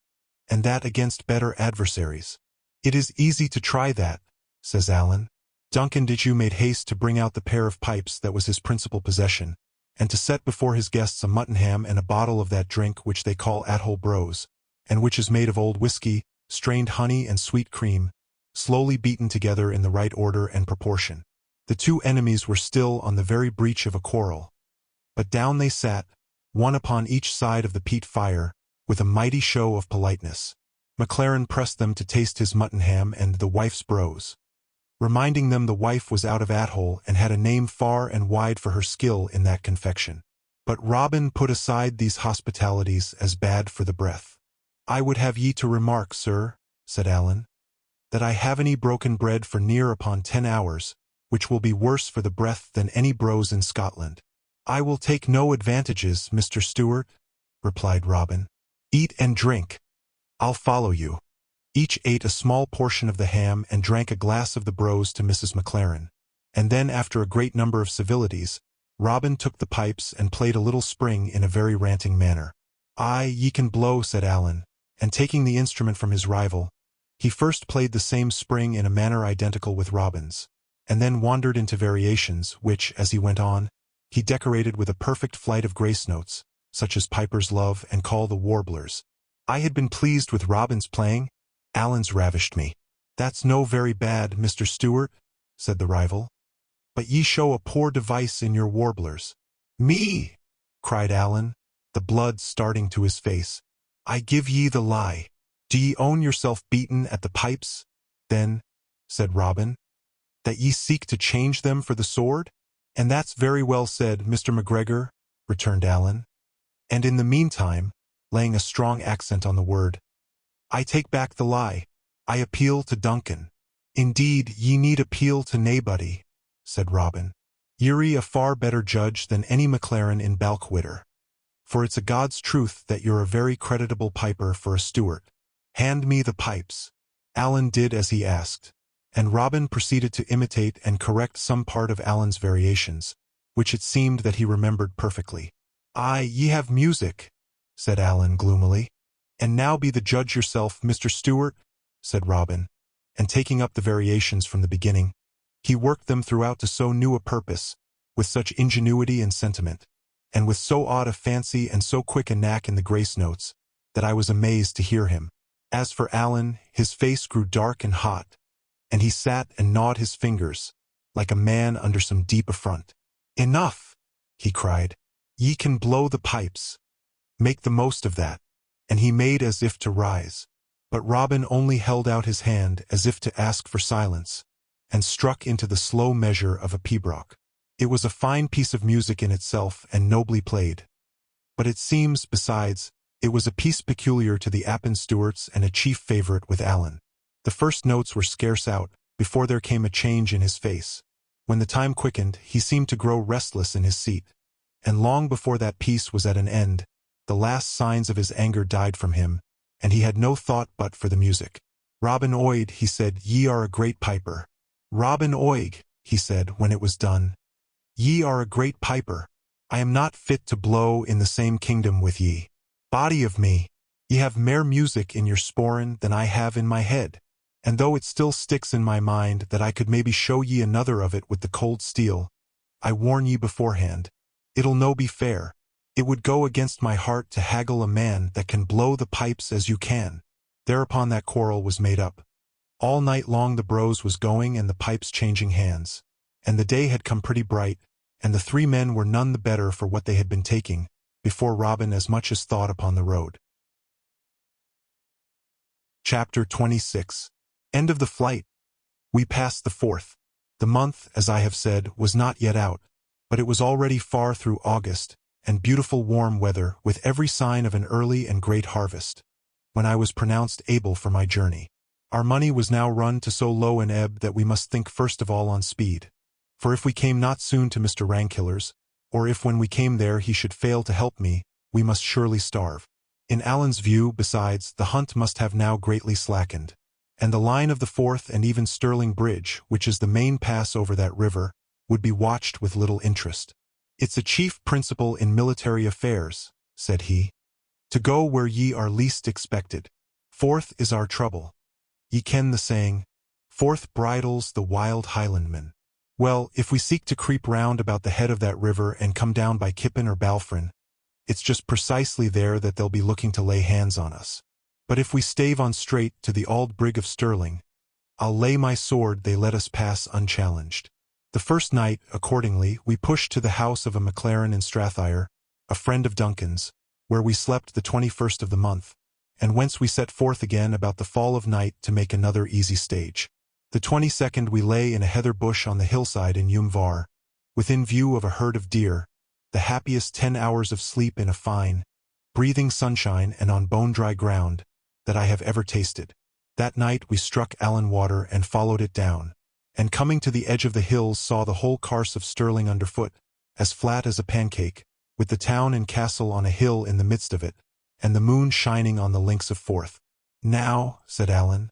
"and that against better adversaries." "It is easy to try that," says Allan. Duncan Ditchu made haste to bring out the pair of pipes that was his principal possession, and to set before his guests a mutton ham and a bottle of that drink which they call at-hole brose, and which is made of old whiskey, strained honey and sweet cream, slowly beaten together in the right order and proportion. The two enemies were still on the very breach of a quarrel, but down they sat, one upon each side of the peat fire, with a mighty show of politeness. MacLaren pressed them to taste his mutton ham and the wife's brose, reminding them the wife was out of at-hole and had a name far and wide for her skill in that confection. But Robin put aside these hospitalities as bad for the breath. "I would have ye to remark, sir," said Allan, "that I haven't broken bread for near upon 10 hours, which will be worse for the breath than any brose in Scotland." "I will take no advantages, Mr. Stewart," replied Robin. "Eat and drink. I'll follow you." Each ate a small portion of the ham and drank a glass of the brose to Mrs. MacLaren, and then after a great number of civilities, Robin took the pipes and played a little spring in a very ranting manner. "Aye, ye can blow," said Allan, and taking the instrument from his rival, he first played the same spring in a manner identical with Robin's, and then wandered into variations which, as he went on, he decorated with a perfect flight of grace notes, such as pipers love and call the warblers. I had been pleased with Robin's playing. Allan's ravished me. "That's no very bad, Mr. Stewart," said the rival, "but ye show a poor device in your warblers." "Me!" cried Allan, the blood starting to his face. "I give ye the lie. Do ye own yourself beaten at the pipes, then," said Robin, "that ye seek to change them for the sword?" "And that's very well said, Mr. McGregor," returned Allan. "And in the meantime," laying a strong accent on the word, "I take back the lie. I appeal to Duncan." "Indeed, ye need appeal to naebody," said Robin. "Ye're a far better judge than any MacLaren in Balquhidder, for it's a God's truth that you're a very creditable piper for a Stewart. Hand me the pipes." Allan did as he asked, and Robin proceeded to imitate and correct some part of Allan's variations, which it seemed that he remembered perfectly. "Aye, ye have music," said Allan gloomily. "And now be the judge yourself, Mr. Stewart," said Robin, and taking up the variations from the beginning, he worked them throughout to so new a purpose, with such ingenuity and sentiment, and with so odd a fancy and so quick a knack in the grace notes, that I was amazed to hear him. As for Allan, his face grew dark and hot, and he sat and gnawed his fingers, like a man under some deep affront. "Enough!" he cried. "Ye can blow the pipes. Make the most of that." And he made as if to rise. But Robin only held out his hand as if to ask for silence, and struck into the slow measure of a pibroch. It was a fine piece of music in itself and nobly played. But it seems, besides, it was a piece peculiar to the Appin Stewarts and a chief favorite with Allan. The first notes were scarce out, before there came a change in his face. When the time quickened, he seemed to grow restless in his seat, and long before that piece was at an end, the last signs of his anger died from him, and he had no thought but for the music. "Robin Oig," he said, "ye are a great piper." "Robin Oig," he said, when it was done, "ye are a great piper. I am not fit to blow in the same kingdom with ye. Body of me, ye have mair music in your sporran than I have in my head, and though it still sticks in my mind that I could maybe show ye another of it with the cold steel, I warn ye beforehand, it'll no be fair. It would go against my heart to haggle a man that can blow the pipes as you can." Thereupon that quarrel was made up, All night long the brose was going and the pipes changing hands. And the day had come pretty bright, and the three men were none the better for what they had been taking, before Robin as much as thought upon the road. Chapter 26. End of the flight. We passed the 4th. The month, as I have said, was not yet out, but it was already far through August, and beautiful warm weather with every sign of an early and great harvest, when I was pronounced able for my journey. Our money was now run to so low an ebb that we must think first of all on speed. For if we came not soon to Mr. Rankiller's, or if when we came there he should fail to help me, we must surely starve. In Alan's view, besides, the hunt must have now greatly slackened, and the line of the Forth and even Stirling Bridge, which is the main pass over that river, would be watched with little interest. "It's a chief principle in military affairs," said he, "to go where ye are least expected. Forth is our trouble. Ye ken the saying, Forth bridles the wild Highlandman. Well, if we seek to creep round about the head of that river and come down by Kippen or Balfron, it's just precisely there that they'll be looking to lay hands on us. But if we stave on straight to the auld brig of Stirling, I'll lay my sword they let us pass unchallenged." The first night, accordingly, we pushed to the house of a MacLaren in Strathire, a friend of Duncan's, where we slept the 21st of the month, and whence we set forth again about the fall of night to make another easy stage. The 22nd we lay in a heather bush on the hillside in Umvar, within view of a herd of deer, the happiest 10 hours of sleep in a fine, breathing sunshine and on bone-dry ground, that I have ever tasted. That night we struck Allan Water and followed it down, and coming to the edge of the hills saw the whole carse of Stirling underfoot, as flat as a pancake, with the town and castle on a hill in the midst of it, and the moon shining on the links of Forth. "Now," said Allan,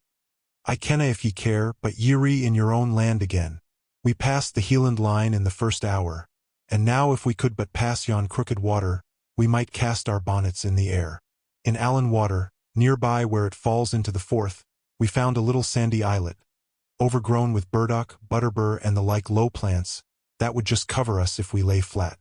"I kenna if ye care, but ye're in your own land again. We passed the Hieland line in the first hour, and now if we could but pass yon crooked water, we might cast our bonnets in the air." In Allan Water, nearby where it falls into the Forth, we found a little sandy islet, overgrown with burdock, butterbur, and the like low plants, that would just cover us if we lay flat.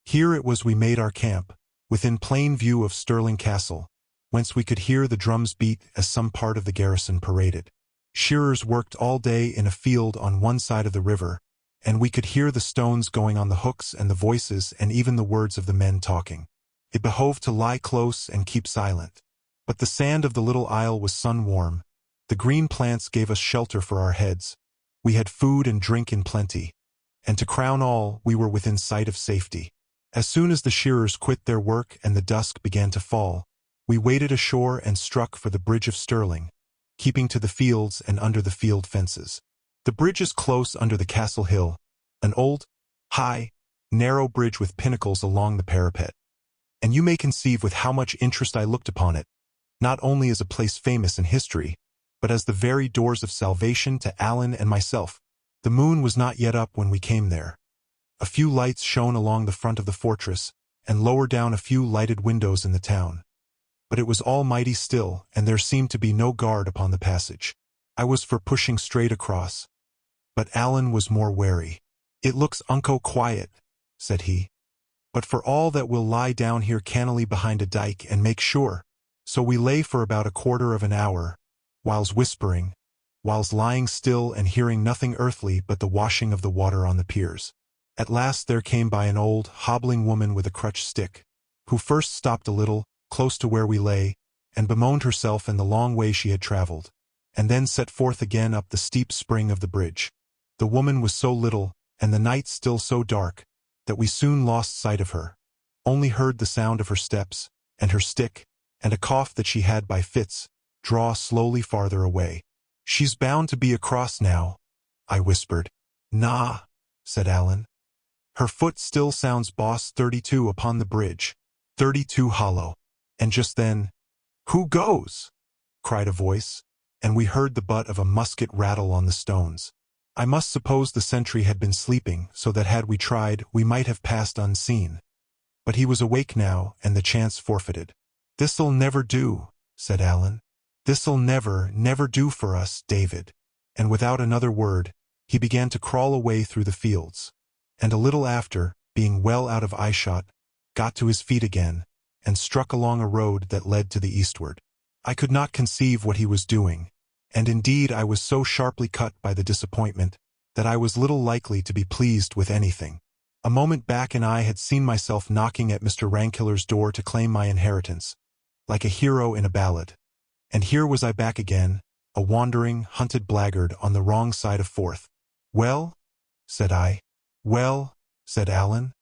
Here it was we made our camp, within plain view of Stirling Castle, whence we could hear the drums beat as some part of the garrison paraded. Shearers worked all day in a field on one side of the river, and we could hear the stones going on the hooks and the voices and even the words of the men talking. It behoved to lie close and keep silent. But the sand of the little isle was sun-warm, the green plants gave us shelter for our heads, we had food and drink in plenty, and to crown all, we were within sight of safety. As soon as the shearers quit their work and the dusk began to fall, we waded ashore and struck for the Bridge of Stirling, keeping to the fields and under the field fences. The bridge is close under the castle hill, an old, high, narrow bridge with pinnacles along the parapet. And you may conceive with how much interest I looked upon it, not only as a place famous in history, but as the very doors of salvation to Allan and myself. The moon was not yet up when we came there. A few lights shone along the front of the fortress, and lower down a few lighted windows in the town. But it was all mighty still, and there seemed to be no guard upon the passage. I was for pushing straight across, but Allan was more wary. "It looks unco quiet," said he, "but for all that we'll lie down here cannily behind a dyke and make sure." So we lay for about a quarter of an hour, whiles whispering, whiles lying still and hearing nothing earthly but the washing of the water on the piers. At last there came by an old, hobbling woman with a crutch stick, who first stopped a little, close to where we lay, and bemoaned herself and the long way she had traveled, and then set forth again up the steep spring of the bridge. The woman was so little, and the night still so dark, that we soon lost sight of her, only heard the sound of her steps, and her stick, and a cough that she had by fits, draw slowly farther away. "She's bound to be across now," I whispered. "Nah," said Allan. "Her foot still sounds boss 32 upon the bridge, 32 hollow." And just then, "Who goes?" cried a voice, and we heard the butt of a musket rattle on the stones. I must suppose the sentry had been sleeping, so that had we tried, we might have passed unseen. But he was awake now, and the chance forfeited. "This'll never do," said Allan. "This'll never do for us, David." And without another word, he began to crawl away through the fields, and a little after, being well out of eyeshot, got to his feet again, and struck along a road that led to the eastward. I could not conceive what he was doing, and indeed I was so sharply cut by the disappointment that I was little likely to be pleased with anything. A moment back and I had seen myself knocking at Mr. Rankiller's door to claim my inheritance, like a hero in a ballad. And here was I back again, a wandering, hunted blackguard on the wrong side of Forth. "Well?" said I. "Well," said Alan,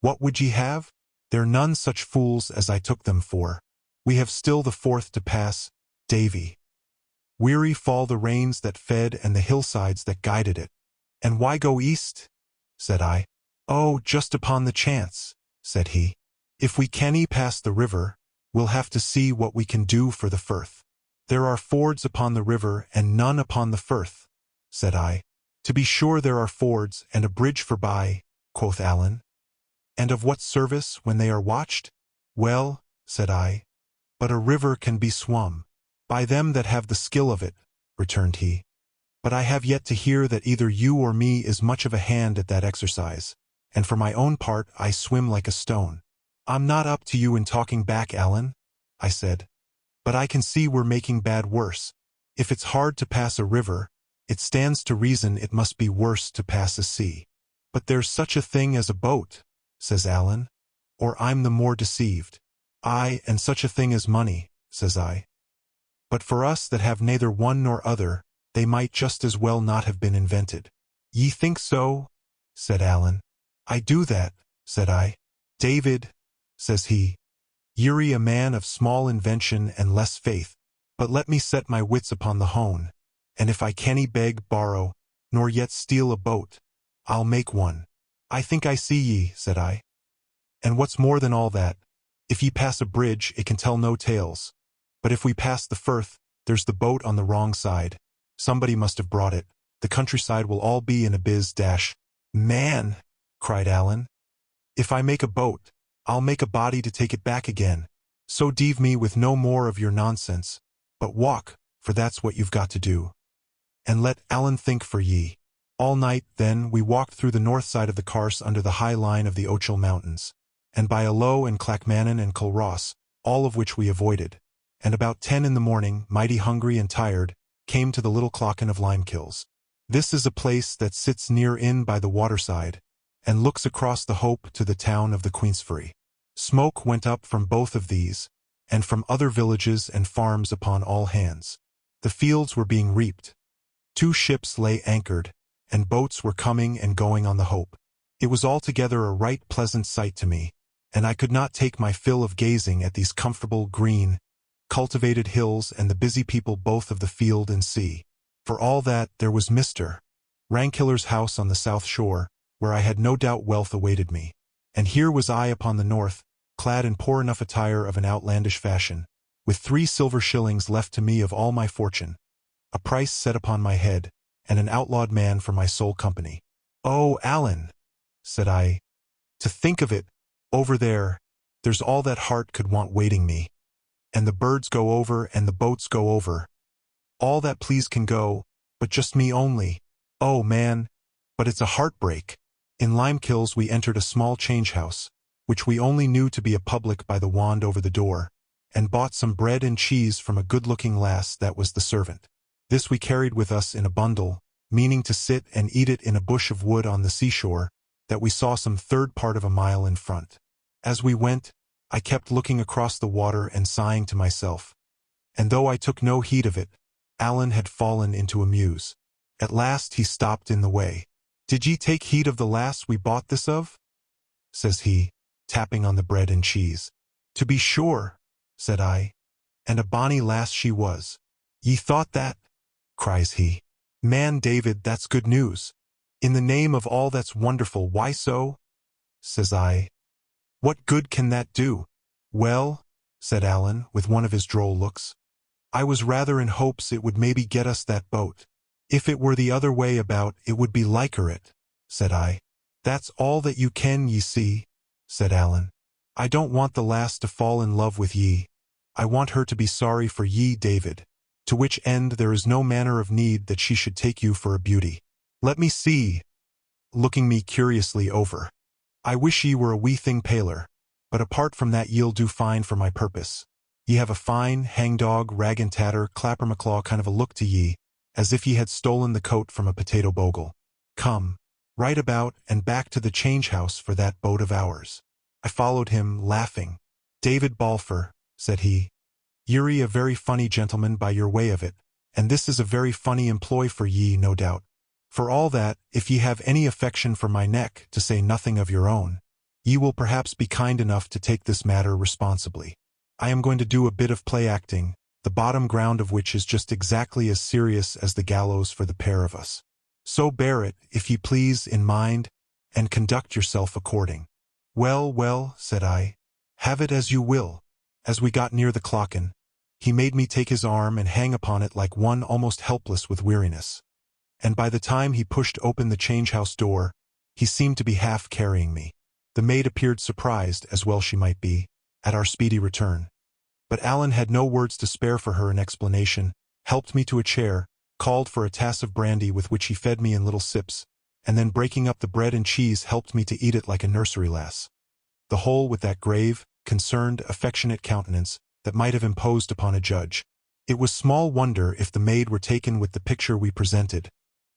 "what would ye have? They're none such fools as I took them for. We have still the Forth to pass, Davy. Weary fall the rains that fed and the hillsides that guided it. And why go east?" said I. "Oh, just upon the chance," said he. "If we canny pass the river, we'll have to see what we can do for the Firth." "There are fords upon the river and none upon the Firth," said I. "To be sure there are fords and a bridge forby," quoth Alan. "And of what service when they are watched?" "Well," said I, "but a river can be swum." "By them that have the skill of it," returned he. "But I have yet to hear that either you or me is much of a hand at that exercise, and for my own part I swim like a stone." "I'm not up to you in talking back, Alan," I said, "but I can see we're making bad worse. If it's hard to pass a river, it stands to reason it must be worse to pass a sea." "But there's such a thing as a boat," says Alan, "or I'm the more deceived." "Aye, and such a thing as money," says I. "But for us that have neither one nor other, they might just as well not have been invented." "Ye think so?" said Alan. "I do that," said I. "David," says he, "ye're a man of small invention and less faith, but let me set my wits upon the hone, and if I canny beg, borrow, nor yet steal a boat, I'll make one." "I think I see ye," said I. "And what's more than all that, if ye pass a bridge it can tell no tales. But if we pass the Firth, there's the boat on the wrong side. Somebody must have brought it. The countryside will all be in a biz-dash." "Man," cried Alan, "if I make a boat, I'll make a body to take it back again. So deave me with no more of your nonsense, but walk, for that's what you've got to do. And let Alan think for ye." All night, then, we walked through the north side of the Carse under the high line of the Ochil Mountains, and by Allow and Clackmannan and Culross, all of which we avoided, and about 10 in the morning, mighty hungry and tired, came to the little clachan of Limekills. This is a place that sits near in by the waterside, and looks across the Hope to the town of the Queensferry. Smoke went up from both of these, and from other villages and farms upon all hands. The fields were being reaped. 2 ships lay anchored, and boats were coming and going on the Hope. It was altogether a right pleasant sight to me, and I could not take my fill of gazing at these comfortable, green, cultivated hills and the busy people both of the field and sea. For all that, there was Mr. Rankiller's house on the south shore, where I had no doubt wealth awaited me. And here was I upon the north, clad in poor enough attire of an outlandish fashion, with 3 silver shillings left to me of all my fortune, a price set upon my head, and an outlawed man for my sole company. "Oh, Alan," said I, "to think of it, over there's all that heart could want waiting me. And the birds go over and the boats go over. All that please can go, but just me only. Oh, man, but it's a heartbreak." In Limekills we entered a small change house, which we only knew to be a public by the wand over the door, and bought some bread and cheese from a good-looking lass that was the servant. This we carried with us in a bundle, meaning to sit and eat it in a bush of wood on the seashore, that we saw some third part of a mile in front. As we went, I kept looking across the water and sighing to myself, and though I took no heed of it, Alan had fallen into a muse. At last he stopped in the way. "Did ye take heed of the lass we bought this of?" says he, tapping on the bread and cheese. "To be sure," said I, "and a bonny lass she was." "Ye thought that?" cries he. "Man, David, that's good news. In the name of all that's wonderful, why so?" says I. "What good can that do?" "Well," said Alan, with one of his droll looks, "I was rather in hopes it would maybe get us that boat." "If it were the other way about, it would be liker it," said I. "That's all that you can, ye see," said Alan. "I don't want the lass to fall in love with ye. I want her to be sorry for ye, David, to which end there is no manner of need that she should take you for a beauty. Let me see," looking me curiously over. "I wish ye were a wee thing paler, but apart from that ye'll do fine for my purpose. Ye have a fine, hangdog, rag-and-tatter, clapper-maclaw kind of a look to ye, as if ye had stolen the coat from a potato bogle. Come, right about and back to the change-house for that boat of ours. I followed him, laughing. David Balfour, said he, ye're a very funny gentleman by your way of it, and this is a very funny employ for ye, no doubt. For all that, if ye have any affection for my neck, to say nothing of your own, ye will perhaps be kind enough to take this matter responsibly. I am going to do a bit of play-acting, the bottom ground of which is just exactly as serious as the gallows for the pair of us. So bear it, if ye please, in mind, and conduct yourself according. Well, well, said I, have it as you will. As we got near the clocken, he made me take his arm and hang upon it like one almost helpless with weariness. And by the time he pushed open the change-house door, he seemed to be half carrying me. The maid appeared surprised, as well she might be, at our speedy return. But Alan had no words to spare for her in explanation, helped me to a chair, called for a tass of brandy with which he fed me in little sips, and then breaking up the bread and cheese helped me to eat it like a nursery lass. The whole with that grave, concerned, affectionate countenance that might have imposed upon a judge. It was small wonder if the maid were taken with the picture we presented,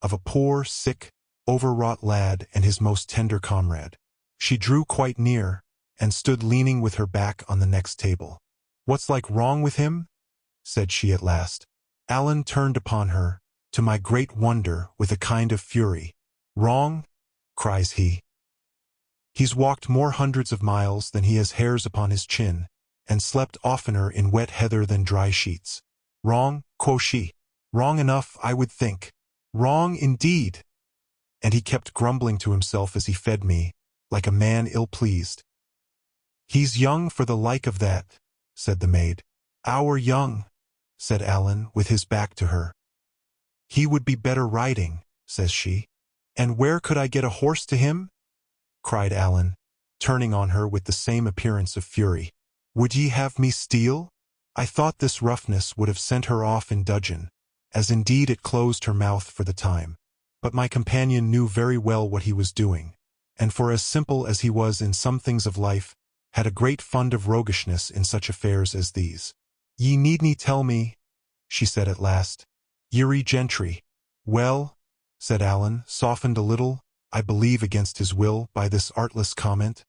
of a poor, sick, overwrought lad and his most tender comrade. She drew quite near, and stood leaning with her back on the next table. What's like wrong with him? Said she at last. Alan turned upon her, to my great wonder, with a kind of fury. Wrong? Cries he. He's walked more hundreds of miles than he has hairs upon his chin, and slept oftener in wet heather than dry sheets. Wrong, quo she. Wrong enough, I would think. Wrong indeed. And he kept grumbling to himself as he fed me, like a man ill-pleased. He's young for the like of that, said the maid. Our young, said Alan, with his back to her. He would be better riding, says she. And where could I get a horse to him? Cried Alan, turning on her with the same appearance of fury. Would ye have me steal? I thought this roughness would have sent her off in dudgeon, as indeed it closed her mouth for the time. But my companion knew very well what he was doing, and for as simple as he was in some things of life, had a great fund of roguishness in such affairs as these. Ye needn't tell me, she said at last. Ye're gentry. Well, said Alan, softened a little, I believe against his will, by this artless comment.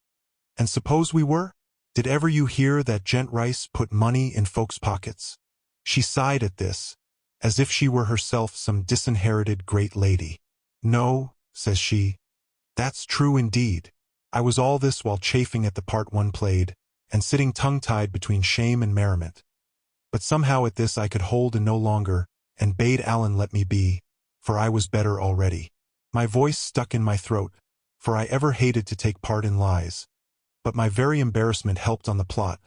And suppose we were? Did ever you hear that gent Rice put money in folks' pockets? She sighed at this, as if she were herself some disinherited great lady. No, says she, that's true indeed. I was all this while chafing at the part one played, and sitting tongue-tied between shame and merriment. But somehow at this I could hold in no longer, and bade Alan let me be, for I was better already. My voice stuck in my throat, for I ever hated to take part in lies. But my very embarrassment helped on the plot,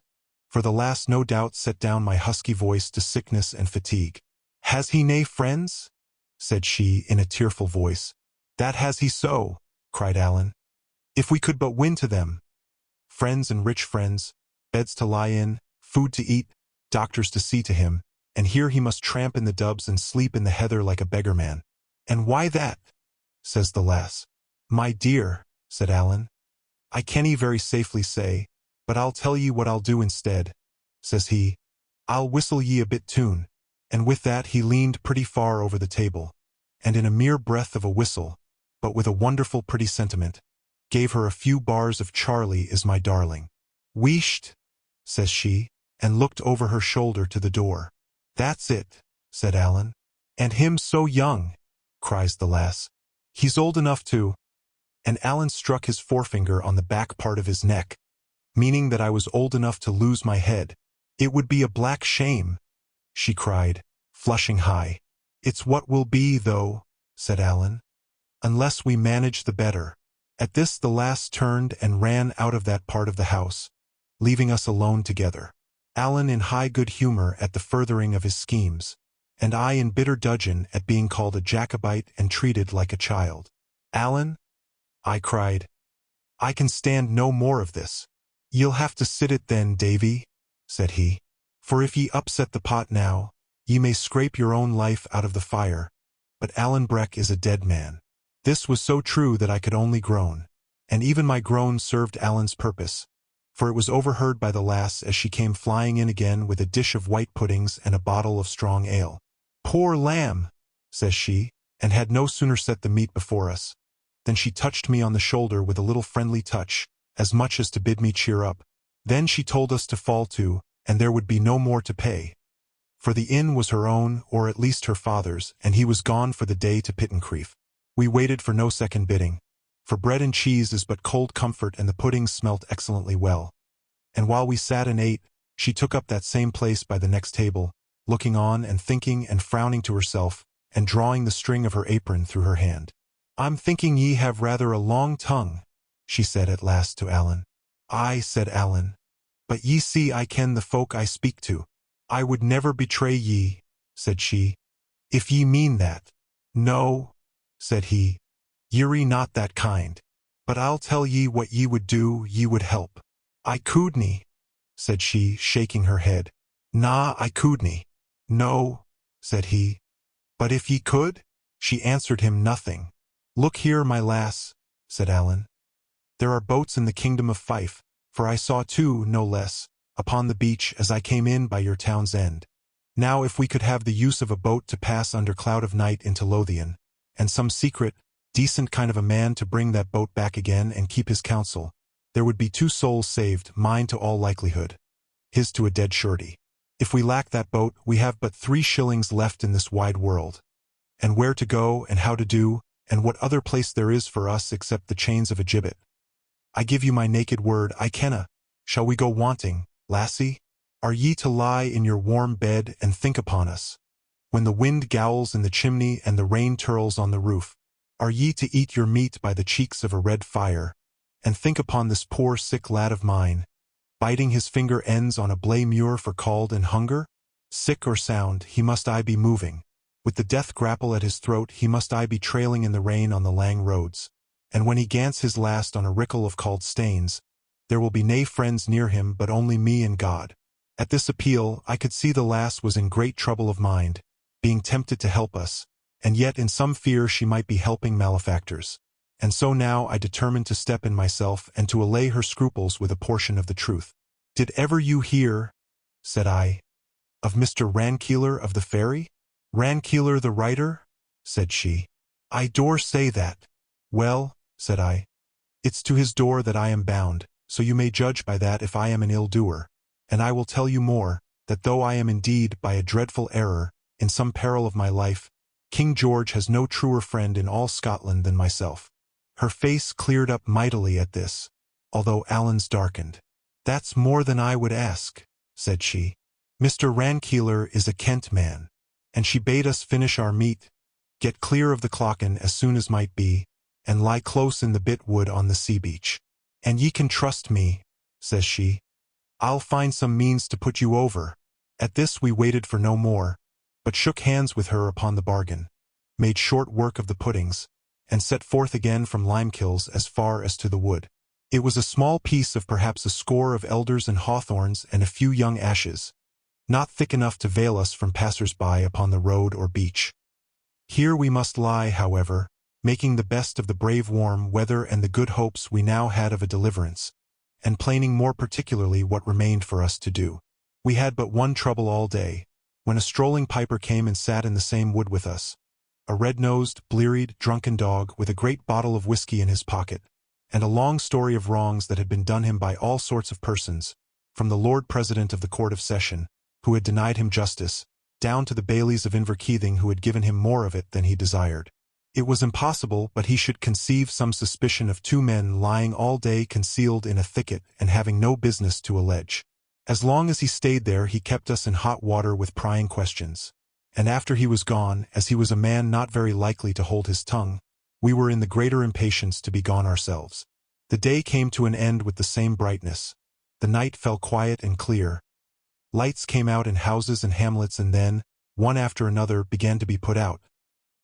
for the lass no doubt set down my husky voice to sickness and fatigue. Has he nae friends? Said she in a tearful voice. That has he so, cried Alan. If we could but win to them. Friends and rich friends, beds to lie in, food to eat, doctors to see to him, and here he must tramp in the dubs and sleep in the heather like a beggar man. And why that? Says the lass. My dear, said Alan, I cannae very safely say, but I'll tell ye what I'll do instead, says he. I'll whistle ye a bit tune. And with that he leaned pretty far over the table, and in a mere breath of a whistle, but with a wonderful pretty sentiment, gave her a few bars of Charlie is my darling. Wheesht, says she, and looked over her shoulder to the door. That's it, said Alan. And him so young, cries the lass. He's old enough to. And Alan struck his forefinger on the back part of his neck, meaning that I was old enough to lose my head. It would be a black shame, she cried, flushing high. It's what will be, though, said Alan. Unless we manage the better. At this the lass turned and ran out of that part of the house, leaving us alone together. Alan in high good humor at the furthering of his schemes, and I in bitter dudgeon at being called a Jacobite and treated like a child. Alan, I cried, I can stand no more of this. Ye'll have to sit it then, Davy, said he. For if ye upset the pot now, ye may scrape your own life out of the fire, but Alan Breck is a dead man. This was so true that I could only groan, and even my groan served Alan's purpose, for it was overheard by the lass as she came flying in again with a dish of white puddings and a bottle of strong ale. "Poor lamb," says she, and had no sooner set the meat before us, than she touched me on the shoulder with a little friendly touch, as much as to bid me cheer up. Then she told us to fall to, and there would be no more to pay. For the inn was her own, or at least her father's, and he was gone for the day to Pittencrieff. We waited for no second bidding, for bread and cheese is but cold comfort, and the puddings smelt excellently well. And while we sat and ate, she took up that same place by the next table, looking on and thinking and frowning to herself, and drawing the string of her apron through her hand. "I'm thinking ye have rather a long tongue," she said at last to Alan. "Aye," said Alan, "but ye see I ken the folk I speak to." "I would never betray ye," said she, "if ye mean that." "No," said he, "ye're not that kind. But I'll tell ye what ye would do, ye would help." "I couldn't," said she, shaking her head. "Na, I couldn't." "No," said he, "but if ye could?" She answered him nothing. "Look here, my lass," said Alan. "There are boats in the kingdom of Fife, for I saw two, no less, upon the beach as I came in by your town's end. Now if we could have the use of a boat to pass under cloud of night into Lothian, and some secret, decent kind of a man to bring that boat back again and keep his counsel, there would be 2 souls saved, mine to all likelihood, his to a dead surety. If we lack that boat, we have but 3 shillings left in this wide world. And where to go, and how to do, and what other place there is for us except the chains of a gibbet. I give you my naked word, I kenna. Shall we go wanting, lassie? Are ye to lie in your warm bed and think upon us, when the wind gowls in the chimney and the rain turls on the roof? Are ye to eat your meat by the cheeks of a red fire, and think upon this poor sick lad of mine, biting his finger ends on a blay muir for cold and hunger? Sick or sound, he must aye be moving. With the death grapple at his throat, he must aye be trailing in the rain on the lang roads. And when he gants his last on a rickle of cauld stains, there will be nae friends near him but only me and God. At this appeal, I could see the lass was in great trouble of mind, being tempted to help us, and yet in some fear she might be helping malefactors. And so now I determined to step in myself and to allay her scruples with a portion of the truth. "Did ever you hear," said I, "of Mr. Rankeeler of the Ferry?" "Rankeeler the writer?" said she. "I dore say that." "Well," said I, "it's to his door that I am bound, so you may judge by that if I am an ill-doer. And I will tell you more, that though I am indeed, by a dreadful error, in some peril of my life, King George has no truer friend in all Scotland than myself." Her face cleared up mightily at this, although Alan's darkened. "That's more than I would ask," said she. "Mr. Rankeeler is a Kent man." And she bade us finish our meat, get clear of the clachan as soon as might be, and lie close in the bit wood on the sea-beach. "And ye can trust me," says she. "I'll find some means to put you over." At this we waited for no more, but shook hands with her upon the bargain, made short work of the puddings, and set forth again from Limekills as far as to the wood. It was a small piece of perhaps a score of elders and hawthorns and a few young ashes, not thick enough to veil us from passers-by upon the road or beach. Here we must lie, however, making the best of the brave warm weather and the good hopes we now had of a deliverance, and planning more particularly what remained for us to do. We had but one trouble all day, when a strolling piper came and sat in the same wood with us, a red-nosed, blearied, drunken dog with a great bottle of whiskey in his pocket, and a long story of wrongs that had been done him by all sorts of persons, from the Lord President of the Court of Session, who had denied him justice, down to the bailies of Inverkeithing who had given him more of it than he desired. It was impossible but he should conceive some suspicion of 2 men lying all day concealed in a thicket and having no business to allege. As long as he stayed there he kept us in hot water with prying questions, and after he was gone, as he was a man not very likely to hold his tongue, we were in the greater impatience to be gone ourselves. The day came to an end with the same brightness. The night fell quiet and clear. Lights came out in houses and hamlets and then, one after another, began to be put out.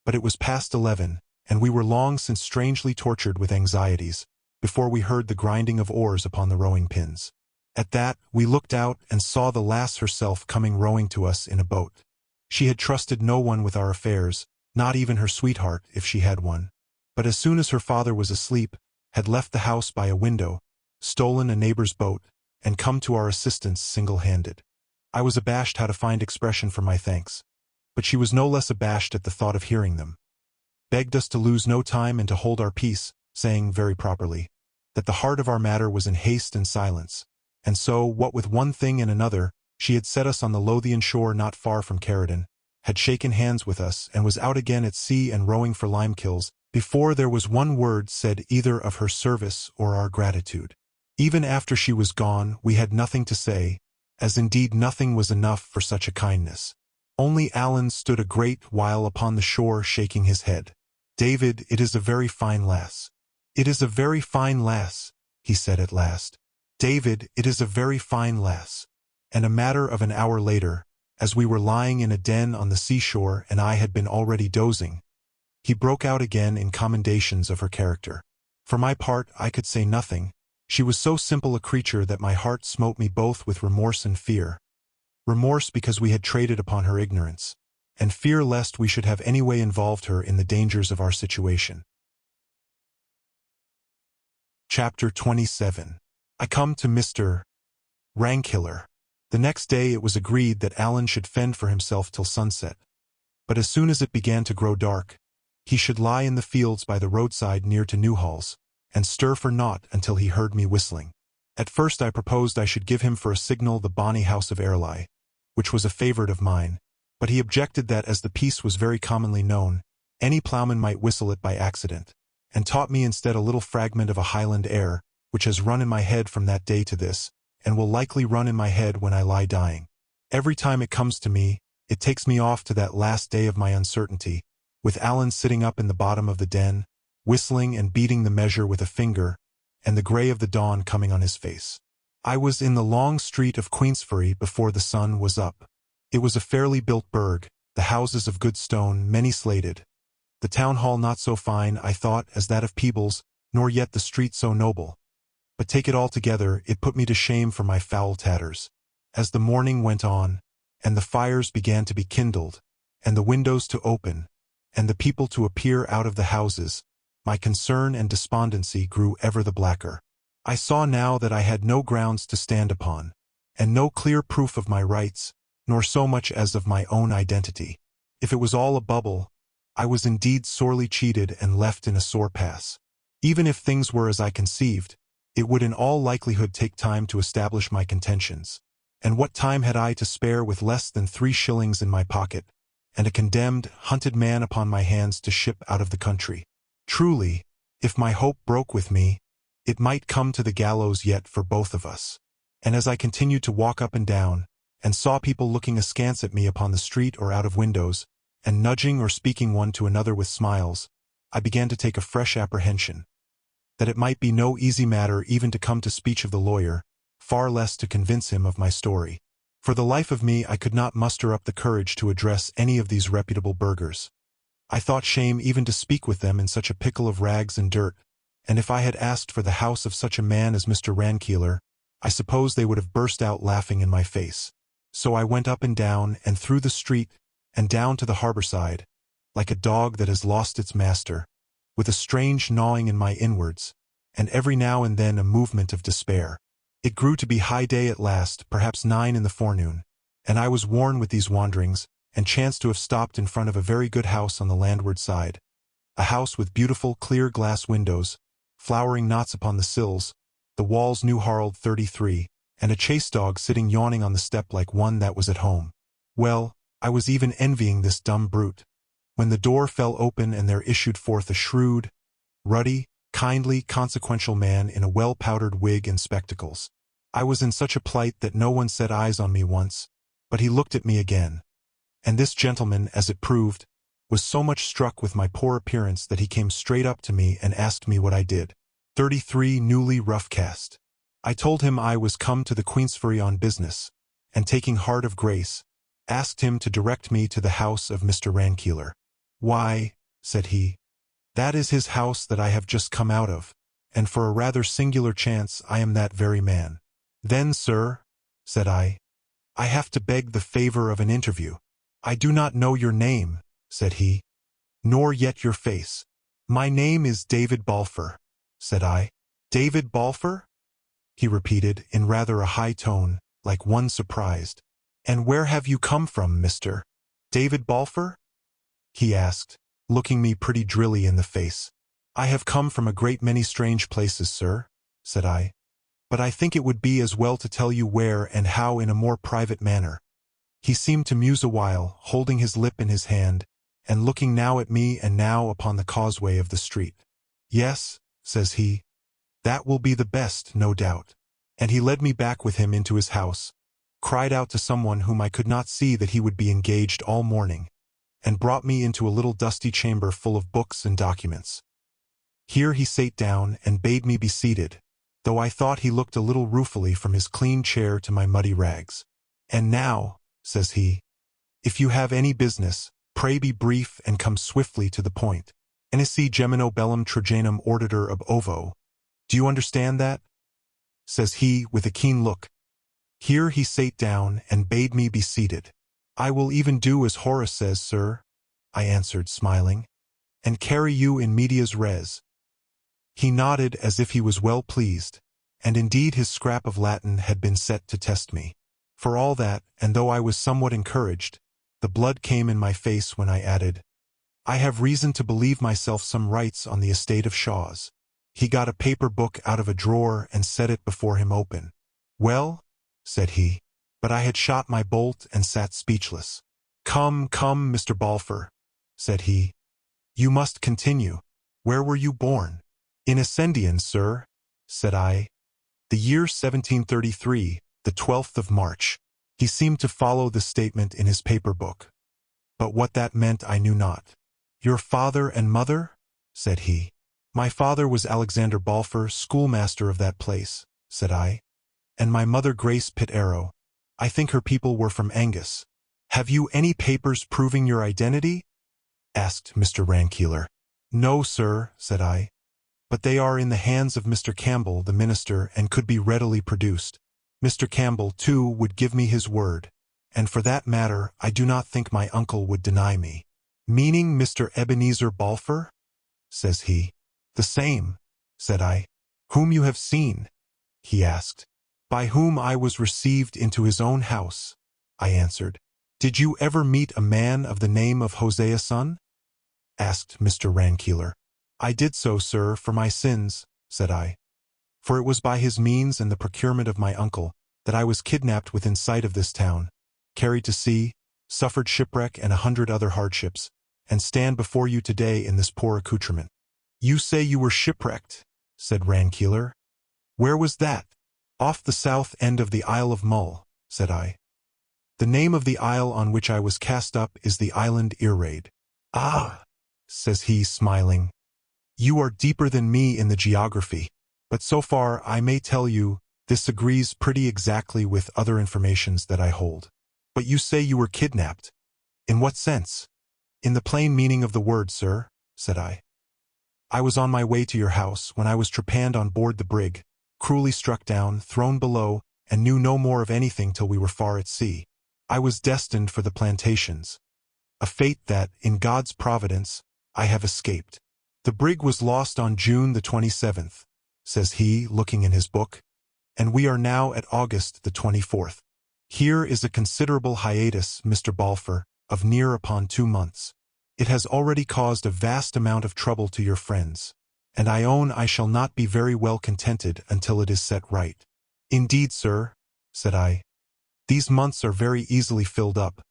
But it was past 11, and we were long since strangely tortured with anxieties, before we heard the grinding of oars upon the rowing pins. At that, we looked out and saw the lass herself coming rowing to us in a boat. She had trusted no one with our affairs, not even her sweetheart, if she had one. But as soon as her father was asleep, had left the house by a window, stolen a neighbor's boat, and come to our assistance single-handed. I was abashed how to find expression for my thanks, but she was no less abashed at the thought of hearing them. Begged us to lose no time and to hold our peace, saying, very properly, that the heart of our matter was in haste and silence, and so, what with one thing and another, she had set us on the Lothian shore not far from Caradon, had shaken hands with us, and was out again at sea and rowing for Limekilns, before there was one word said either of her service or our gratitude. Even after she was gone, we had nothing to say, as indeed nothing was enough for such a kindness. Only Alan stood a great while upon the shore shaking his head. "David, it is a very fine lass. It is a very fine lass," he said at last. "David, it is a very fine lass." And a matter of an hour later, as we were lying in a den on the seashore and I had been already dozing, he broke out again in commendations of her character. For my part, I could say nothing. She was so simple a creature that my heart smote me both with remorse and fear. Remorse because we had traded upon her ignorance, and fear lest we should have any way involved her in the dangers of our situation. Chapter 27. I come to Mr. Rankeillor. The next day it was agreed that Alan should fend for himself till sunset, but as soon as it began to grow dark, he should lie in the fields by the roadside near to Newhalls, and stir for naught until he heard me whistling. At first I proposed I should give him for a signal the bonny house of Airlie, which was a favourite of mine, but he objected that as the piece was very commonly known, any ploughman might whistle it by accident, and taught me instead a little fragment of a Highland air, which has run in my head from that day to this, and will likely run in my head when I lie dying. Every time it comes to me, it takes me off to that last day of my uncertainty, with Alan sitting up in the bottom of the den, whistling and beating the measure with a finger, and the grey of the dawn coming on his face. I was in the long street of Queensferry before the sun was up. It was a fairly built burg, the houses of good stone, many slated. The town hall not so fine, I thought, as that of Peebles, nor yet the street so noble. But take it all together, it put me to shame for my foul tatters. As the morning went on, and the fires began to be kindled, and the windows to open, and the people to appear out of the houses, my concern and despondency grew ever the blacker. I saw now that I had no grounds to stand upon, and no clear proof of my rights, nor so much as of my own identity. If it was all a bubble, I was indeed sorely cheated and left in a sore pass. Even if things were as I conceived, it would in all likelihood take time to establish my contentions. And what time had I to spare with less than 3 shillings in my pocket, and a condemned, hunted man upon my hands to ship out of the country? Truly, if my hope broke with me, it might come to the gallows yet for both of us. And as I continued to walk up and down, and saw people looking askance at me upon the street or out of windows, and nudging or speaking one to another with smiles, I began to take a fresh apprehension, that it might be no easy matter even to come to speech of the lawyer, far less to convince him of my story. For the life of me I could not muster up the courage to address any of these reputable burghers. I thought shame even to speak with them in such a pickle of rags and dirt, and if I had asked for the house of such a man as Mr. Rankeillor, I suppose they would have burst out laughing in my face. So I went up and down, and through the street, and down to the harbour side, like a dog that has lost its master, with a strange gnawing in my inwards, and every now and then a movement of despair. It grew to be high day at last, perhaps 9 in the forenoon, and I was worn with these wanderings, and chanced to have stopped in front of a very good house on the landward side, a house with beautiful clear glass windows, flowering knots upon the sills, the walls new harled 33, and a chase dog sitting yawning on the step like one that was at home. Well, I was even envying this dumb brute, when the door fell open and there issued forth a shrewd, ruddy, kindly, consequential man in a well-powdered wig and spectacles. I was in such a plight that no one set eyes on me once, but he looked at me again. And this gentleman, as it proved, was so much struck with my poor appearance that he came straight up to me and asked me what I did. 33 newly rough-cast. I told him I was come to the Queensferry on business, and taking heart of grace, asked him to direct me to the house of Mr. Rankeillor. "Why," said he, "that is his house that I have just come out of, and for a rather singular chance I am that very man." "Then, sir," said I have to beg the favour of an interview." "I do not know your name," said he, "nor yet your face." "My name is David Balfour," said I. "David Balfour? he repeated in rather a high tone, like one surprised. "And where have you come from, Mr. David Balfour?" he asked, looking me pretty drilly in the face. "I have come from a great many strange places, sir," said I. "But I think it would be as well to tell you where and how in a more private manner." He seemed to muse a while, holding his lip in his hand, and looking now at me and now upon the causeway of the street. "Yes," says he, "that will be the best, no doubt." And he led me back with him into his house, cried out to someone whom I could not see that he would be engaged all morning, and brought me into a little dusty chamber full of books and documents. Here he sate down and bade me be seated, though I thought he looked a little ruefully from his clean chair to my muddy rags. "And now," says he, "if you have any business, pray be brief and come swiftly to the point. Inici gemino bellum trajanum orditor ab ovo. Do you understand that?" says he with a keen look. Here he sate down and bade me be seated. "I will even do as Horace says, sir," I answered, smiling, "and carry you in medias res." He nodded as if he was well pleased, and indeed his scrap of Latin had been set to test me. For all that, and though I was somewhat encouraged, the blood came in my face when I added, "I have reason to believe myself some rights on the estate of Shaw's." He got a paper book out of a drawer and set it before him open. "Well," said he, but I had shot my bolt and sat speechless. "Come, come, Mr. Balfour," said he, "you must continue. Where were you born?" "In Ascendian, sir," said I. "The year 1733, the 12th of March." He seemed to follow the statement in his paper book, but what that meant I knew not. "Your father and mother?" said he. "My father was Alexander Balfour, schoolmaster of that place," said I, "and my mother Grace Pitt Arrow. I think her people were from Angus." "Have you any papers proving your identity?" asked Mr. Rankeeler. "No, sir," said I, "but they are in the hands of Mr. Campbell, the minister, and could be readily produced. Mr. Campbell, too, would give me his word, and for that matter I do not think my uncle would deny me." "Meaning Mr. Ebenezer Balfour?" says he. "The same," said I. "Whom you have seen?" he asked. "By whom I was received into his own house," I answered. "Did you ever meet a man of the name of Hosea Son?" asked Mr. Rankeeler. "I did so, sir, for my sins," said I. "For it was by his means and the procurement of my uncle that I was kidnapped within sight of this town, carried to sea, suffered shipwreck and 100 other hardships, and stand before you today in this poor accoutrement." "You say you were shipwrecked," said Rankeeler. "Where was that?" "Off the south end of the Isle of Mull," said I. "The name of the isle on which I was cast up is the island Irraid." "Ah," says he, smiling, "you are deeper than me in the geography, but so far I may tell you this agrees pretty exactly with other informations that I hold." "But you say you were kidnapped. In what sense?" "In the plain meaning of the word, sir," said I. "I was on my way to your house when I was trepanned on board the brig, cruelly struck down, thrown below, and knew no more of anything till we were far at sea. I was destined for the plantations, a fate that, in God's providence, I have escaped. The brig was lost on June the 27th, says he, looking in his book, and we are now at August the 24th. Here is a considerable hiatus, Mr. Balfour, of near upon 2 months. It has already caused a vast amount of trouble to your friends, and I own I shall not be very well contented until it is set right." "Indeed, sir," said I, "these months are very easily filled up,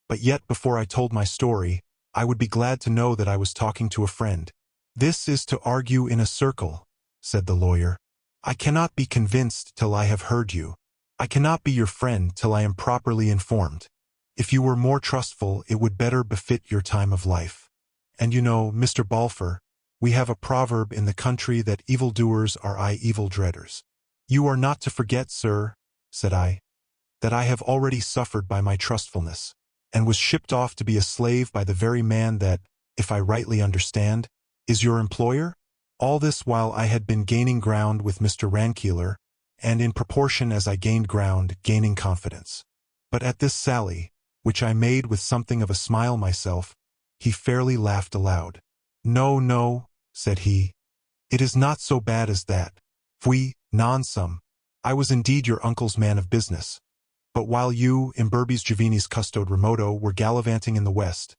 but yet before I told my story, I would be glad to know that I was talking to a friend." "This is to argue in a circle," said the lawyer. "I cannot be convinced till I have heard you. I cannot be your friend till I am properly informed. If you were more trustful, it would better befit your time of life. And you know, Mr. Balfour, we have a proverb in the country that evildoers are aye evil dreaders. You are not to forget, sir," said I, "that I have already suffered by my trustfulness, and was shipped off to be a slave by the very man that, if I rightly understand, is your employer? All this while I had been gaining ground with Mr. Rankeeler, and in proportion as I gained ground, gaining confidence. But at this sally, which I made with something of a smile myself, he fairly laughed aloud. "No, no," said he, "it is not so bad as that. Fui, non sum. I was indeed your uncle's man of business. But while you, imberbes Jovinis custode remoto, were gallivanting in the west,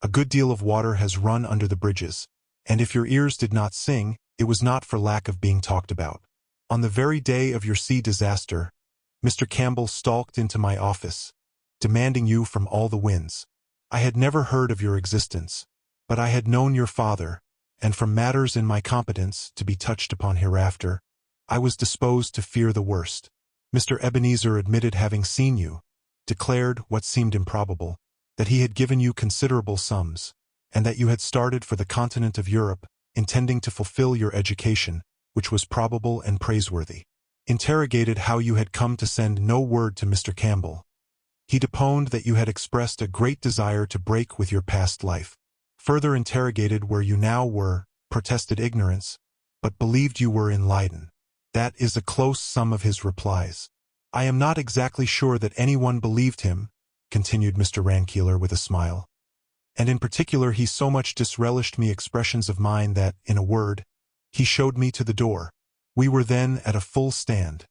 a good deal of water has run under the bridges, and if your ears did not sing, it was not for lack of being talked about. On the very day of your sea disaster, Mr. Campbell stalked into my office, demanding you from all the winds. I had never heard of your existence, but I had known your father, and from matters in my competence to be touched upon hereafter, I was disposed to fear the worst. Mr. Ebenezer admitted having seen you, declared, what seemed improbable, that he had given you considerable sums, and that you had started for the continent of Europe, intending to fulfill your education, which was probable and praiseworthy. Interrogated how you had come to send no word to Mr. Campbell, he deponed that you had expressed a great desire to break with your past life. Further interrogated where you now were, protested ignorance, but believed you were in Leyden. That is a close sum of his replies. I am not exactly sure that anyone believed him, continued Mr. Rankeeler with a smile. And in particular he so much disrelished me expressions of mine that, in a word, he showed me to the door. We were then at a full stand.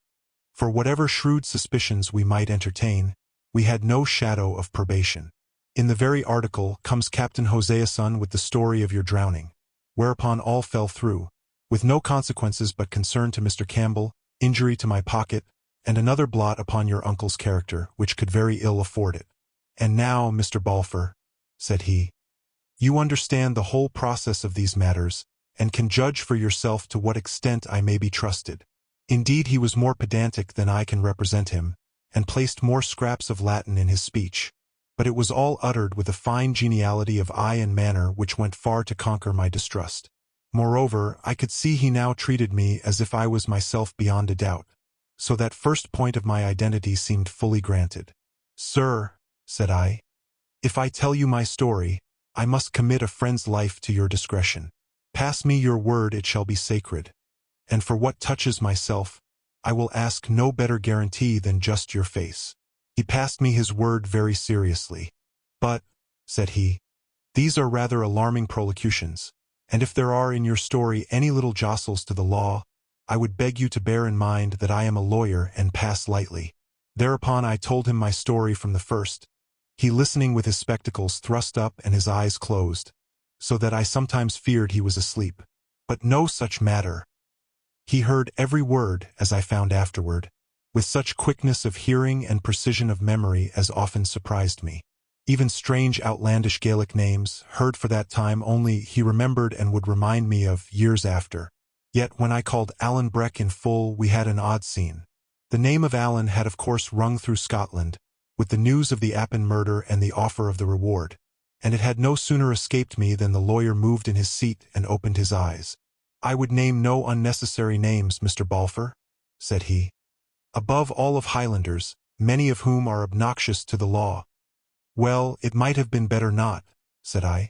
For whatever shrewd suspicions we might entertain, we had no shadow of probation. In the very article comes Captain Hoseason with the story of your drowning, whereupon all fell through, with no consequences but concern to Mr. Campbell, injury to my pocket, and another blot upon your uncle's character, which could very ill afford it. And now, Mr. Balfour, said he, you understand the whole process of these matters, and can judge for yourself to what extent I may be trusted. Indeed, he was more pedantic than I can represent him, and placed more scraps of Latin in his speech, but it was all uttered with a fine geniality of eye and manner which went far to conquer my distrust. Moreover, I could see he now treated me as if I was myself beyond a doubt, so that first point of my identity seemed fully granted. Sir, said I, if I tell you my story, I must commit a friend's life to your discretion. Pass me your word it shall be sacred, and for what touches myself, I will ask no better guarantee than just your face. He passed me his word very seriously. But, said he, these are rather alarming prolocutions, and if there are in your story any little jostles to the law, I would beg you to bear in mind that I am a lawyer and pass lightly. Thereupon I told him my story from the first, he listening with his spectacles thrust up and his eyes closed, so that I sometimes feared he was asleep. But no such matter. He heard every word, as I found afterward, with such quickness of hearing and precision of memory as often surprised me. Even strange outlandish Gaelic names, heard for that time only, he remembered and would remind me of years after. Yet when I called Alan Breck in full, we had an odd scene. The name of Alan had of course rung through Scotland, with the news of the Appin murder and the offer of the reward, and it had no sooner escaped me than the lawyer moved in his seat and opened his eyes. I would name no unnecessary names, Mr. Balfour, said he. Above all of Highlanders, many of whom are obnoxious to the law. Well, it might have been better not, said I.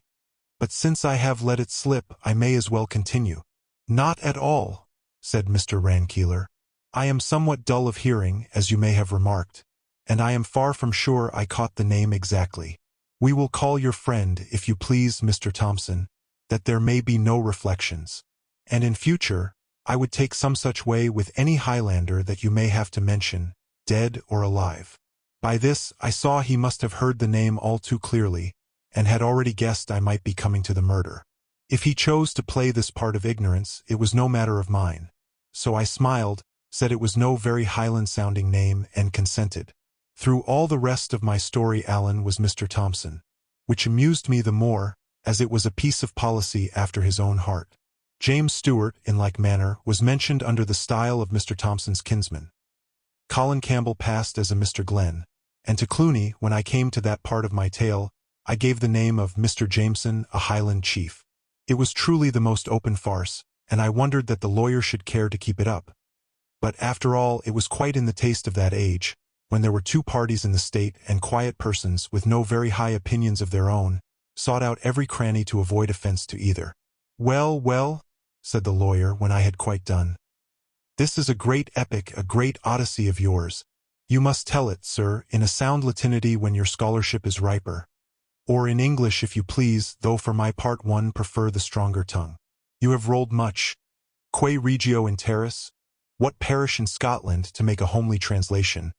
But since I have let it slip, I may as well continue. Not at all, said Mr. Rankeeler. I am somewhat dull of hearing, as you may have remarked, and I am far from sure I caught the name exactly. We will call your friend, if you please, Mr. Thompson, that there may be no reflections. And in future, I would take some such way with any Highlander that you may have to mention, dead or alive. By this, I saw he must have heard the name all too clearly, and had already guessed I might be coming to the murder. If he chose to play this part of ignorance, it was no matter of mine. So I smiled, said it was no very Highland-sounding name, and consented. Through all the rest of my story Alan was Mr. Thompson, which amused me the more, as it was a piece of policy after his own heart. James Stewart, in like manner, was mentioned under the style of Mr. Thompson's kinsman. Colin Campbell passed as a Mr. Glenn, and to Clooney, when I came to that part of my tale, I gave the name of Mr. Jameson, a Highland chief. It was truly the most open farce, and I wondered that the lawyer should care to keep it up. But after all, it was quite in the taste of that age, when there were two parties in the state, and quiet persons, with no very high opinions of their own, sought out every cranny to avoid offense to either. Well, well, said the lawyer when I had quite done. This is a great epic, a great Odyssey of yours. You must tell it, sir, in a sound Latinity when your scholarship is riper. Or in English if you please, though for my part one prefer the stronger tongue. You have rolled much. Quae regio in terris? What parish in Scotland, to make a homely translation,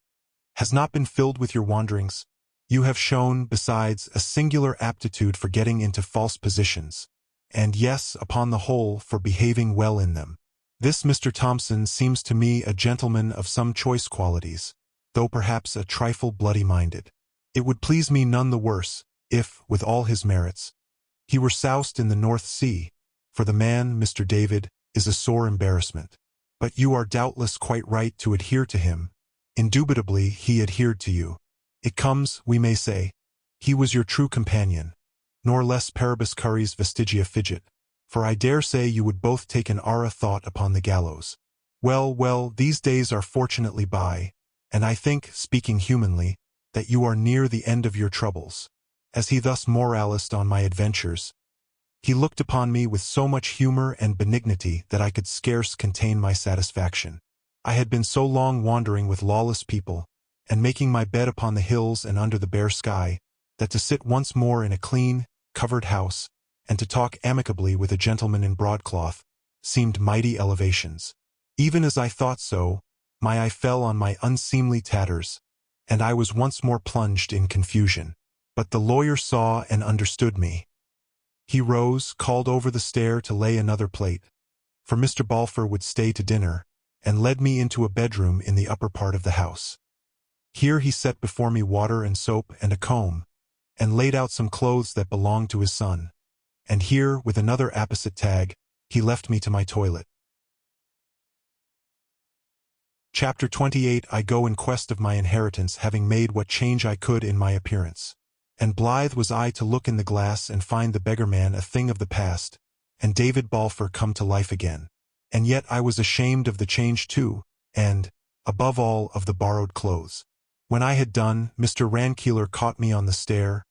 has not been filled with your wanderings? You have shown, besides, a singular aptitude for getting into false positions, and yes, upon the whole, for behaving well in them. This Mr. Thompson seems to me a gentleman of some choice qualities, though perhaps a trifle bloody-minded. It would please me none the worse, if, with all his merits, he were soused in the North Sea, for the man, Mr. David, is a sore embarrassment. But you are doubtless quite right to adhere to him. Indubitably he adhered to you. It comes, we may say, he was your true companion, nor less paribus curis vestigia fidget, for I dare say you would both take an ara thought upon the gallows. Well, well, these days are fortunately by, and I think, speaking humanly, that you are near the end of your troubles. As he thus moralised on my adventures, he looked upon me with so much humor and benignity that I could scarce contain my satisfaction. I had been so long wandering with lawless people, and making my bed upon the hills and under the bare sky, that to sit once more in a clean, covered house, and to talk amicably with a gentleman in broadcloth, seemed mighty elevations. Even as I thought so, my eye fell on my unseemly tatters, and I was once more plunged in confusion. But the lawyer saw and understood me. He rose, called over the stair to lay another plate, for Mr. Balfour would stay to dinner, and led me into a bedroom in the upper part of the house. Here he set before me water and soap and a comb, and laid out some clothes that belonged to his son, and here, with another apposite tag, he left me to my toilet. Chapter 28. I go in quest of my inheritance, having made what change I could in my appearance. And blithe was I to look in the glass and find the beggar-man a thing of the past, and David Balfour come to life again. And yet I was ashamed of the change too, and, above all, of the borrowed clothes. When I had done, Mr. Rankeeler caught me on the stair,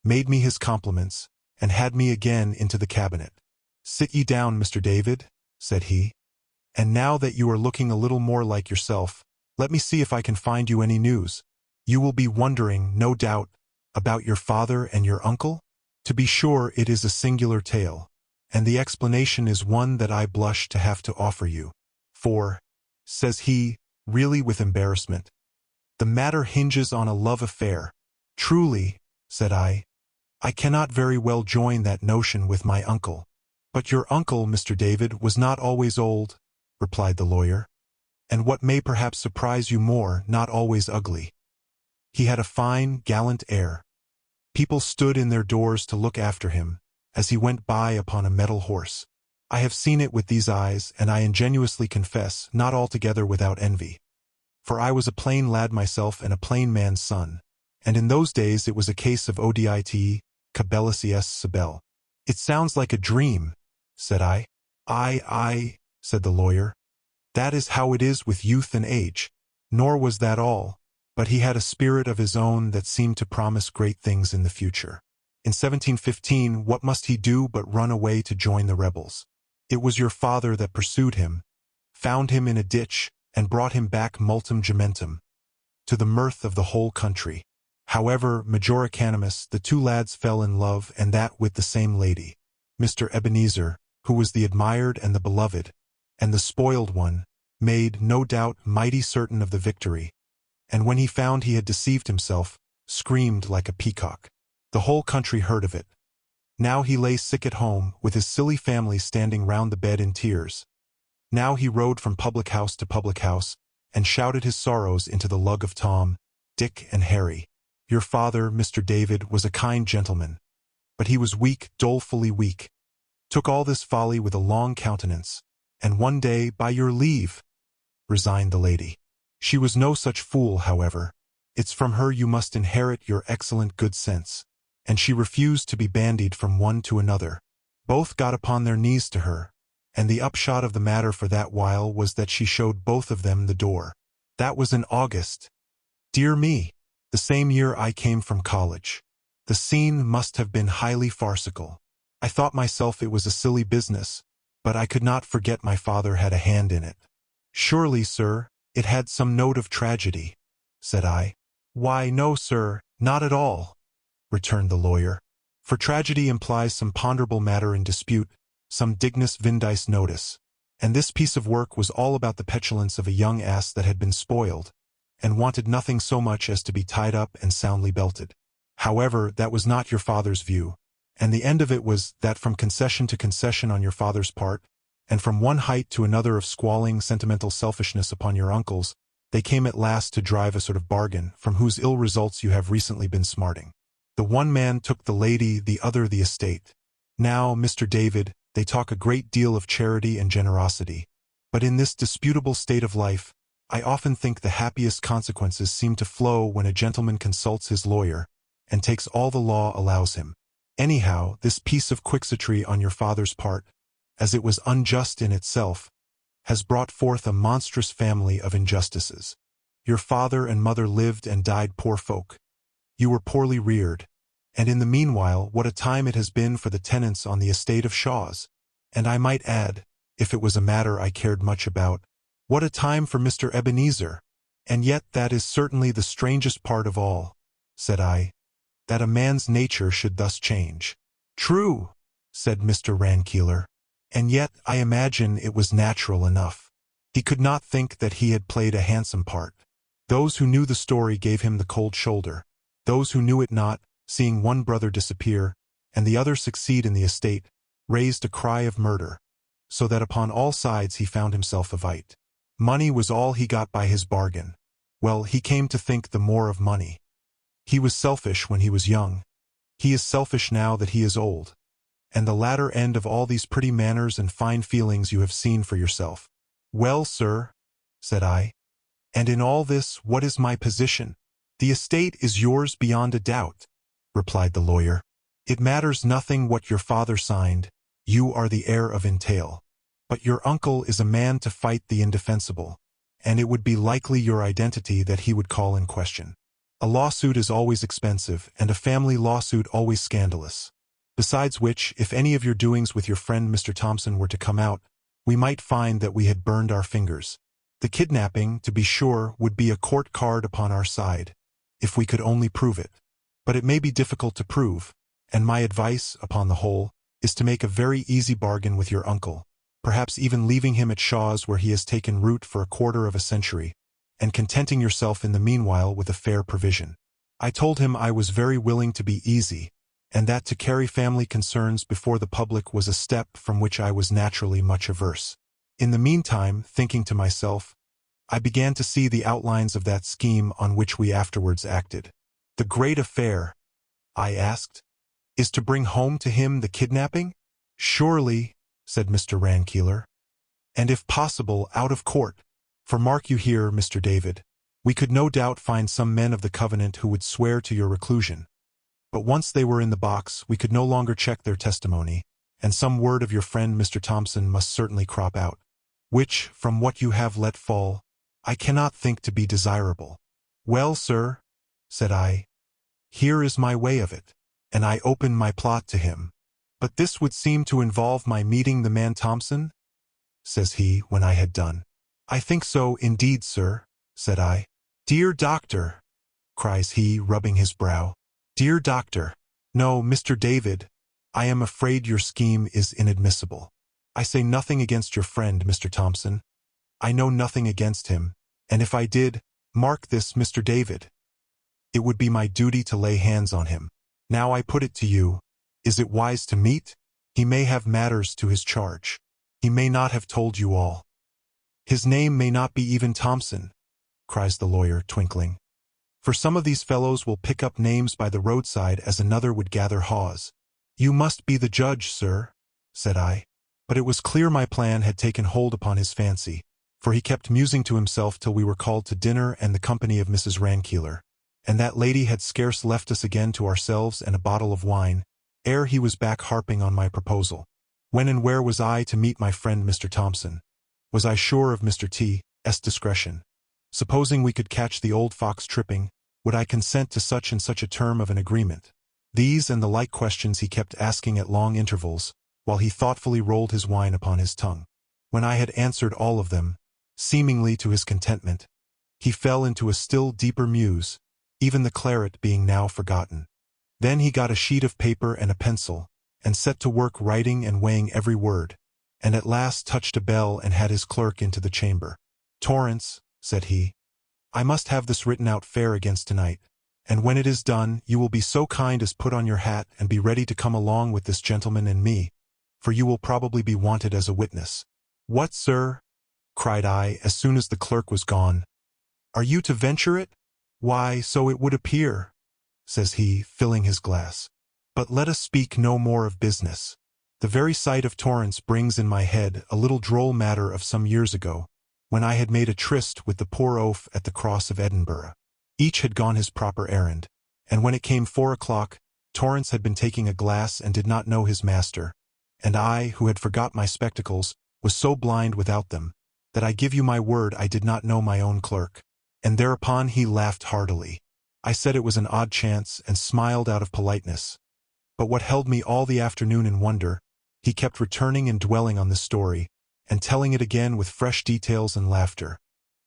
made me his compliments, and had me again into the cabinet. "Sit ye down, Mr. David," said he. "And now that you are looking a little more like yourself, let me see if I can find you any news. You will be wondering, no doubt, about your father and your uncle? To be sure, it is a singular tale, and the explanation is one that I blush to have to offer you. For," says he, really with embarrassment, "the matter hinges on a love affair." "Truly," said I cannot very well join that notion with my uncle." "But your uncle, Mr. David, was not always old," replied the lawyer, "and what may perhaps surprise you more, not always ugly. He had a fine, gallant air. People stood in their doors to look after him, as he went by upon a mettle horse. I have seen it with these eyes, and I ingenuously confess, not altogether without envy. For I was a plain lad myself and a plain man's son, and in those days it was a case of odit, cabellis es sibel. "It sounds like a dream," said I. Aye, said the lawyer. "That is how it is with youth and age." Nor was that all, but he had a spirit of his own that seemed to promise great things in the future. In 1715, what must he do but run away to join the rebels? It was your father that pursued him, found him in a ditch, and brought him back multum gementem, to the mirth of the whole country. However, majora canimus, the two lads fell in love, and that with the same lady. Mr. Ebenezer, who was the admired and the beloved, and the spoiled one, made, no doubt, mighty certain of the victory, and when he found he had deceived himself, screamed like a peacock. The whole country heard of it. Now he lay sick at home, with his silly family standing round the bed in tears. Now he rode from public house to public house, and shouted his sorrows into the lug of Tom, Dick, and Harry. Your father, Mr. David, was a kind gentleman, but he was weak, dolefully weak, took all this folly with a long countenance, and one day, by your leave, resigned the lady. She was no such fool, however. It's from her you must inherit your excellent good sense, and she refused to be bandied from one to another. Both got upon their knees to her, and the upshot of the matter for that while was that she showed both of them the door. That was in August. Dear me, the same year I came from college. The scene must have been highly farcical. I thought myself it was a silly business, but I could not forget my father had a hand in it. Surely, sir, it had some note of tragedy, said I. Why, no, sir, not at all, returned the lawyer. For tragedy implies some ponderable matter in dispute, some dignus vindice notice, And this piece of work was all about the petulance of a young ass that had been spoiled, and wanted nothing so much as to be tied up and soundly belted. However, that was not your father's view, and the end of it was that from concession to concession on your father's part, and from one height to another of squalling sentimental selfishness upon your uncle's, they came at last to drive a sort of bargain from whose ill results you have recently been smarting. The one man took the lady, the other the estate. Now, Mr. David, they talk a great deal of charity and generosity, but in this disputable state of life, I often think the happiest consequences seem to flow when a gentleman consults his lawyer, and takes all the law allows him. Anyhow, this piece of quixotry on your father's part, as it was unjust in itself, has brought forth a monstrous family of injustices. Your father and mother lived and died poor folk. You were poorly reared, and in the meanwhile what a time it has been for the tenants on the estate of Shaw's, and I might add, if it was a matter I cared much about, what a time for Mr. Ebenezer. And yet that is certainly the strangest part of all, said I, that a man's nature should thus change. True, said Mr. Rankeeler, and yet I imagine it was natural enough. He could not think that he had played a handsome part. Those who knew the story gave him the cold shoulder. Those who knew it not, seeing one brother disappear, and the other succeed in the estate, raised a cry of murder, so that upon all sides he found himself a vite. Money was all he got by his bargain. Well, he came to think the more of money. He was selfish when he was young. He is selfish now that he is old. And the latter end of all these pretty manners and fine feelings you have seen for yourself. Well, sir, said I, and in all this what is my position? The estate is yours beyond a doubt, replied the lawyer. It matters nothing what your father signed, you are the heir of entail. But your uncle is a man to fight the indefensible, and it would be likely your identity that he would call in question. A lawsuit is always expensive, and a family lawsuit always scandalous. Besides which, if any of your doings with your friend Mr. Thompson were to come out, we might find that we had burned our fingers. The kidnapping, to be sure, would be a court card upon our side, if we could only prove it. But it may be difficult to prove, and my advice, upon the whole, is to make a very easy bargain with your uncle, perhaps even leaving him at Shaw's where he has taken root for a quarter of a century, and contenting yourself in the meanwhile with a fair provision. I told him I was very willing to be easy, and that to carry family concerns before the public was a step from which I was naturally much averse. In the meantime, thinking to myself, I began to see the outlines of that scheme on which we afterwards acted. The great affair, I asked, is to bring home to him the kidnapping? Surely, said Mr. Rankeeler, and if possible out of court. For mark you here, Mr. David, we could no doubt find some men of the covenant who would swear to your reclusion. But once they were in the box, we could no longer check their testimony, and some word of your friend Mr. Thompson must certainly crop out, which, from what you have let fall, I cannot think to be desirable. Well, sir, said I, here is my way of it, and I open my plot to him. But this would seem to involve my meeting the man Thompson? Says he, when I had done. I think so, indeed, sir, said I. Dear doctor, cries he, rubbing his brow. Dear doctor, no, Mr. David, I am afraid your scheme is inadmissible. I say nothing against your friend, Mr. Thompson. I know nothing against him, and if I did, mark this, Mr. David, it would be my duty to lay hands on him. Now I put it to you, is it wise to meet? He may have matters to his charge. He may not have told you all. His name may not be even Thompson, cries the lawyer, twinkling. For some of these fellows will pick up names by the roadside as another would gather haws. You must be the judge, sir, said I. But it was clear my plan had taken hold upon his fancy, for he kept musing to himself till we were called to dinner and the company of Mrs. Rankeeler, and that lady had scarce left us again to ourselves and a bottle of wine, ere he was back harping on my proposal. When and where was I to meet my friend Mr. Thompson? Was I sure of Mr. T.'s discretion? Supposing we could catch the old fox tripping, would I consent to such and such a term of an agreement? These and the like questions he kept asking at long intervals, while he thoughtfully rolled his wine upon his tongue. When I had answered all of them, seemingly to his contentment, he fell into a still deeper muse, even the claret being now forgotten. Then he got a sheet of paper and a pencil, and set to work writing and weighing every word, and at last touched a bell and had his clerk into the chamber. "Torrance," said he, "I must have this written out fair against tonight, and when it is done, you will be so kind as put on your hat and be ready to come along with this gentleman and me, for you will probably be wanted as a witness." "What, sir?" cried I, as soon as the clerk was gone. "Are you to venture it?" "Why, so it would appear," says he, filling his glass. "But let us speak no more of business. The very sight of Torrance brings in my head a little droll matter of some years ago, when I had made a tryst with the poor oaf at the Cross of Edinburgh. Each had gone his proper errand, and when it came 4 o'clock, Torrance had been taking a glass and did not know his master, and I, who had forgot my spectacles, was so blind without them, that I give you my word I did not know my own clerk. And thereupon he laughed heartily. I said it was an odd chance, and smiled out of politeness. But what held me all the afternoon in wonder, he kept returning and dwelling on this story, and telling it again with fresh details and laughter,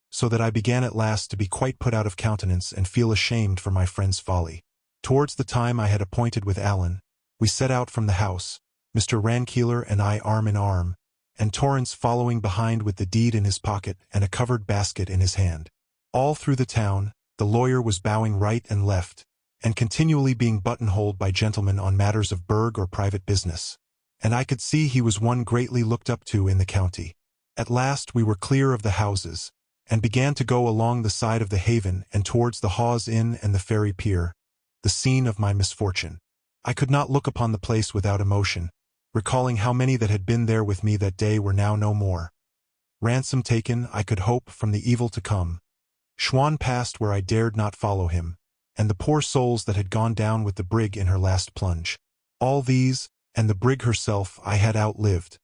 so that I began at last to be quite put out of countenance and feel ashamed for my friend's folly. Towards the time I had appointed with Alan, we set out from the house, Mr. Rankeeler and I arm in arm, and Torrance following behind with the deed in his pocket and a covered basket in his hand. All through the town, the lawyer was bowing right and left, and continually being buttonholed by gentlemen on matters of burgh or private business, and I could see he was one greatly looked up to in the county. At last we were clear of the houses, and began to go along the side of the haven and towards the Hawes Inn and the Ferry Pier, the scene of my misfortune. I could not look upon the place without emotion, recalling how many that had been there with me that day were now no more. Ransom taken, I could hope, from the evil to come. Schwan passed where I dared not follow him, and the poor souls that had gone down with the brig in her last plunge. All these, and the brig herself, I had outlived,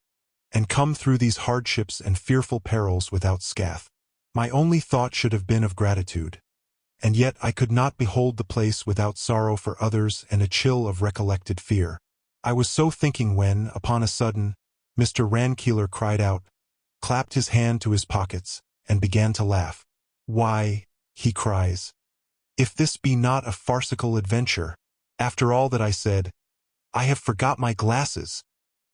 and come through these hardships and fearful perils without scath. My only thought should have been of gratitude, and yet I could not behold the place without sorrow for others and a chill of recollected fear. I was so thinking when, upon a sudden, Mr. Rankeeler cried out, clapped his hand to his pockets, and began to laugh. "Why," he cries, "if this be not a farcical adventure, after all that I said, I have forgot my glasses."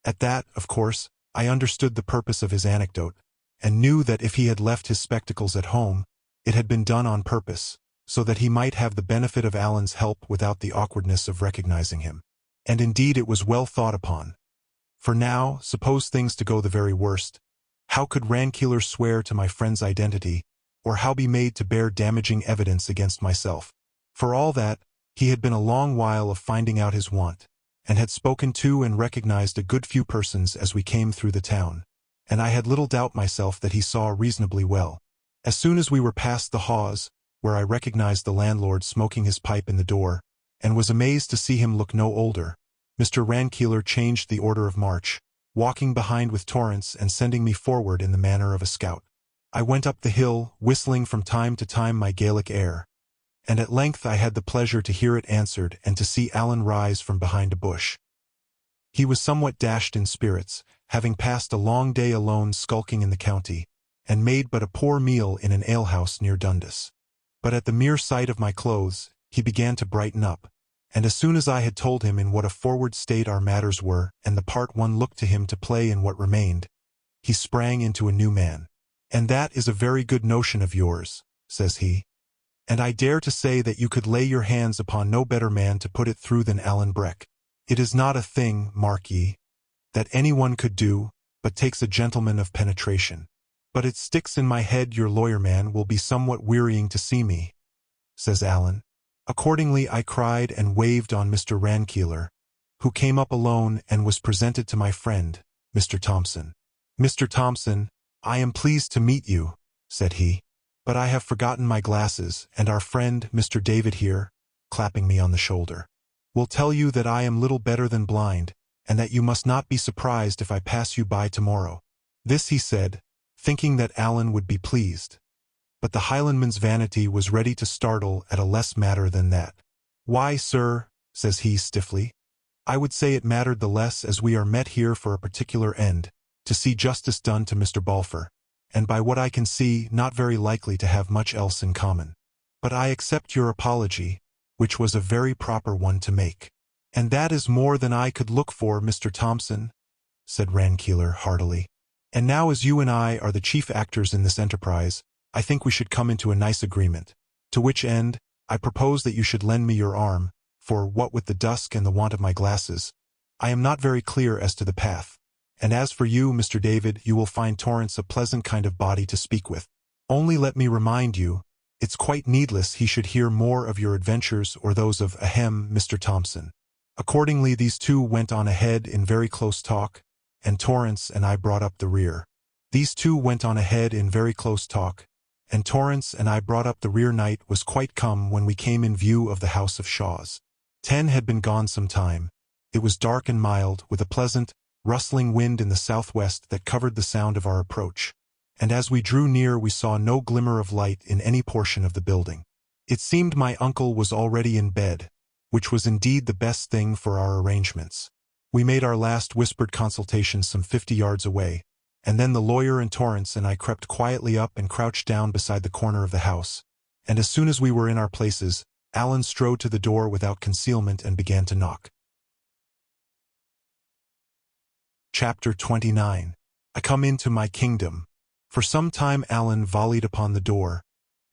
At that, of course, I understood the purpose of his anecdote, and knew that if he had left his spectacles at home, it had been done on purpose, so that he might have the benefit of Alan's help without the awkwardness of recognizing him. And indeed it was well thought upon. For now, suppose things to go the very worst, how could Rankeeler swear to my friend's identity, or how be made to bear damaging evidence against myself? For all that, he had been a long while of finding out his want, and had spoken to and recognized a good few persons as we came through the town, and I had little doubt myself that he saw reasonably well. As soon as we were past the Hawes, where I recognized the landlord smoking his pipe in the door, and was amazed to see him look no older, Mr. Rankeeler changed the order of march, walking behind with Torrance and sending me forward in the manner of a scout. I went up the hill, whistling from time to time my Gaelic air, and at length I had the pleasure to hear it answered and to see Alan rise from behind a bush. He was somewhat dashed in spirits, having passed a long day alone skulking in the county, and made but a poor meal in an alehouse near Dundas. But at the mere sight of my clothes, he began to brighten up, and as soon as I had told him in what a forward state our matters were and the part one looked to him to play in what remained, he sprang into a new man. "And that is a very good notion of yours," says he, "and I dare to say that you could lay your hands upon no better man to put it through than Alan Breck. It is not a thing, mark ye, that anyone could do, but takes a gentleman of penetration. But it sticks in my head your lawyer man will be somewhat wearying to see me," says Alan. Accordingly I cried and waved on Mr. Rankeeler, who came up alone and was presented to my friend, Mr. Thompson. "Mr. Thompson, I am pleased to meet you," said he, "but I have forgotten my glasses, and our friend, Mr. David here," clapping me on the shoulder, "will tell you that I am little better than blind, and that you must not be surprised if I pass you by tomorrow." This he said, thinking that Alan would be pleased. But the Highlandman's vanity was ready to startle at a less matter than that. "Why, sir," says he stiffly, "I would say it mattered the less as we are met here for a particular end, to see justice done to Mr. Balfour, and by what I can see, not very likely to have much else in common. But I accept your apology, which was a very proper one to make. And that is more than I could look for, Mr. Thompson," said Rankeeler heartily. "And now as you and I are the chief actors in this enterprise, I think we should come into a nice agreement, to which end, I propose that you should lend me your arm, for, what with the dusk and the want of my glasses, I am not very clear as to the path. And as for you, Mr. David, you will find Torrance a pleasant kind of body to speak with. Only let me remind you, it's quite needless he should hear more of your adventures or those of, Mr. Thompson." Accordingly these two went on ahead in very close talk, and Torrance and I brought up the rear. These two went on ahead in very close talk, and Torrance and I brought up the rear. Night was quite come when we came in view of the house of Shaws. 10 had been gone some time. It was dark and mild, with a pleasant, rustling wind in the southwest that covered the sound of our approach, and as we drew near we saw no glimmer of light in any portion of the building. It seemed my uncle was already in bed, which was indeed the best thing for our arrangements. We made our last whispered consultation some 50 yards away, and then the lawyer and Torrance and I crept quietly up and crouched down beside the corner of the house, and as soon as we were in our places, Alan strode to the door without concealment and began to knock. Chapter 29. I come into my kingdom. For some time Alan volleyed upon the door,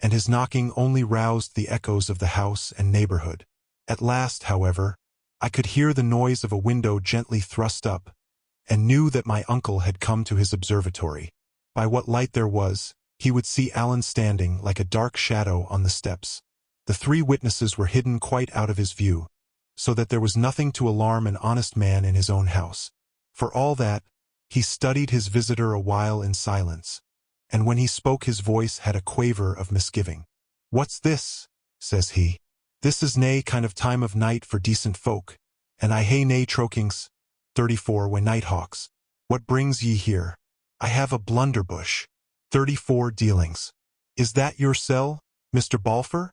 and his knocking only roused the echoes of the house and neighborhood. At last, however, I could hear the noise of a window gently thrust up, and knew that my uncle had come to his observatory. By what light there was, he would see Alan standing like a dark shadow on the steps. The 3 witnesses were hidden quite out of his view, so that there was nothing to alarm an honest man in his own house. For all that, he studied his visitor a while in silence, and when he spoke his voice had a quaver of misgiving. "What's this?" says he. "This is nae kind of time of night for decent folk, and I hae nae trokings, 34 wi' nighthawks. What brings ye here?" "I have a blunderbush, 34 dealings." "Is that your cell, Mr. Balfour?"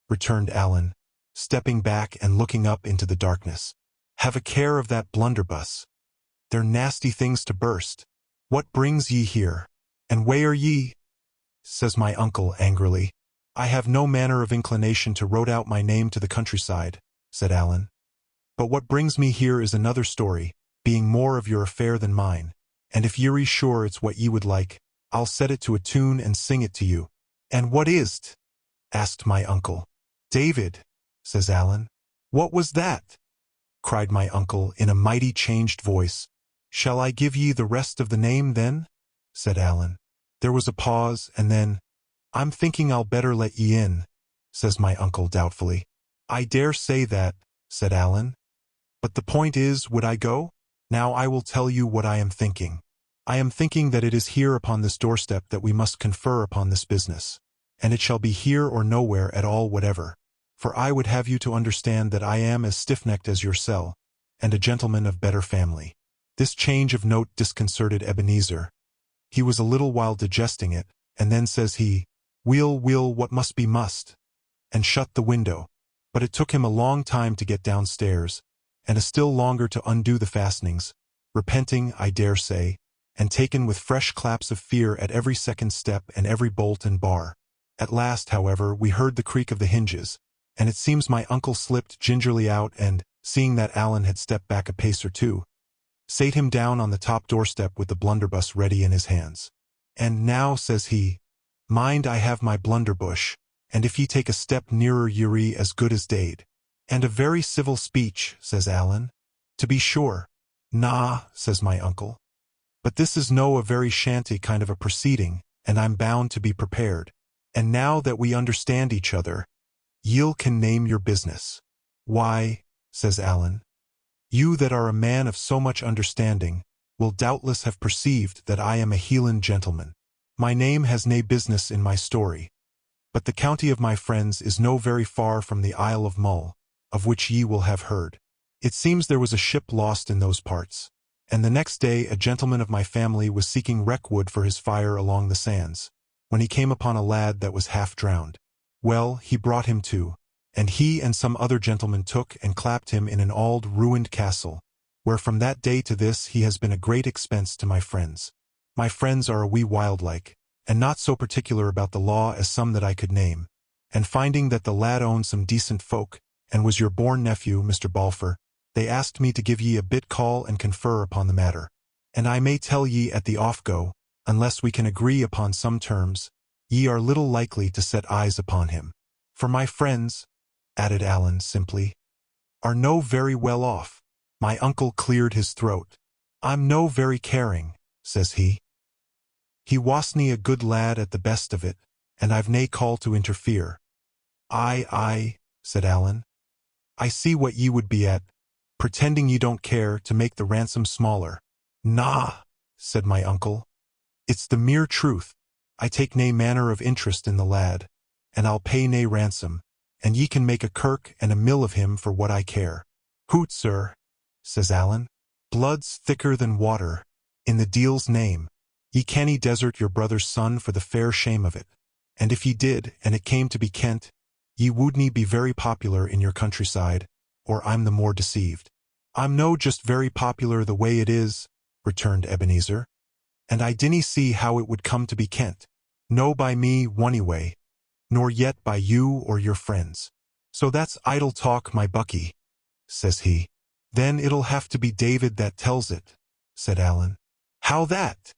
returned Alan, stepping back and looking up into the darkness. "Have a care of that blunderbuss. They're nasty things to burst. What brings ye here? And where are ye?" says my uncle angrily. "I have no manner of inclination to rout out my name to the countryside," said Alan. "But what brings me here is another story, being more of your affair than mine, and if ye're sure it's what ye would like, I'll set it to a tune and sing it to you." "And what is't?" asked my uncle. "David," says Alan. "What was that?" cried my uncle in a mighty changed voice. "Shall I give ye the rest of the name, then?" said Alan. There was a pause, and then, "I'm thinking I'll better let ye in," says my uncle doubtfully. "I dare say that," said Alan. "But the point is, would I go? Now I will tell you what I am thinking. I am thinking that it is here upon this doorstep that we must confer upon this business, and it shall be here or nowhere at all whatever. For I would have you to understand that I am as stiff-necked as your cell, and a gentleman of better family." This change of note disconcerted Ebenezer. He was a little while digesting it, and then says he, We'll, what must be must," and shut the window. But it took him a long time to get downstairs, and a still longer to undo the fastenings, repenting, I dare say, and taken with fresh claps of fear at every second step and every bolt and bar. At last, however, we heard the creak of the hinges, and it seems my uncle slipped gingerly out and, seeing that Alan had stepped back a pace or two, sate him down on the top doorstep with the blunderbuss ready in his hands. "And now," says he, "mind I have my blunderbush, and if ye take a step nearer ye're as good as dade." "And a very civil speech," says Alan. "To be sure." "Na," says my uncle. "But this is no a very shanty kind of a proceeding, and I'm bound to be prepared. And now that we understand each other, ye'll can name your business." "Why," says Alan, "you that are a man of so much understanding, will doubtless have perceived that I am a Hieland gentleman. My name has nae business in my story, but the county of my friends is no very far from the Isle of Mull, of which ye will have heard. It seems there was a ship lost in those parts, and the next day a gentleman of my family was seeking wreckwood for his fire along the sands, when he came upon a lad that was half drowned. Well, he brought him to, and he and some other gentlemen took and clapped him in an auld ruined castle, where from that day to this he has been a great expense to my friends. My friends are a wee wild-like, and not so particular about the law as some that I could name, and finding that the lad owned some decent folk, and was your born nephew, Mr. Balfour, They asked me to give ye a bit call and confer upon the matter. And I may tell ye at the off-go, unless we can agree upon some terms, ye are little likely to set eyes upon him. For my friends, added Alan simply, are no very well off. My uncle cleared his throat. I'm no very caring, says he. He wasn't a good lad at the best of it, and I've nae call to interfere. Aye, said Alan. I see what ye would be at, pretending ye don't care to make the ransom smaller. Nah, said my uncle. It's the mere truth. I take nae manner of interest in the lad, and I'll pay nae ransom, and ye can make a kirk and a mill of him for what I care. Hoot, sir, says Alan. Blood's thicker than water, in the deal's name. Ye canny desert your brother's son for the fair shame of it. And if ye did, and it came to be kent, ye wouldn't be very popular in your countryside, or I'm the more deceived. I'm no just very popular the way it is, returned Ebenezer, and I dinna see how it would come to be kent. No by me onyway, nor yet by you or your friends. So that's idle talk, my bucky, says he. Then it'll have to be David that tells it, said Alan. How that?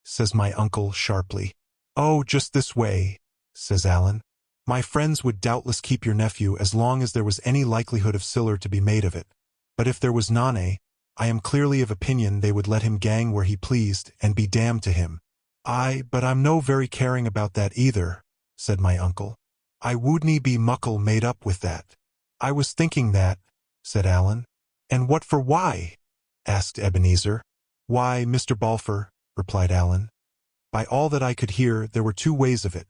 Says my uncle sharply. Oh, just this way, says Alan. My friends would doubtless keep your nephew as long as there was any likelihood of siller to be made of it. But if there was none, I am clearly of opinion they would let him gang where he pleased and be damned to him. Aye, but I'm no very caring about that either, said my uncle. I wouldn't be muckle made up with that. I was thinking that, said Alan. And what for why? Asked Ebenezer. Why, Mr. Balfour, replied Alan. By all that I could hear, there were two ways of it.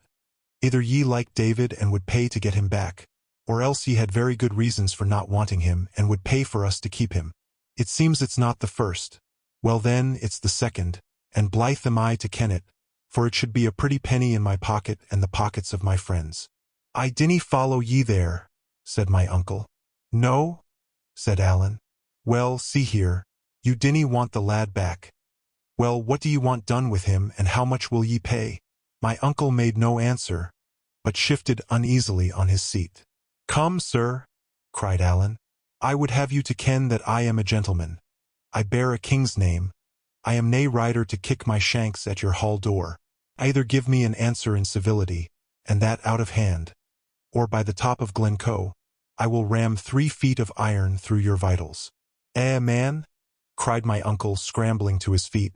Either ye liked David and would pay to get him back, or else ye had very good reasons for not wanting him and would pay for us to keep him. It seems it's not the first. Well then, it's the second, and blithe am I to ken it, for it should be a pretty penny in my pocket and the pockets of my friends. I dinna follow ye there, said my uncle. No? Said Alan. Well, see here, you dinna want the lad back. Well, what do ye want done with him, and how much will ye pay? My uncle made no answer, but shifted uneasily on his seat. Come, sir, cried Alan. I would have you to ken that I am a gentleman. I bear a king's name. I am nae rider to kick my shanks at your hall door. Either give me an answer in civility, and that out of hand, or by the top of Glencoe, I will ram 3 feet of iron through your vitals. Man, cried my uncle, scrambling to his feet.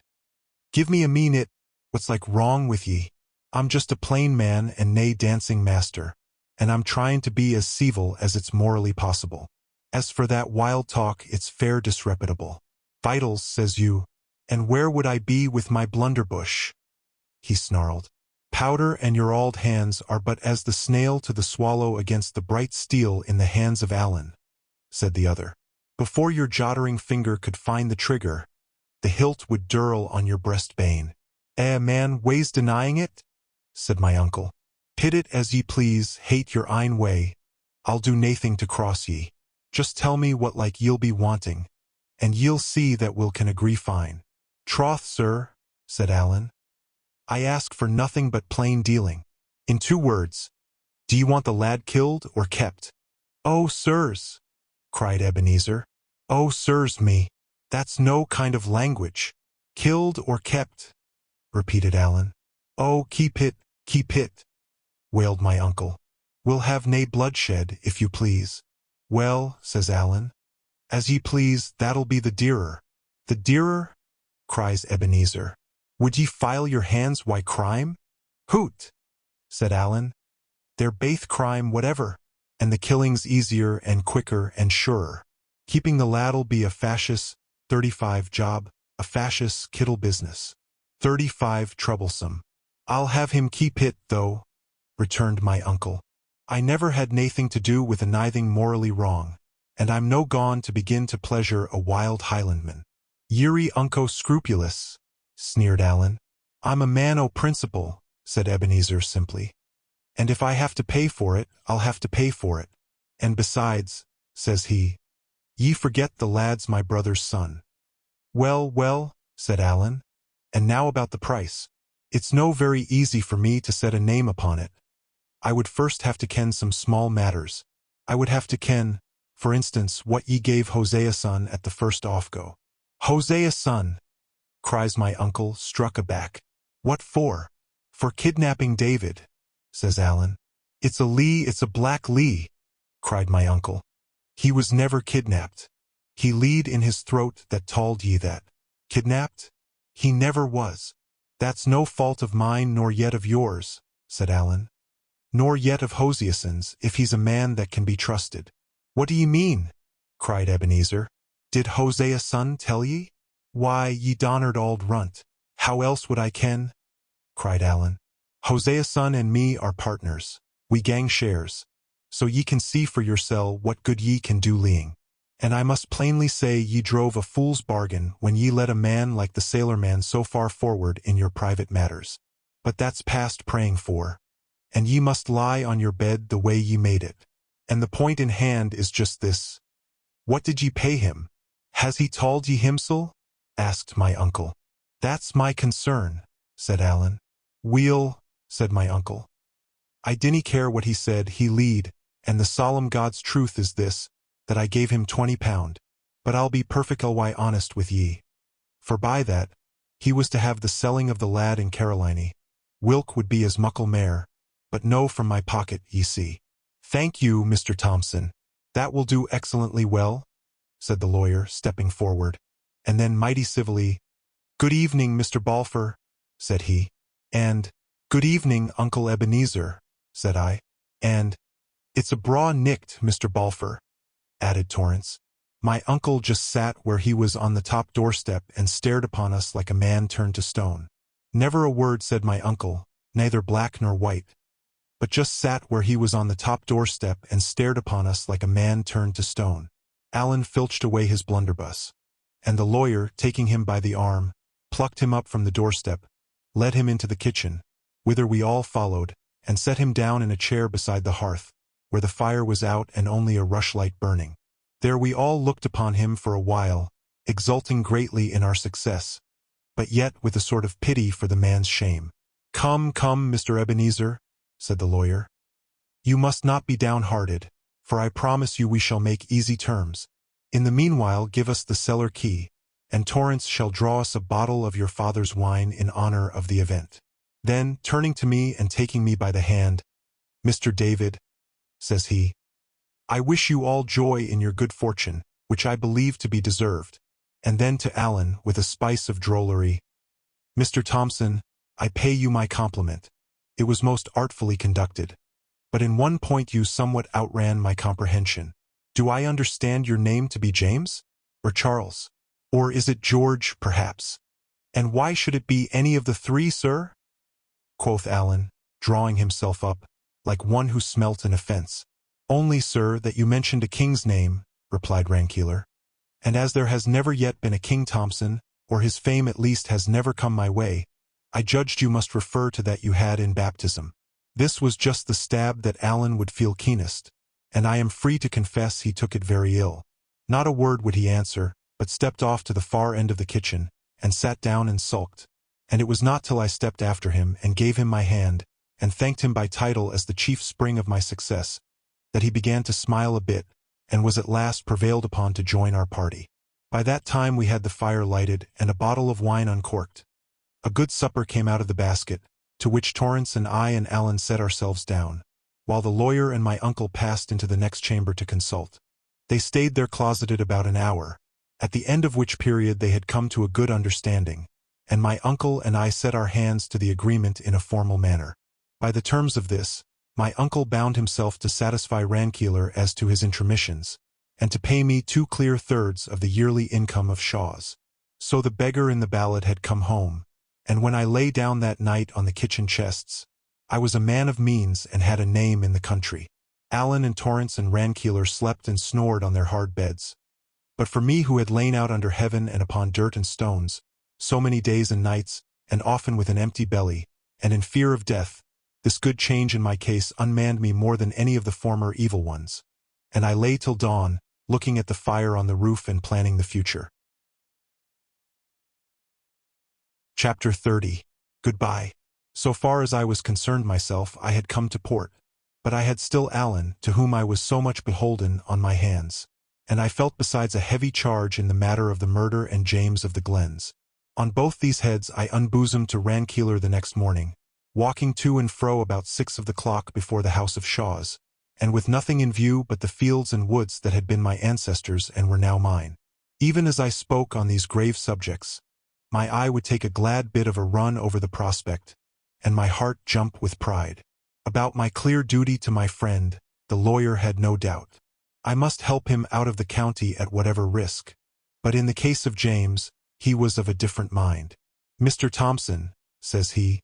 Give me a minute. What's like wrong with ye? I'm just a plain man and nae dancing master, and I'm trying to be as civil as it's morally possible. As for that wild talk, it's fair disreputable. Vitals, says you, and where would I be with my blunderbush? He snarled. Powder and your auld hands are but as the snail to the swallow against the bright steel in the hands of Alan, said the other. Before your jottering finger could find the trigger, the hilt would dirl on your breastbane. Man, ways denying it? Said my uncle. Pit it as ye please, hate your ain way. I'll do naething to cross ye. Just tell me what like ye'll be wanting, and ye'll see that we'll can agree fine. Troth, sir, said Alan. I ask for nothing but plain dealing. In 2 words, do ye want the lad killed or kept? Oh, sirs, cried Ebenezer. Oh, sirs me, that's no kind of language. Killed or kept, repeated Alan. Oh, keep it, wailed my uncle. We'll have nae bloodshed, if you please. Well, says Alan, as ye please, that'll be the dearer. The dearer? Cries Ebenezer. Would ye file your hands why crime? Hoot, said Alan. They're baith crime whatever, and the killing's easier and quicker and surer. Keeping the lad'll be a fascist 35 job, a fascist kittle business. 35 troublesome. I'll have him keep it, though, returned my uncle. I never had naething to do with a nithing morally wrong, and I'm no gone to begin to pleasure a wild Highlandman. Ye're unco scrupulous, sneered Alan. I'm a man o' principle, said Ebenezer simply. And if I have to pay for it, I'll have to pay for it. And besides, says he, ye forget the lad's my brother's son. Well, said Alan, and now about the price. It's no very easy for me to set a name upon it. I would first have to ken some small matters. I would have to ken, For instance, what ye gave Hosea son at the first offgo. Hosea son, cries my uncle, struck aback. What for? For kidnapping David, says Alan. It's a black lee, cried my uncle. He was never kidnapped. He lead in his throat that told ye that. Kidnapped? He never was. That's no fault of mine nor yet of yours, said Alan. Nor yet of Hoseason's, if he's a man that can be trusted. What do ye mean? Cried Ebenezer. Did Hosea son tell ye? Why, ye donnered auld runt. How else would I ken? Cried Alan. Hosea son and me are partners. We gang shares. So ye can see for yoursel what good ye can do leeing. And I must plainly say ye drove a fool's bargain when ye let a man like the sailor man so far forward in your private matters. But that's past praying for. And ye must lie on your bed the way ye made it. And the point in hand is just this. What did ye pay him? Has he told ye himsel? Asked my uncle. That's my concern, said Alan. Weel, said my uncle. I dinna care what he said, he lead, and the solemn God's truth is this, that I gave him £20, but I'll be perfectly honest with ye. For by that, he was to have the selling of the lad in Caroliny. Wilk would be as muckle mair, but no from my pocket, ye see. Thank you, Mr. Thompson. That will do excellently well, said the lawyer, stepping forward, and then mighty civilly, Good evening, Mr. Balfour, said he. And, Good evening, Uncle Ebenezer, said I. And, It's a braw nicht, Mr. Balfour, added Torrance. My uncle just sat where he was on the top doorstep and stared upon us like a man turned to stone. Never a word said my uncle, neither black nor white, but just sat where he was on the top doorstep and stared upon us like a man turned to stone. Alan filched away his blunderbuss, and the lawyer, taking him by the arm, plucked him up from the doorstep, led him into the kitchen, whither we all followed, and set him down in a chair beside the hearth, where the fire was out and only a rushlight burning. There we all looked upon him for a while, exulting greatly in our success, but yet with a sort of pity for the man's shame. Come, come, Mr. Ebenezer, said the lawyer. You must not be downhearted, for I promise you we shall make easy terms. In the meanwhile give us the cellar key, and Torrance shall draw us a bottle of your father's wine in honor of the event. Then, turning to me and taking me by the hand, Mr. David, says he, I wish you all joy in your good fortune, which I believe to be deserved. And then to Alan, with a spice of drollery, Mr. Thompson, I pay you my compliment. It was most artfully conducted. But in one point you somewhat outran my comprehension. Do I understand your name to be James? Or Charles? Or is it George, perhaps? And why should it be any of the three, sir? Quoth Alan, drawing himself up, like one who smelt an offence. Only, sir, that you mentioned a king's name, replied Rankeeler. And as there has never yet been a King Thompson, or his fame at least has never come my way, I judged you must refer to that you had in baptism. This was just the stab that Alan would feel keenest, and I am free to confess he took it very ill. Not a word would he answer, but stepped off to the far end of the kitchen, and sat down and sulked. And it was not till I stepped after him and gave him my hand, and thanked him by title as the chief spring of my success, that he began to smile a bit, and was at last prevailed upon to join our party. By that time we had the fire lighted and a bottle of wine uncorked. A good supper came out of the basket, to which Torrance and I and Alan set ourselves down, while the lawyer and my uncle passed into the next chamber to consult. They stayed there closeted about an hour, at the end of which period they had come to a good understanding, and my uncle and I set our hands to the agreement in a formal manner. By the terms of this, my uncle bound himself to satisfy Rankeeler as to his intermissions, and to pay me 2 clear thirds of the yearly income of Shaw's. So the beggar in the ballad had come home, and when I lay down that night on the kitchen chests, I was a man of means and had a name in the country. Alan and Torrance and Rankeeler slept and snored on their hard beds. But for me who had lain out under heaven and upon dirt and stones, so many days and nights, and often with an empty belly, and in fear of death, this good change in my case unmanned me more than any of the former evil ones, and I lay till dawn, looking at the fire on the roof and planning the future. Chapter 30. Goodbye. So far as I was concerned myself, I had come to port. But I had still Alan, to whom I was so much beholden, on my hands. And I felt besides a heavy charge in the matter of the murder and James of the Glens. On both these heads I unbosomed to Rankeeler the next morning, walking to and fro about 6 of the clock before the house of Shaws, and with nothing in view but the fields and woods that had been my ancestors and were now mine. Even as I spoke on these grave subjects, my eye would take a glad bit of a run over the prospect, and my heart jump with pride. About my clear duty to my friend, the lawyer had no doubt. I must help him out of the county at whatever risk. But in the case of James, he was of a different mind. "Mr. Thompson," says he,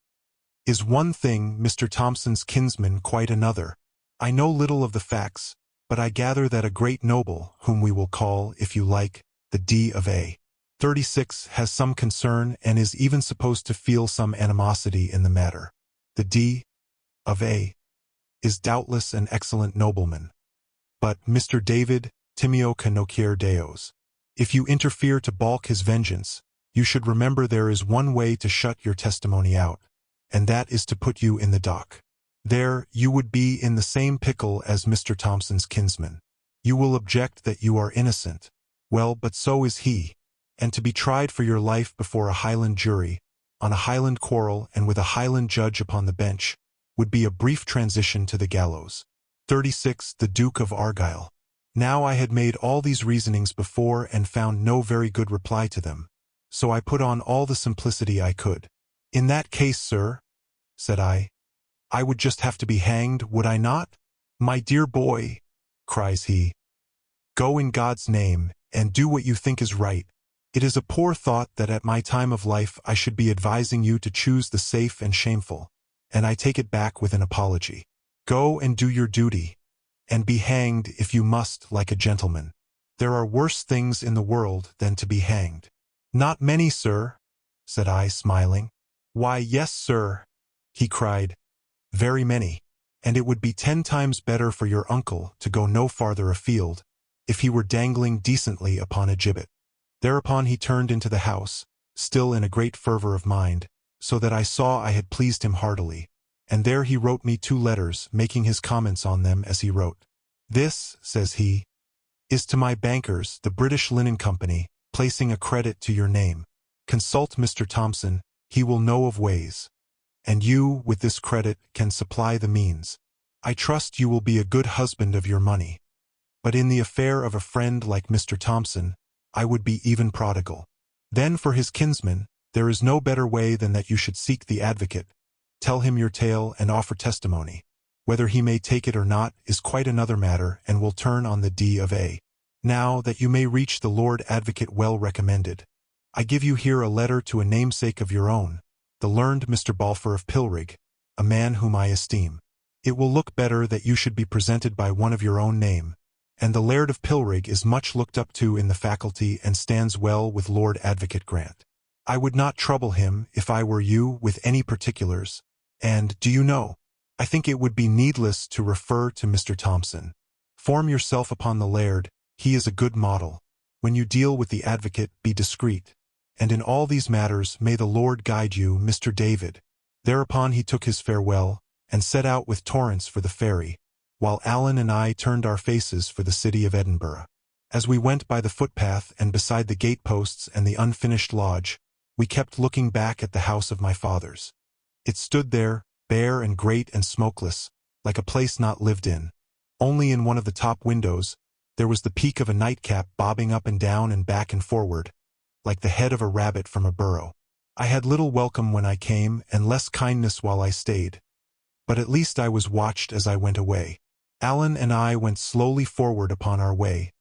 "is one thing, Mr. Thompson's kinsman quite another. I know little of the facts, but I gather that a great noble, whom we will call, if you like, the D of A. 36, has some concern and is even supposed to feel some animosity in the matter. The D of A is doubtless an excellent nobleman. But, Mr. David, timeo canocier Deos, if you interfere to balk his vengeance, you should remember there is one way to shut your testimony out, and that is to put you in the dock. There, you would be in the same pickle as Mr. Thompson's kinsman. You will object that you are innocent. Well, but so is he. And to be tried for your life before a Highland jury, on a Highland quarrel and with a Highland judge upon the bench, would be a brief transition to the gallows. 36. The Duke of Argyll. Now I had made all these reasonings before and found no very good reply to them, so I put on all the simplicity I could. "In that case, sir," said I would just have to be hanged, would I not?" "My dear boy," cries he, "go in God's name, and do what you think is right. It is a poor thought that at my time of life I should be advising you to choose the safe and shameful, and I take it back with an apology. Go and do your duty, and be hanged if you must like a gentleman. There are worse things in the world than to be hanged." "Not many, sir," said I, smiling. "Why, yes, sir," he cried, "very many, and it would be 10 times better for your uncle to go no farther afield, if he were dangling decently upon a gibbet." Thereupon he turned into the house, still in a great fervor of mind, so that I saw I had pleased him heartily, and there he wrote me 2 letters, making his comments on them as he wrote. "This," says he, "is to my bankers, the British Linen Company, placing a credit to your name. Consult Mr. Thompson, he will know of ways. And you, with this credit, can supply the means. I trust you will be a good husband of your money. But in the affair of a friend like Mr. Thompson, I would be even prodigal. Then for his kinsman, there is no better way than that you should seek the advocate, tell him your tale and offer testimony. Whether he may take it or not is quite another matter and will turn on the D of A. Now, that you may reach the Lord Advocate well recommended, I give you here a letter to a namesake of your own, the learned Mr. Balfour of Pilrig, a man whom I esteem. It will look better that you should be presented by one of your own name, and the Laird of Pilrig is much looked up to in the faculty and stands well with Lord Advocate Grant. I would not trouble him, if I were you, with any particulars, and, do you know, I think it would be needless to refer to Mr. Thompson. Form yourself upon the Laird, he is a good model. When you deal with the advocate, be discreet. And in all these matters may the Lord guide you, Mr. David." Thereupon he took his farewell, and set out with Torrance for the ferry, while Alan and I turned our faces for the city of Edinburgh. As we went by the footpath and beside the gateposts and the unfinished lodge, we kept looking back at the house of my fathers. It stood there, bare and great and smokeless, like a place not lived in. Only in one of the top windows, there was the peak of a nightcap bobbing up and down and back and forward, like the head of a rabbit from a burrow. I had little welcome when I came, and less kindness while I stayed, but at least I was watched as I went away. Alan and I went slowly forward upon our way,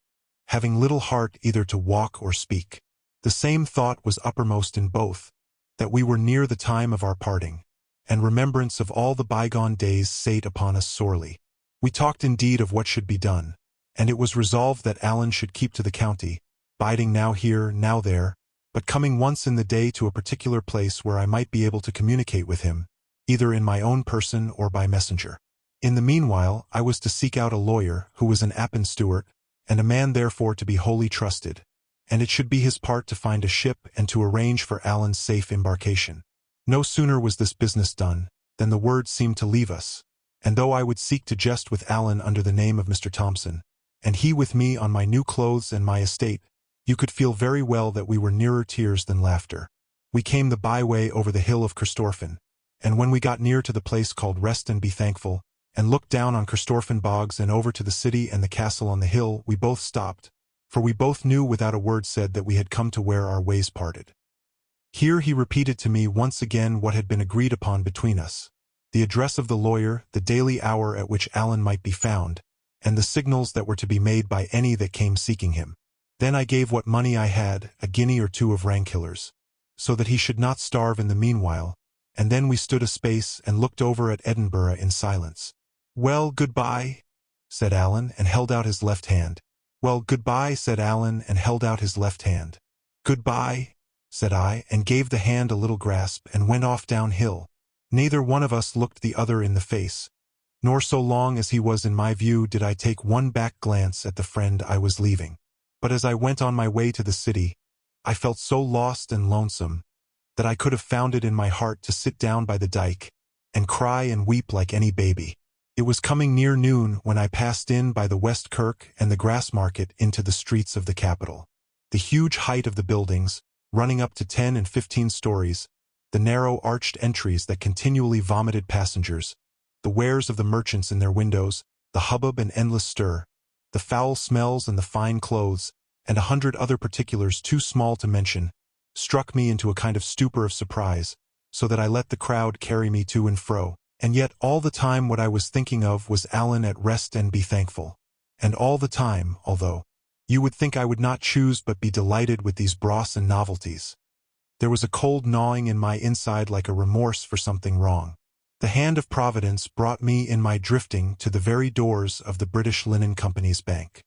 having little heart either to walk or speak. The same thought was uppermost in both, that we were near the time of our parting, and remembrance of all the bygone days sate upon us sorely. We talked indeed of what should be done, and it was resolved that Alan should keep to the county, biding now here, now there, but coming once in the day to a particular place where I might be able to communicate with him, either in my own person or by messenger. In the meanwhile, I was to seek out a lawyer who was an Appin Stewart, and a man therefore to be wholly trusted, and it should be his part to find a ship and to arrange for Alan's safe embarkation. No sooner was this business done, than the word seemed to leave us, and though I would seek to jest with Alan under the name of Mr. Thompson, and he with me on my new clothes and my estate, you could feel very well that we were nearer tears than laughter. We came the byway over the hill of Corstorphine, and when we got near to the place called Rest and Be Thankful, and looked down on Corstorphine bogs and over to the city and the castle on the hill, we both stopped, for we both knew without a word said that we had come to where our ways parted. Here he repeated to me once again what had been agreed upon between us, the address of the lawyer, the daily hour at which Alan might be found, and the signals that were to be made by any that came seeking him. Then I gave what money I had, a guinea or two of Rankillers, so that he should not starve in the meanwhile, and then we stood a space and looked over at Edinburgh in silence. "Well, goodbye," said Alan, and held out his left hand. "Well, goodbye," said Alan, and held out his left hand. "Goodbye," said I, and gave the hand a little grasp, and went off downhill. Neither one of us looked the other in the face, nor so long as he was in my view did I take one back glance at the friend I was leaving. But as I went on my way to the city, I felt so lost and lonesome that I could have found it in my heart to sit down by the dike and cry and weep like any baby. It was coming near noon when I passed in by the West Kirk and the Grass Market into the streets of the capital. The huge height of the buildings, running up to 10 and 15 stories, the narrow arched entries that continually vomited passengers, the wares of the merchants in their windows, the hubbub and endless stir, the foul smells and the fine clothes, and 100 other particulars too small to mention, struck me into a kind of stupor of surprise, so that I let the crowd carry me to and fro. And yet all the time what I was thinking of was Alan at Rest and Be Thankful. And all the time, although you would think I would not choose but be delighted with these broths and novelties, there was a cold gnawing in my inside like a remorse for something wrong. The hand of Providence brought me in my drifting to the very doors of the British Linen Company's bank.